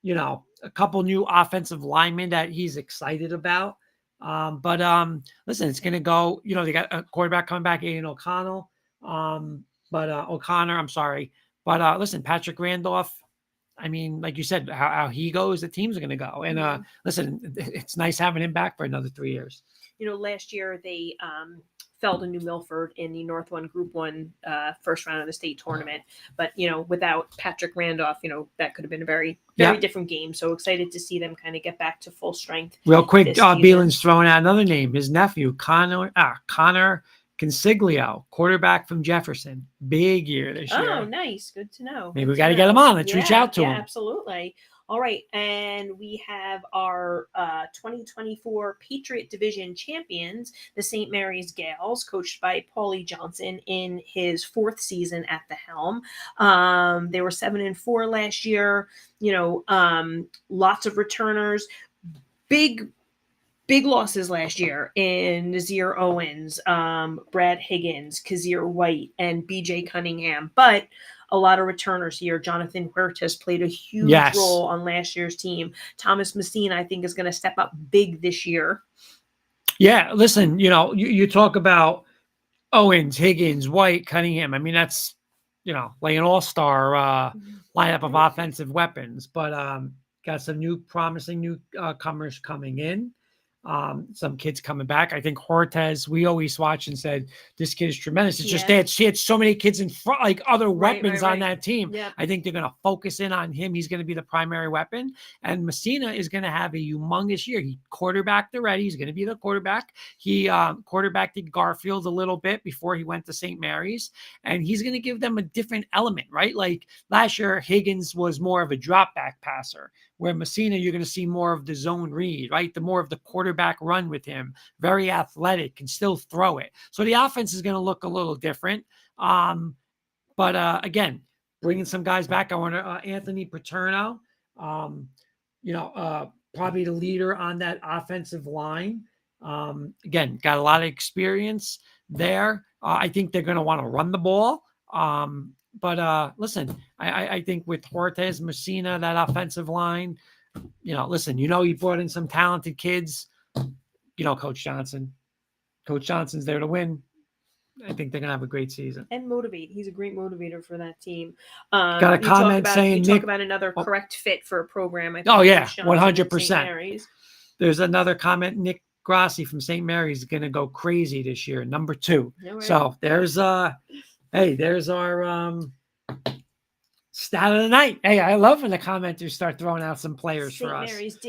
a couple new offensive linemen that he's excited about. Listen, it's going to go, they got a quarterback coming back, Aiden O'Connell. O'Connor, I'm sorry. But listen, Patrick Randolph, I mean, like you said, how he goes, the teams are going to go. And listen, it's nice having him back for another 3 years. Last year they fell to New Milford in the North 1 Group 1 first round of the state tournament. But, without Patrick Randolph, that could have been a very, very different game. So excited to see them kind of get back to full strength. Real quick, Beelan's throwing out another name. His nephew, Connor Consiglio, quarterback from Jefferson. Big year this year. Oh, nice. Good to know. Maybe we got to get him on. Let's reach out to him. Absolutely. All right. And we have our 2024 Patriot Division champions, the St. Mary's Gales, coached by Paulie Johnson in his 4th season at the helm. They were 7-4 last year. Lots of returners. Big big losses last year in Nazir Owens, Brad Higgins, Kazir White, and BJ Cunningham. But a lot of returners here. Jonathan Huertas played a huge role on last year's team. Thomas Messina, I think, is going to step up big this year. Yeah, listen, you talk about Owens, Higgins, White, Cunningham. I mean, that's, like an all-star lineup of offensive weapons. But got some promising newcomers coming in. Some kids coming back. I think Hortez, we always watched and said, this kid is tremendous. It's just she had so many kids in front, like other weapons on that team. Yep. I think they're going to focus in on him. He's going to be the primary weapon. And Messina is going to have a humongous year. He quarterbacked already. He's going to be the quarterback. He quarterbacked Garfield a little bit before he went to St. Mary's. And he's going to give them a different element, right? Like last year, Higgins was more of a drop back passer, where Messina, you're going to see more of the zone read, right? The more of the quarterback run with him, very athletic, can still throw it. So the offense is going to look a little different. But again, bringing some guys back. I want Anthony Paterno, probably the leader on that offensive line. Again, got a lot of experience there. I think they're going to want to run the ball. But listen, I think with Hortez, Messina, that offensive line, listen, he brought in some talented kids. Coach Johnson. Coach Johnson's there to win. I think they're going to have a great season. And motivate. He's a great motivator for that team. Got a comment saying talk about another correct fit for a program. I think 100%. There's another comment. Nick Grassi from St. Mary's is going to go crazy this year, number 2. So there's there's our stat of the night. Hey, I love when the commenters start throwing out some players for us. St. Mary's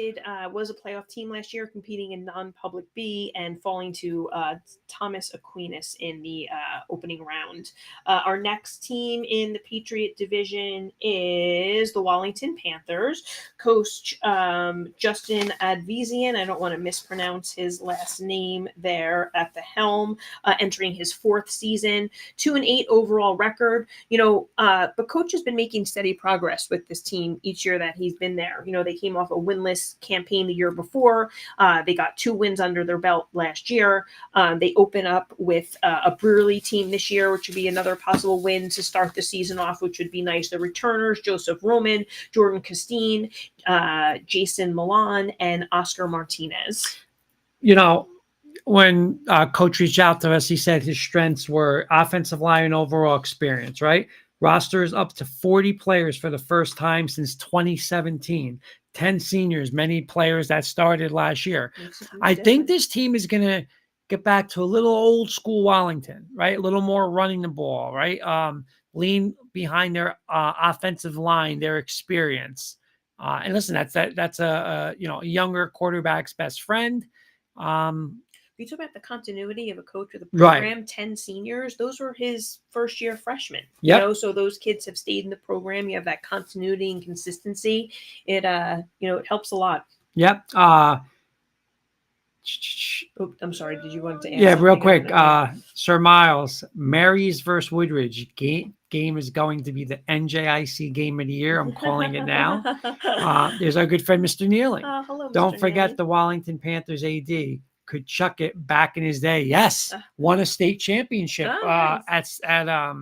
was a playoff team last year, competing in non-public B and falling to Thomas Aquinas in the opening round. Our next team in the Patriot Division is the Wallington Panthers. Coach Justin Advizian, I don't want to mispronounce his last name there at the helm, entering his 4th season, 2-8 overall record. But Coach has been making steady progress with this team each year that he's been there. They came off a winless campaign the year before. They got 2 wins under their belt last year. They open up with a Brewerly team this year, which would be another possible win to start the season off, which would be nice. The returners, Joseph Roman, Jordan Castine, Jason Milan, and Oscar Martinez. When Coach reached out to us, he said his strengths were offensive line and overall experience, right? Roster is up to 40 players for the first time since 2017. 10 seniors, many players that started last year. I think this team is going to get back to a little old school Wallington, right? A little more running the ball, right? Lean behind their offensive line, their experience. And listen, that's a younger quarterback's best friend. You talk about the continuity of a coach with a program, right. 10 seniors, those were his first year freshmen. Yep. So those kids have stayed in the program. You have that continuity and consistency. It it helps a lot. Yep. I'm sorry. Did you want to add? Yeah, real quick. Sir Miles, Mary's versus Woodridge game is going to be the NJIC game of the year. I'm calling it now. There's our good friend, Mr. Nealing. Hello, Mr. Don't forget Nealing. The Wallington Panthers AD could chuck it back in his day. Yes, won a state championship nice. at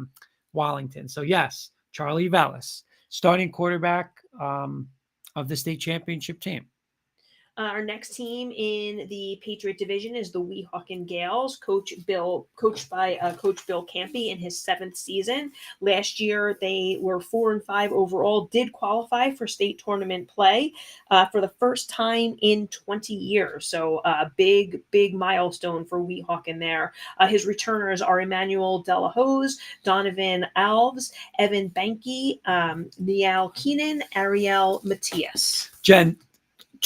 Wallington. So yes, Charlie Vellis, starting quarterback of the state championship team. Our next team in the Patriot Division is the Weehawken Gales, coached by Coach Bill Campy in his 7th season. Last year, they were 4-5 overall, did qualify for state tournament play for the first time in 20 years. So a big milestone for Weehawken there. His returners are Emmanuel Delahose, Donovan Alves, Evan Banky, Niall Keenan, Ariel Matias. Jen,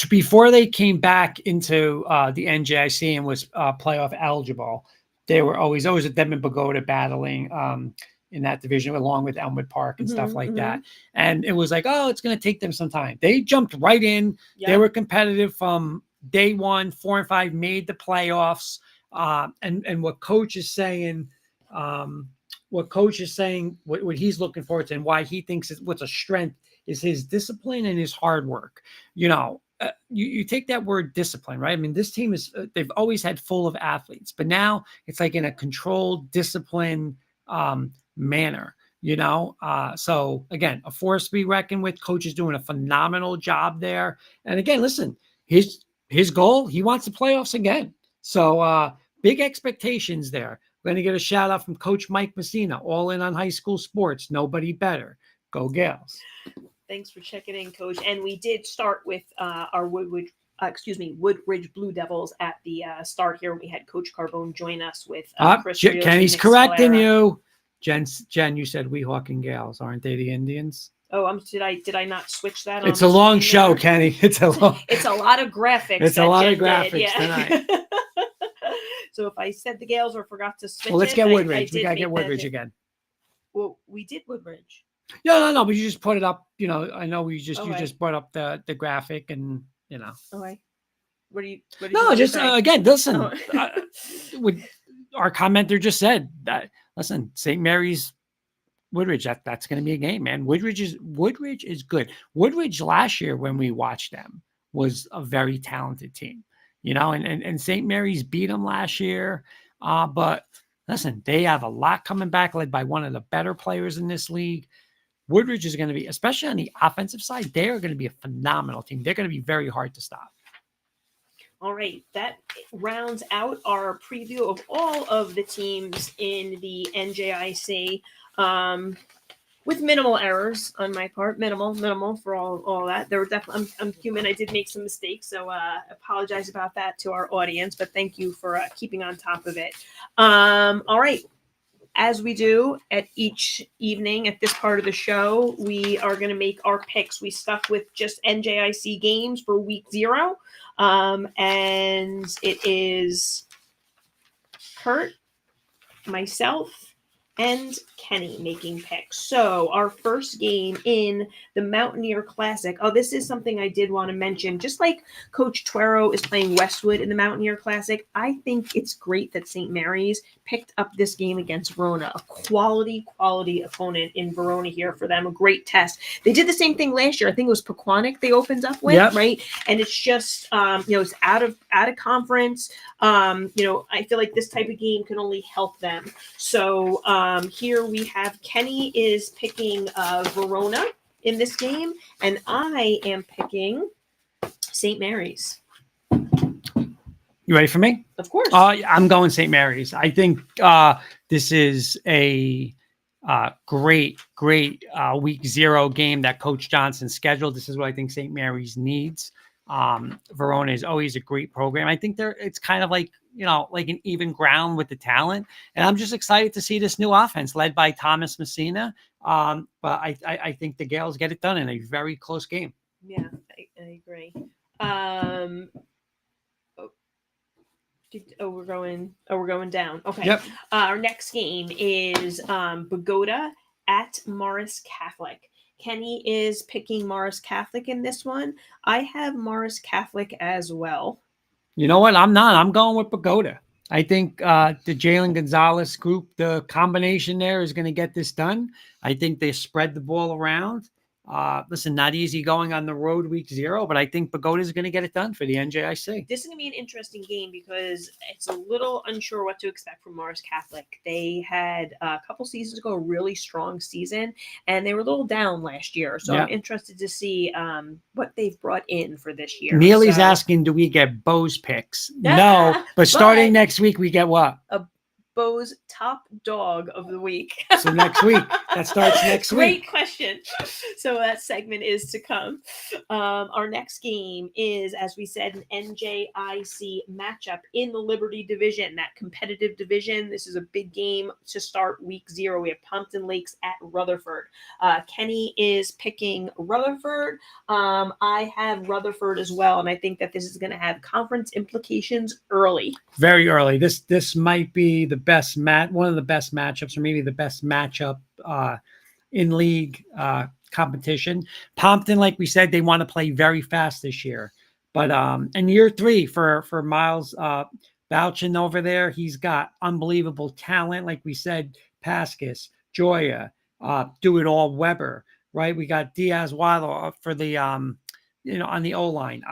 before they came back into the NJIC and was playoff eligible, they were always at them in Bogota battling in that division along with Elmwood Park and stuff like that. And it was like, it's going to take them some time. They jumped right in. Yep. They were competitive from day one. 4-5 made the playoffs. And what Coach is saying, what he's looking forward to and why he thinks what's a strength is his discipline and his hard work. you take that word discipline, right? I mean, this team is they've always had full of athletes, but now it's like in a controlled, disciplined manner. So again, a force to be reckoned with. Coach is doing a phenomenal job there. And again, listen, his goal, he wants the playoffs again. So big expectations there. We're going to get a shout out from Coach Mike Messina, all in on high school sports. Nobody better. Go Gales. Thanks for checking in, Coach. And we did start with our Woodridge Blue Devils at the start here. We had Coach Carbone join us with Chris Rios and Kenny's Nick correcting Scalera. you. Jen, you said Weehawken Gales, aren't they the Indians? Oh, did I not switch that? It's on a the long screen show, there? Kenny. It's a long. It's a lot of graphics. It's a that lot of Jen did, graphics yeah. tonight. So if I said the Gales or forgot to switch Well, let's it, get I Woodridge. We did gotta get make that Woodridge hit. again. Well, we did Woodridge. No. But you just put it up. I know you Okay. just brought up the graphic, and Okay. What do you No, want to just say? again, listen. Oh. With our commenter just said that. Listen, St. Mary's, Woodridge. That's going to be a game, man. Woodridge is good. Woodridge last year when we watched them was a very talented team, and St. Mary's beat them last year. But listen, they have a lot coming back, led by one of the better players in this league. Woodridge is going to be, especially on the offensive side, they are going to be a phenomenal team. They're going to be very hard to stop. All right, that rounds out our preview of all of the teams in the NJIC, with minimal errors on my part. Minimal for all that. There were definitely, I'm human. I did make some mistakes, so apologize about that to our audience. But thank you for keeping on top of it. All right. As we do at each evening at this part of the show, we are going to make our picks. We stuck with just NJIC games for week 0. And it is Kurt, myself, and Kenny making picks. So our first game in the Mountaineer Classic. Oh, this is something I did want to mention. Just like Coach Tuero is playing Westwood in the Mountaineer Classic, I think it's great that St. Mary's picked up this game against Verona, a quality opponent in Verona here for them, a great test. They did the same thing last year. I think it was Pequannock they opened up with, right? And it's just, it's out of conference. I feel like this type of game can only help them. So here we have Kenny is picking Verona in this game, and I am picking St. Mary's. You ready for me? Of course. I'm going St. Mary's. I think this is a great week 0 game that Coach Johnson scheduled. This is what I think St. Mary's needs. Verona is always a great program. I think it's kind of like, like an even ground with the talent. And I'm just excited to see this new offense led by Thomas Messina. But I think the Gales get it done in a very close game. Yeah, I agree. We're going down. Okay. Yep. Our next game is Bogota at Morris Catholic. Kenny is picking Morris Catholic in this one. I have Morris Catholic as well. You know what? I'm not. I'm going with Bogota. I think the Jalen Gonzalez group, the combination there is going to get this done. I think they spread the ball around. Listen, not easy going on the road week 0, but I think Bogota is going to get it done for the NJIC. This is going to be an interesting game because it's a little unsure what to expect from Morris Catholic. They had a couple seasons ago a really strong season, and they were a little down last year. So I'm interested to see what they've brought in for this year. Neely's asking, do we get Bo's picks? No, but starting next week, we get what? Bo's top dog of the week. So next week. That starts next week. Great question. So that segment is to come. Our next game is, as we said, an NJIC matchup in the Liberty Division, that competitive division. This is a big game to start week 0. We have Pompton Lakes at Rutherford. Kenny is picking Rutherford. I have Rutherford as well, and I think that this is going to have conference implications early. Very early. This might be the best one of the best matchups, or maybe the best matchup in league competition. Pompton, like we said, they want to play very fast this year. But in year 3 for Miles Bouchin over there, he's got unbelievable talent. Like we said, Pascus, Joya, Do It All Weber, right? We got Diaz Waddle for the on the O-line.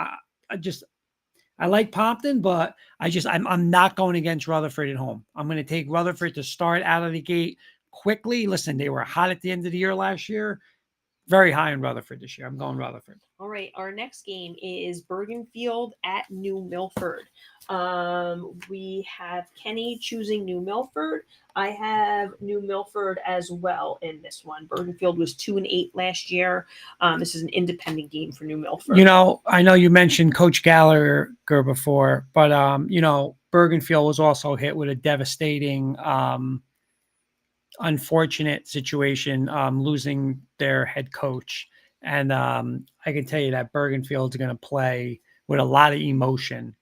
I like Pompton, but I'm not going against Rutherford at home. I'm going to take Rutherford to start out of the gate quickly. Listen, they were hot at the end of the year last year. Very high in Rutherford this year. I'm going Rutherford. All right, our next game is Bergenfield at New Milford. We have Kenny choosing New Milford. I have New Milford as well in this one. Bergenfield was 2-8 last year. This is an independent game for New Milford. I know you mentioned Coach Gallagher before, but Bergenfield was also hit with a devastating unfortunate situation, losing their head coach. And I can tell you that Bergenfield's going to play with a lot of emotion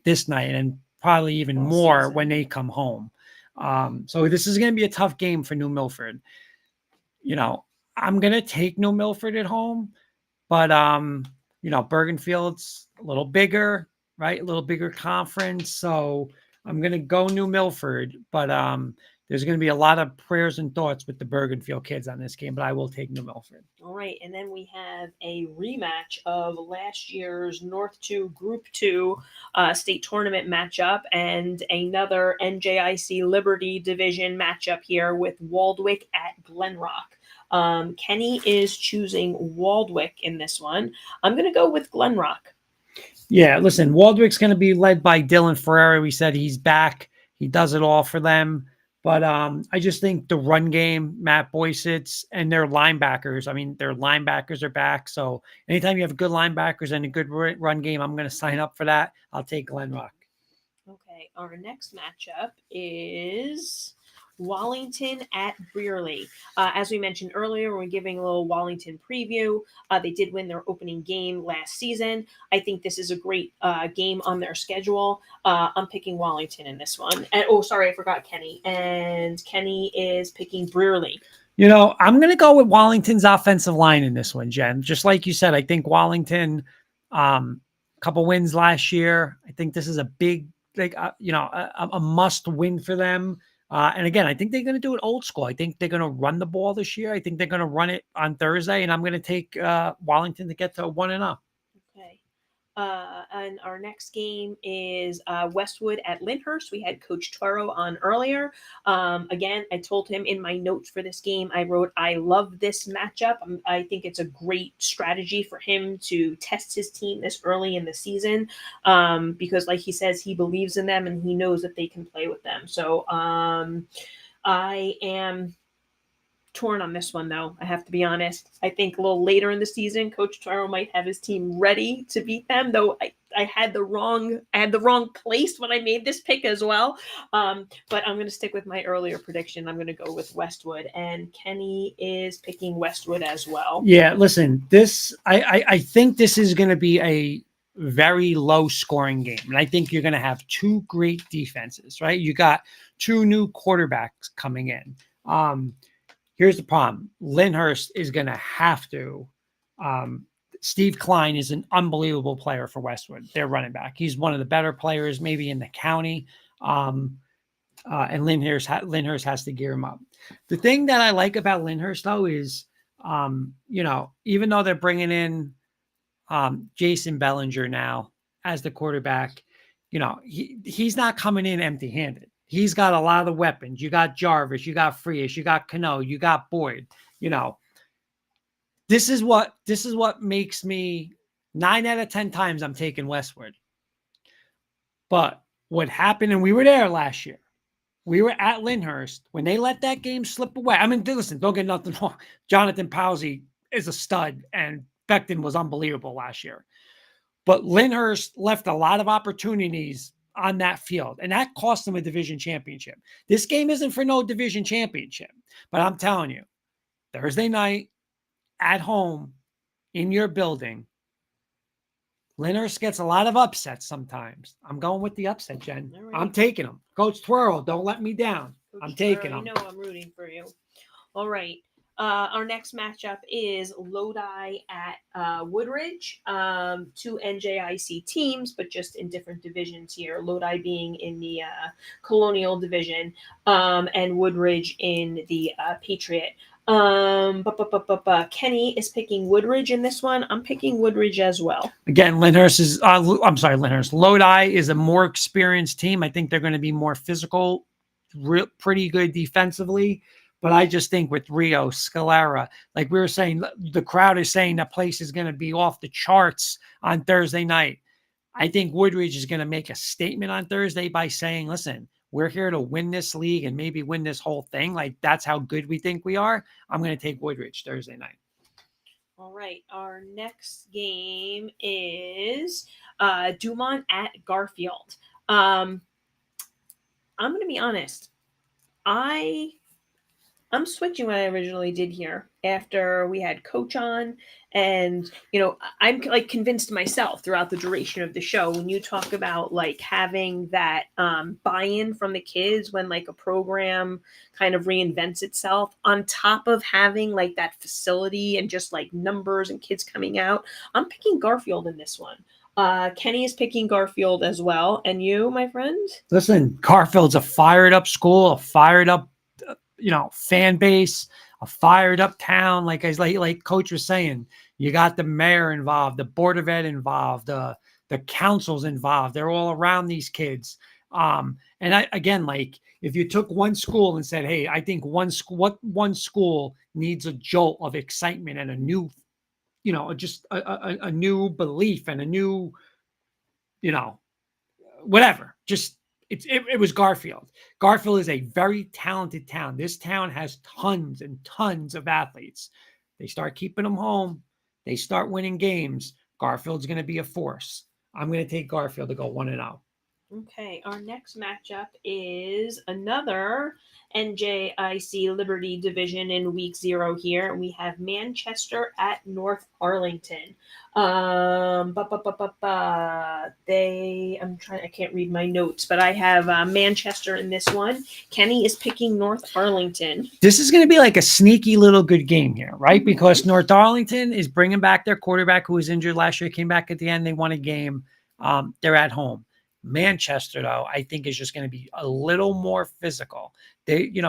this night, and probably even more when they come home. So this is going to be a tough game for New Milford. I'm going to take New Milford at home, but Bergenfield's a little bigger, right? A little bigger conference. So I'm going to go New Milford, but there's going to be a lot of prayers and thoughts with the Bergenfield kids on this game, but I will take New Milford. All right, and then we have a rematch of last year's North 2 Group 2 state tournament matchup and another NJIC Liberty Division matchup here with Waldwick at Glen Rock. Kenny is choosing Waldwick in this one. I'm going to go with Glen Rock. Yeah, listen, Waldwick's going to be led by Dylan Ferreira. We said he's back. He does it all for them. But I just think the run game, Matt Boysitz, and their linebackers, their linebackers are back. So anytime you have good linebackers and a good run game, I'm going to sign up for that. I'll take Glen Rock. Okay, our next matchup is Wallington at Brearley. As we mentioned earlier, we're giving a little Wallington preview. They did win their opening game last season. I think this is a great game on their schedule. I'm picking Wallington in this one. And, I forgot Kenny. And Kenny is picking Brearley. I'm going to go with Wallington's offensive line in this one, Jen. Just like you said, I think Wallington, couple wins last year. I think this is a big, a must win for them. And again, I think they're going to do it old school. I think they're going to run the ball this year. I think they're going to run it on Thursday, and I'm going to take Wallington to get to 1-0. Okay. And our next game is Westwood at Lyndhurst. We had Coach Tuero on earlier. Again, I told him in my notes for this game, I wrote, I love this matchup. I think it's a great strategy for him to test his team this early in the season because, like he says, he believes in them and he knows that they can play with them. So I am torn on this one, though. I have to be honest. I think a little later in the season, Coach Tuero might have his team ready to beat them. Though I had the wrong place when I made this pick as well. But I'm going to stick with my earlier prediction. I'm going to go with Westwood, and Kenny is picking Westwood as well. Yeah, listen, I think this is going to be a very low scoring game, and I think you're going to have two great defenses. Right, you got two new quarterbacks coming in. Here's the problem. Lyndhurst is going to have to. Steve Klein is an unbelievable player for Westwood. Their running back. He's one of the better players maybe in the county. And Lyndhurst has to gear him up. The thing that I like about Lyndhurst, though, is, even though they're bringing in Jason Bellinger now as the quarterback, he's not coming in empty-handed. He's got a lot of weapons. You got Jarvis, you got Frias, you got Cano, you got Boyd. This is what makes me 9 out of 10 times I'm taking Westwood. But what happened, and we were there last year. We were at Lyndhurst when they let that game slip away. Listen, don't get nothing wrong. Jonathan Powsey is a stud, and Becton was unbelievable last year. But Lyndhurst left a lot of opportunities on that field, and that cost them a division championship. This game isn't for no division championship, but I'm telling you, Thursday night at home in your building, Lyndhurst gets a lot of upsets sometimes. I'm going with the upset, Jen. Right. I'm taking them. Coach Twirl, don't let me down. Coach I'm taking them. You know I'm rooting for you. All right. Our next matchup is Lodi at Woodridge. Two NJIC teams, but just in different divisions here. Lodi being in the Colonial Division and Woodridge in the Patriot. Kenny is picking Woodridge in this one. I'm picking Woodridge as well. Again, Lyndhurst. Lodi is a more experienced team. I think they're going to be more physical, pretty good defensively. But I just think with Rio, Scalera, like we were saying, the crowd is saying that place is going to be off the charts on Thursday night. I think Woodridge is going to make a statement on Thursday by saying, listen, we're here to win this league and maybe win this whole thing. Like, that's how good we think we are. I'm going to take Woodridge Thursday night. All right. Our next game is Dumont at Garfield. I'm going to be honest. I'm switching what I originally did here after we had Coach on. And, I'm like convinced myself throughout the duration of the show when you talk about like having that buy-in from the kids when like a program kind of reinvents itself on top of having like that facility and just like numbers and kids coming out. I'm picking Garfield in this one. Kenny is picking Garfield as well. And you, my friend? Listen, Garfield's a fired up school, a fired up fan base, a fired up town. Like Coach was saying, you got the mayor involved, the board of ed involved, the council's involved. They're all around these kids. And if you took one school and said, hey, I think one school needs a jolt of excitement and a new, just a new belief and a new, whatever, just it was Garfield. Garfield is a very talented town. This town has tons and tons of athletes. They start keeping them home. They start winning games. Garfield's going to be a force. I'm going to take Garfield to go 1-0. Okay, our next matchup is another NJIC Liberty division in week 0 here. We have Manchester at North Arlington. I can't read my notes, but I have Manchester in this one. Kenny is picking North Arlington. This is going to be like a sneaky little good game here, right? Because North Arlington is bringing back their quarterback who was injured last year, came back at the end. They won a game. They're at home. Manchester, though, I think is just going to be a little more physical.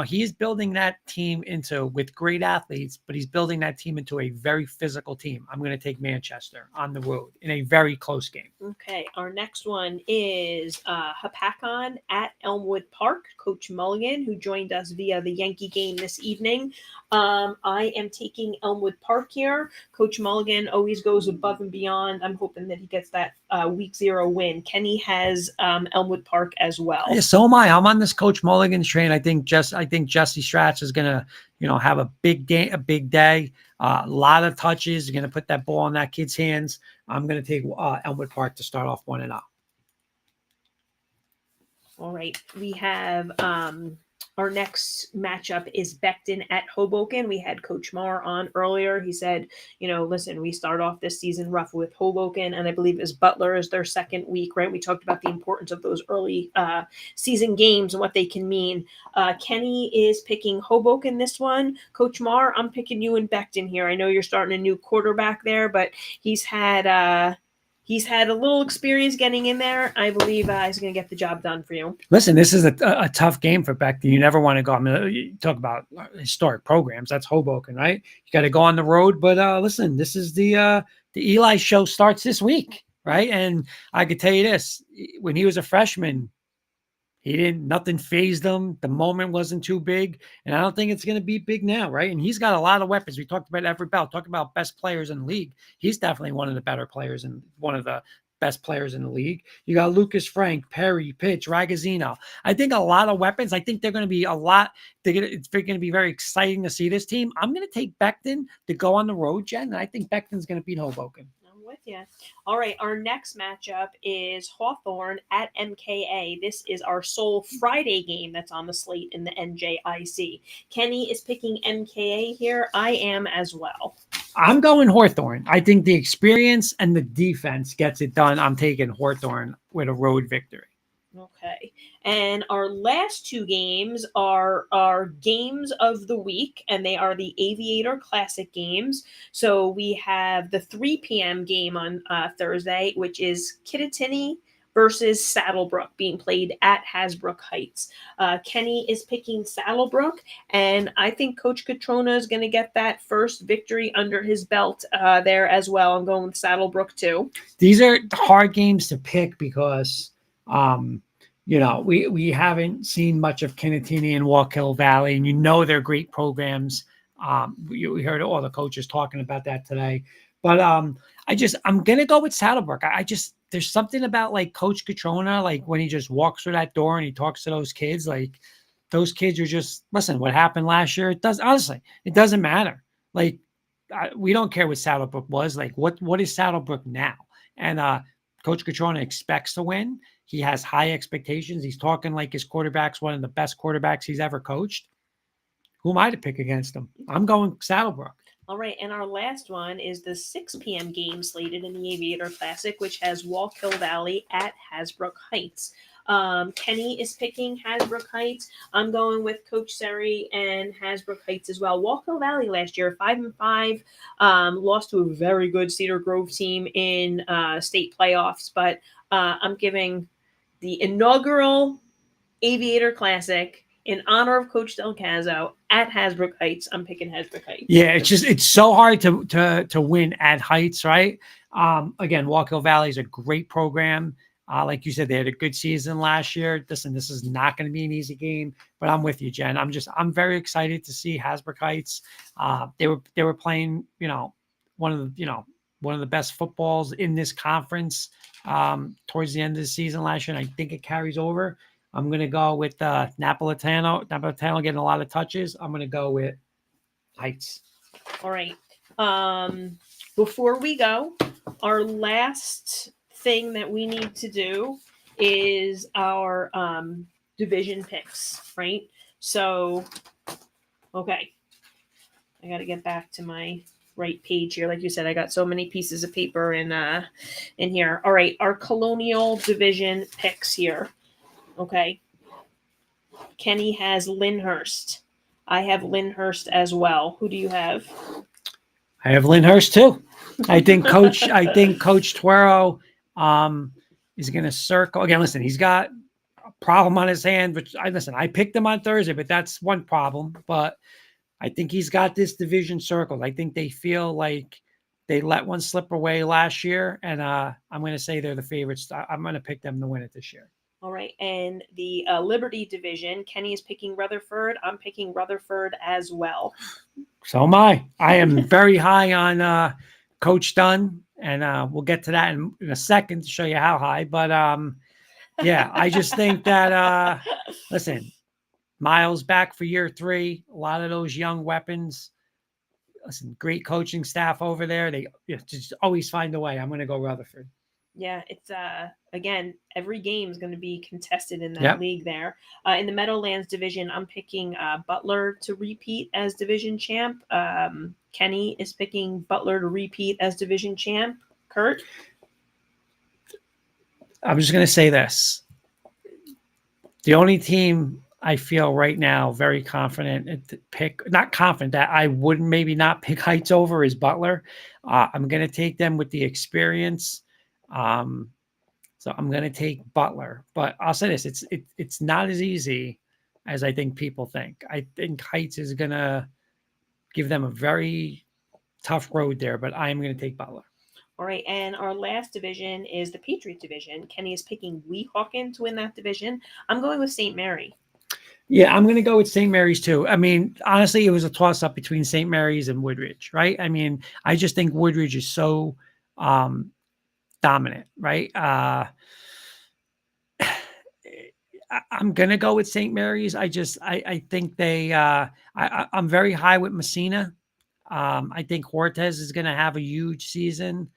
He's building that team with great athletes, but he's building that team into a very physical team. I'm going to take Manchester on the road in a very close game. Okay, our next one is Hasbrouck at Elmwood Park. Coach Mulligan, who joined us via the Yankee game this evening. I am taking Elmwood Park here. Coach Mulligan always goes above and beyond. I'm hoping that he gets that week 0 win. Kenny has Elmwood Park as well. Yeah, so am I. I'm on this Coach Mulligan train. I think Jesse Stratch is going to, have a big day, a lot of touches. You're going to put that ball in that kid's hands. I'm going to take Elmwood Park to start off 1-0. All right. We have our next matchup is Becton at Hoboken. We had Coach Marr on earlier. He said, listen, we start off this season rough with Hoboken, and I believe as Butler is their second week, right? We talked about the importance of those early season games and what they can mean. Kenny is picking Hoboken this one. Coach Marr, I'm picking you and Becton here. I know you're starting a new quarterback there, but he's had a little experience getting in there. I believe he's going to get the job done for you. Listen, this is a tough game for Becton. You never want to go. You talk about historic programs. That's Hoboken, right? You got to go on the road. But listen, this is the Eli show starts this week, right? And I could tell you this: when he was a freshman, nothing fazed him. The moment wasn't too big. And I don't think it's going to be big now, right? And he's got a lot of weapons. We talked about Everett Bell, talked about best players in the league. He's definitely one of the better players and one of the best players in the league. You got Lucas Frank, Perry, Pitch, Ragazzino. I think a lot of weapons. I think they're going to be it's going to be very exciting to see this team. I'm going to take Becton to go on the road, Jen, and I think Becton's going to beat Hoboken. With you. All right, our next matchup is Hawthorne at MKA. This is our sole Friday game that's on the slate in the NJIC. Kenny is picking MKA here. I am as well. I'm going Hawthorne. I think the experience and the defense gets it done. I'm taking Hawthorne with a road victory. Okay. And our last 2 games are our games of the week, and they are the Aviator Classic games. So we have the 3 p.m. game on Thursday, which is Kittatinny versus Saddlebrook, being played at Hasbrouck Heights. Kenny is picking Saddlebrook, and I think Coach Catrona is going to get that first victory under his belt there as well. I'm going with Saddlebrook too. These are hard games to pick because, we haven't seen much of Kinnatini and Wallkill Valley, and they're great programs. We heard all the coaches talking about that today. But I'm going to go with Saddlebrook. There's something about like Coach Catrona, like when he just walks through that door and he talks to those kids, like those kids are just, listen, what happened last year? It doesn't matter. Like, we don't care what Saddlebrook was. Like, what is Saddlebrook now? And Coach Catrona expects to win. He has high expectations. He's talking like his quarterback's one of the best quarterbacks he's ever coached. Who am I to pick against him? I'm going Saddlebrook. All right, and our last one is the 6 p.m. game slated in the Aviator Classic, which has Wallkill Valley at Hasbrouck Heights. Kenny is picking Hasbrouck Heights. I'm going with Coach Seri and Hasbrouck Heights as well. Wallkill Valley last year, 5-5, lost to a very good Cedar Grove team in state playoffs, but I'm giving the inaugural Aviator Classic in honor of Coach Del Caso at Hasbrouck Heights. I'm picking Hasbrouck Heights. Yeah, it's so hard to win at Heights, right? Again, Wallkill Valley is a great program. Like you said, they had a good season last year. Listen, this is not going to be an easy game, but I'm with you, Jen. I'm very excited to see Hasbrouck Heights. They were playing, one of the best footballs in this conference towards the end of the season last year, and I think it carries over. I'm going to go with Napolitano. Napolitano getting a lot of touches. I'm going to go with Heights. All right. Before we go, our last thing that we need to do is our division picks, right? So, okay. I got to get back to my right page here. Like you said, I got so many pieces of paper in here. All right. Our Colonial division picks here. Okay. Kenny has Lyndhurst. I have Lyndhurst as well. Who do you have? I have Lyndhurst too. I think Coach Tuero is going to circle again. Listen, he's got a problem on his hand, which I picked him on Thursday, but that's one problem. But I think he's got this division circled. I think they feel like they let one slip away last year, and I'm going to say they're the favorites. I'm going to pick them to win it this year. All right. And the Liberty division, Kenny is picking Rutherford. I'm picking Rutherford as well. So am I. I am very high on Coach Dunn, and we'll get to that in a second to show you how high. But, yeah, I just think that, listen, Miles back for year 3, a lot of those young weapons. Listen, great coaching staff over there. They just always find a way. I'm going to go Rutherford. Yeah, it's again, every game is going to be contested in that league there. In the Meadowlands division, I'm picking Butler to repeat as division champ. Kenny is picking Butler to repeat as division champ. Kurt? I'm just going to say this. The only team I feel right now very confident to pick, not confident that I would maybe not pick Heights over is Butler. I'm going to take them with the experience. So I'm going to take Butler, but I'll say this, it's not as easy as I think people think. I think Heights is going to give them a very tough road there, but I'm going to take Butler. All right, and our last division is the Patriot division. Kenny is picking Weehawken to win that division. I'm going with St. Mary. Yeah, I'm going to go with St. Mary's too. I mean, honestly, it was a toss-up between St. Mary's and Woodridge, right? I mean, I just think Woodridge is so dominant, right? I'm gonna go with St. Mary's. I think they. I'm very high with Messina. I think Cortez is gonna have a huge season,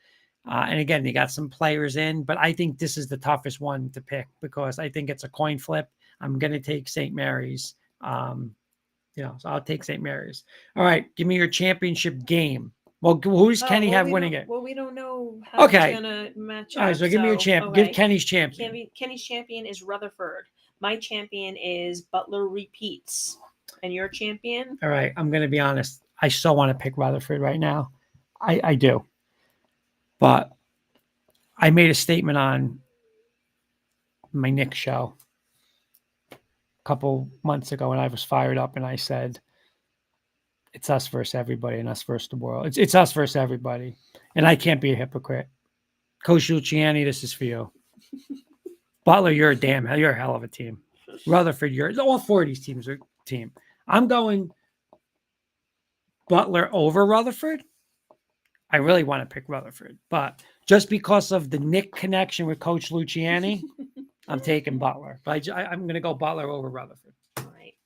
and again, they got some players in, but I think this is the toughest one to pick because I think it's a coin flip. I'm gonna take St. Mary's. So I'll take St. Mary's. All right, give me your championship game. Well, who's Kenny have winning it? Well, we don't know how it's going to match up. All right, so give me your champion. Okay. Give Kenny's champion. Kenny's champion is Rutherford. My champion is Butler repeats. And your champion? All right, I'm going to be honest. I so want to pick Rutherford right now. I do. But I made a statement on my Nick show a couple months ago, and I was fired up, and I said, it's us versus everybody and us versus the world. It's us versus everybody. And I can't be a hypocrite. Coach Luciani, this is for you. Butler, you're a hell of a team. Rutherford, all four of these teams are a team. I'm going Butler over Rutherford. I really want to pick Rutherford, but just because of the Nick connection with Coach Luciani, I'm taking Butler. But I'm going to go Butler over Rutherford.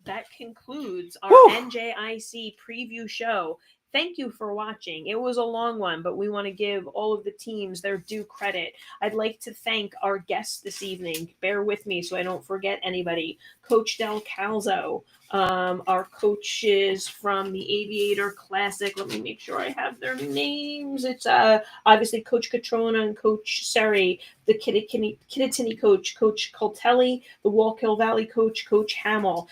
That concludes our Whew. NJIC preview show. Thank you for watching. It was a long one, but we want to give all of the teams their due credit. I'd like to thank our guests this evening. Bear with me so I don't forget anybody. Coach Del Calzo, our coaches from the Aviator Classic. Let me make sure I have their names. It's obviously Coach Catrona and Coach Seri, the Kittatinny coach, Coach Coltelli, the Wallkill Valley coach, Coach Hamill.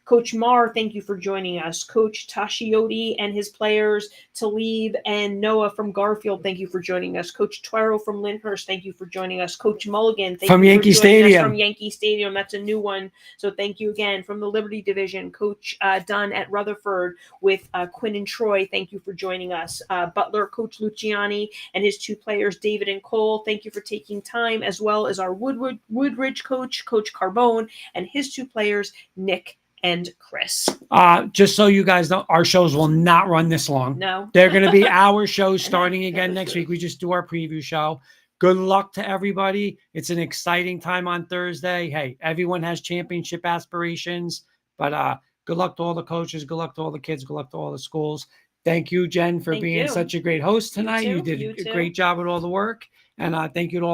Coach Marr, thank you for joining us. Coach Tashioti and his players, Talib and Noah from Garfield, thank you for joining us. Coach Twero from Lyndhurst, thank you for joining us. Coach Mulligan, thank From you Yankee for joining us Stadium. from Yankee Stadium. That's a new one. So thank you again. From the Liberty Division, Coach Dunn at Rutherford with Quinn and Troy, thank you for joining us. Butler, Coach Luciani and his two players, David and Cole, thank you for taking time, as well as our Woodridge coach, Coach Carbone, and his two players, Nick and Chris. Just so you guys know, our shows will not run this long. No. They're going to be our shows starting again next week. We just do our preview show. Good luck to everybody. It's an exciting time on Thursday. Hey, everyone has championship aspirations, but good luck to all the coaches. Good luck to all the kids. Good luck to all the schools. Thank you, Jen, for Thank being you. such a great host tonight. You too. did You a too. great job with all the work. And thank you to all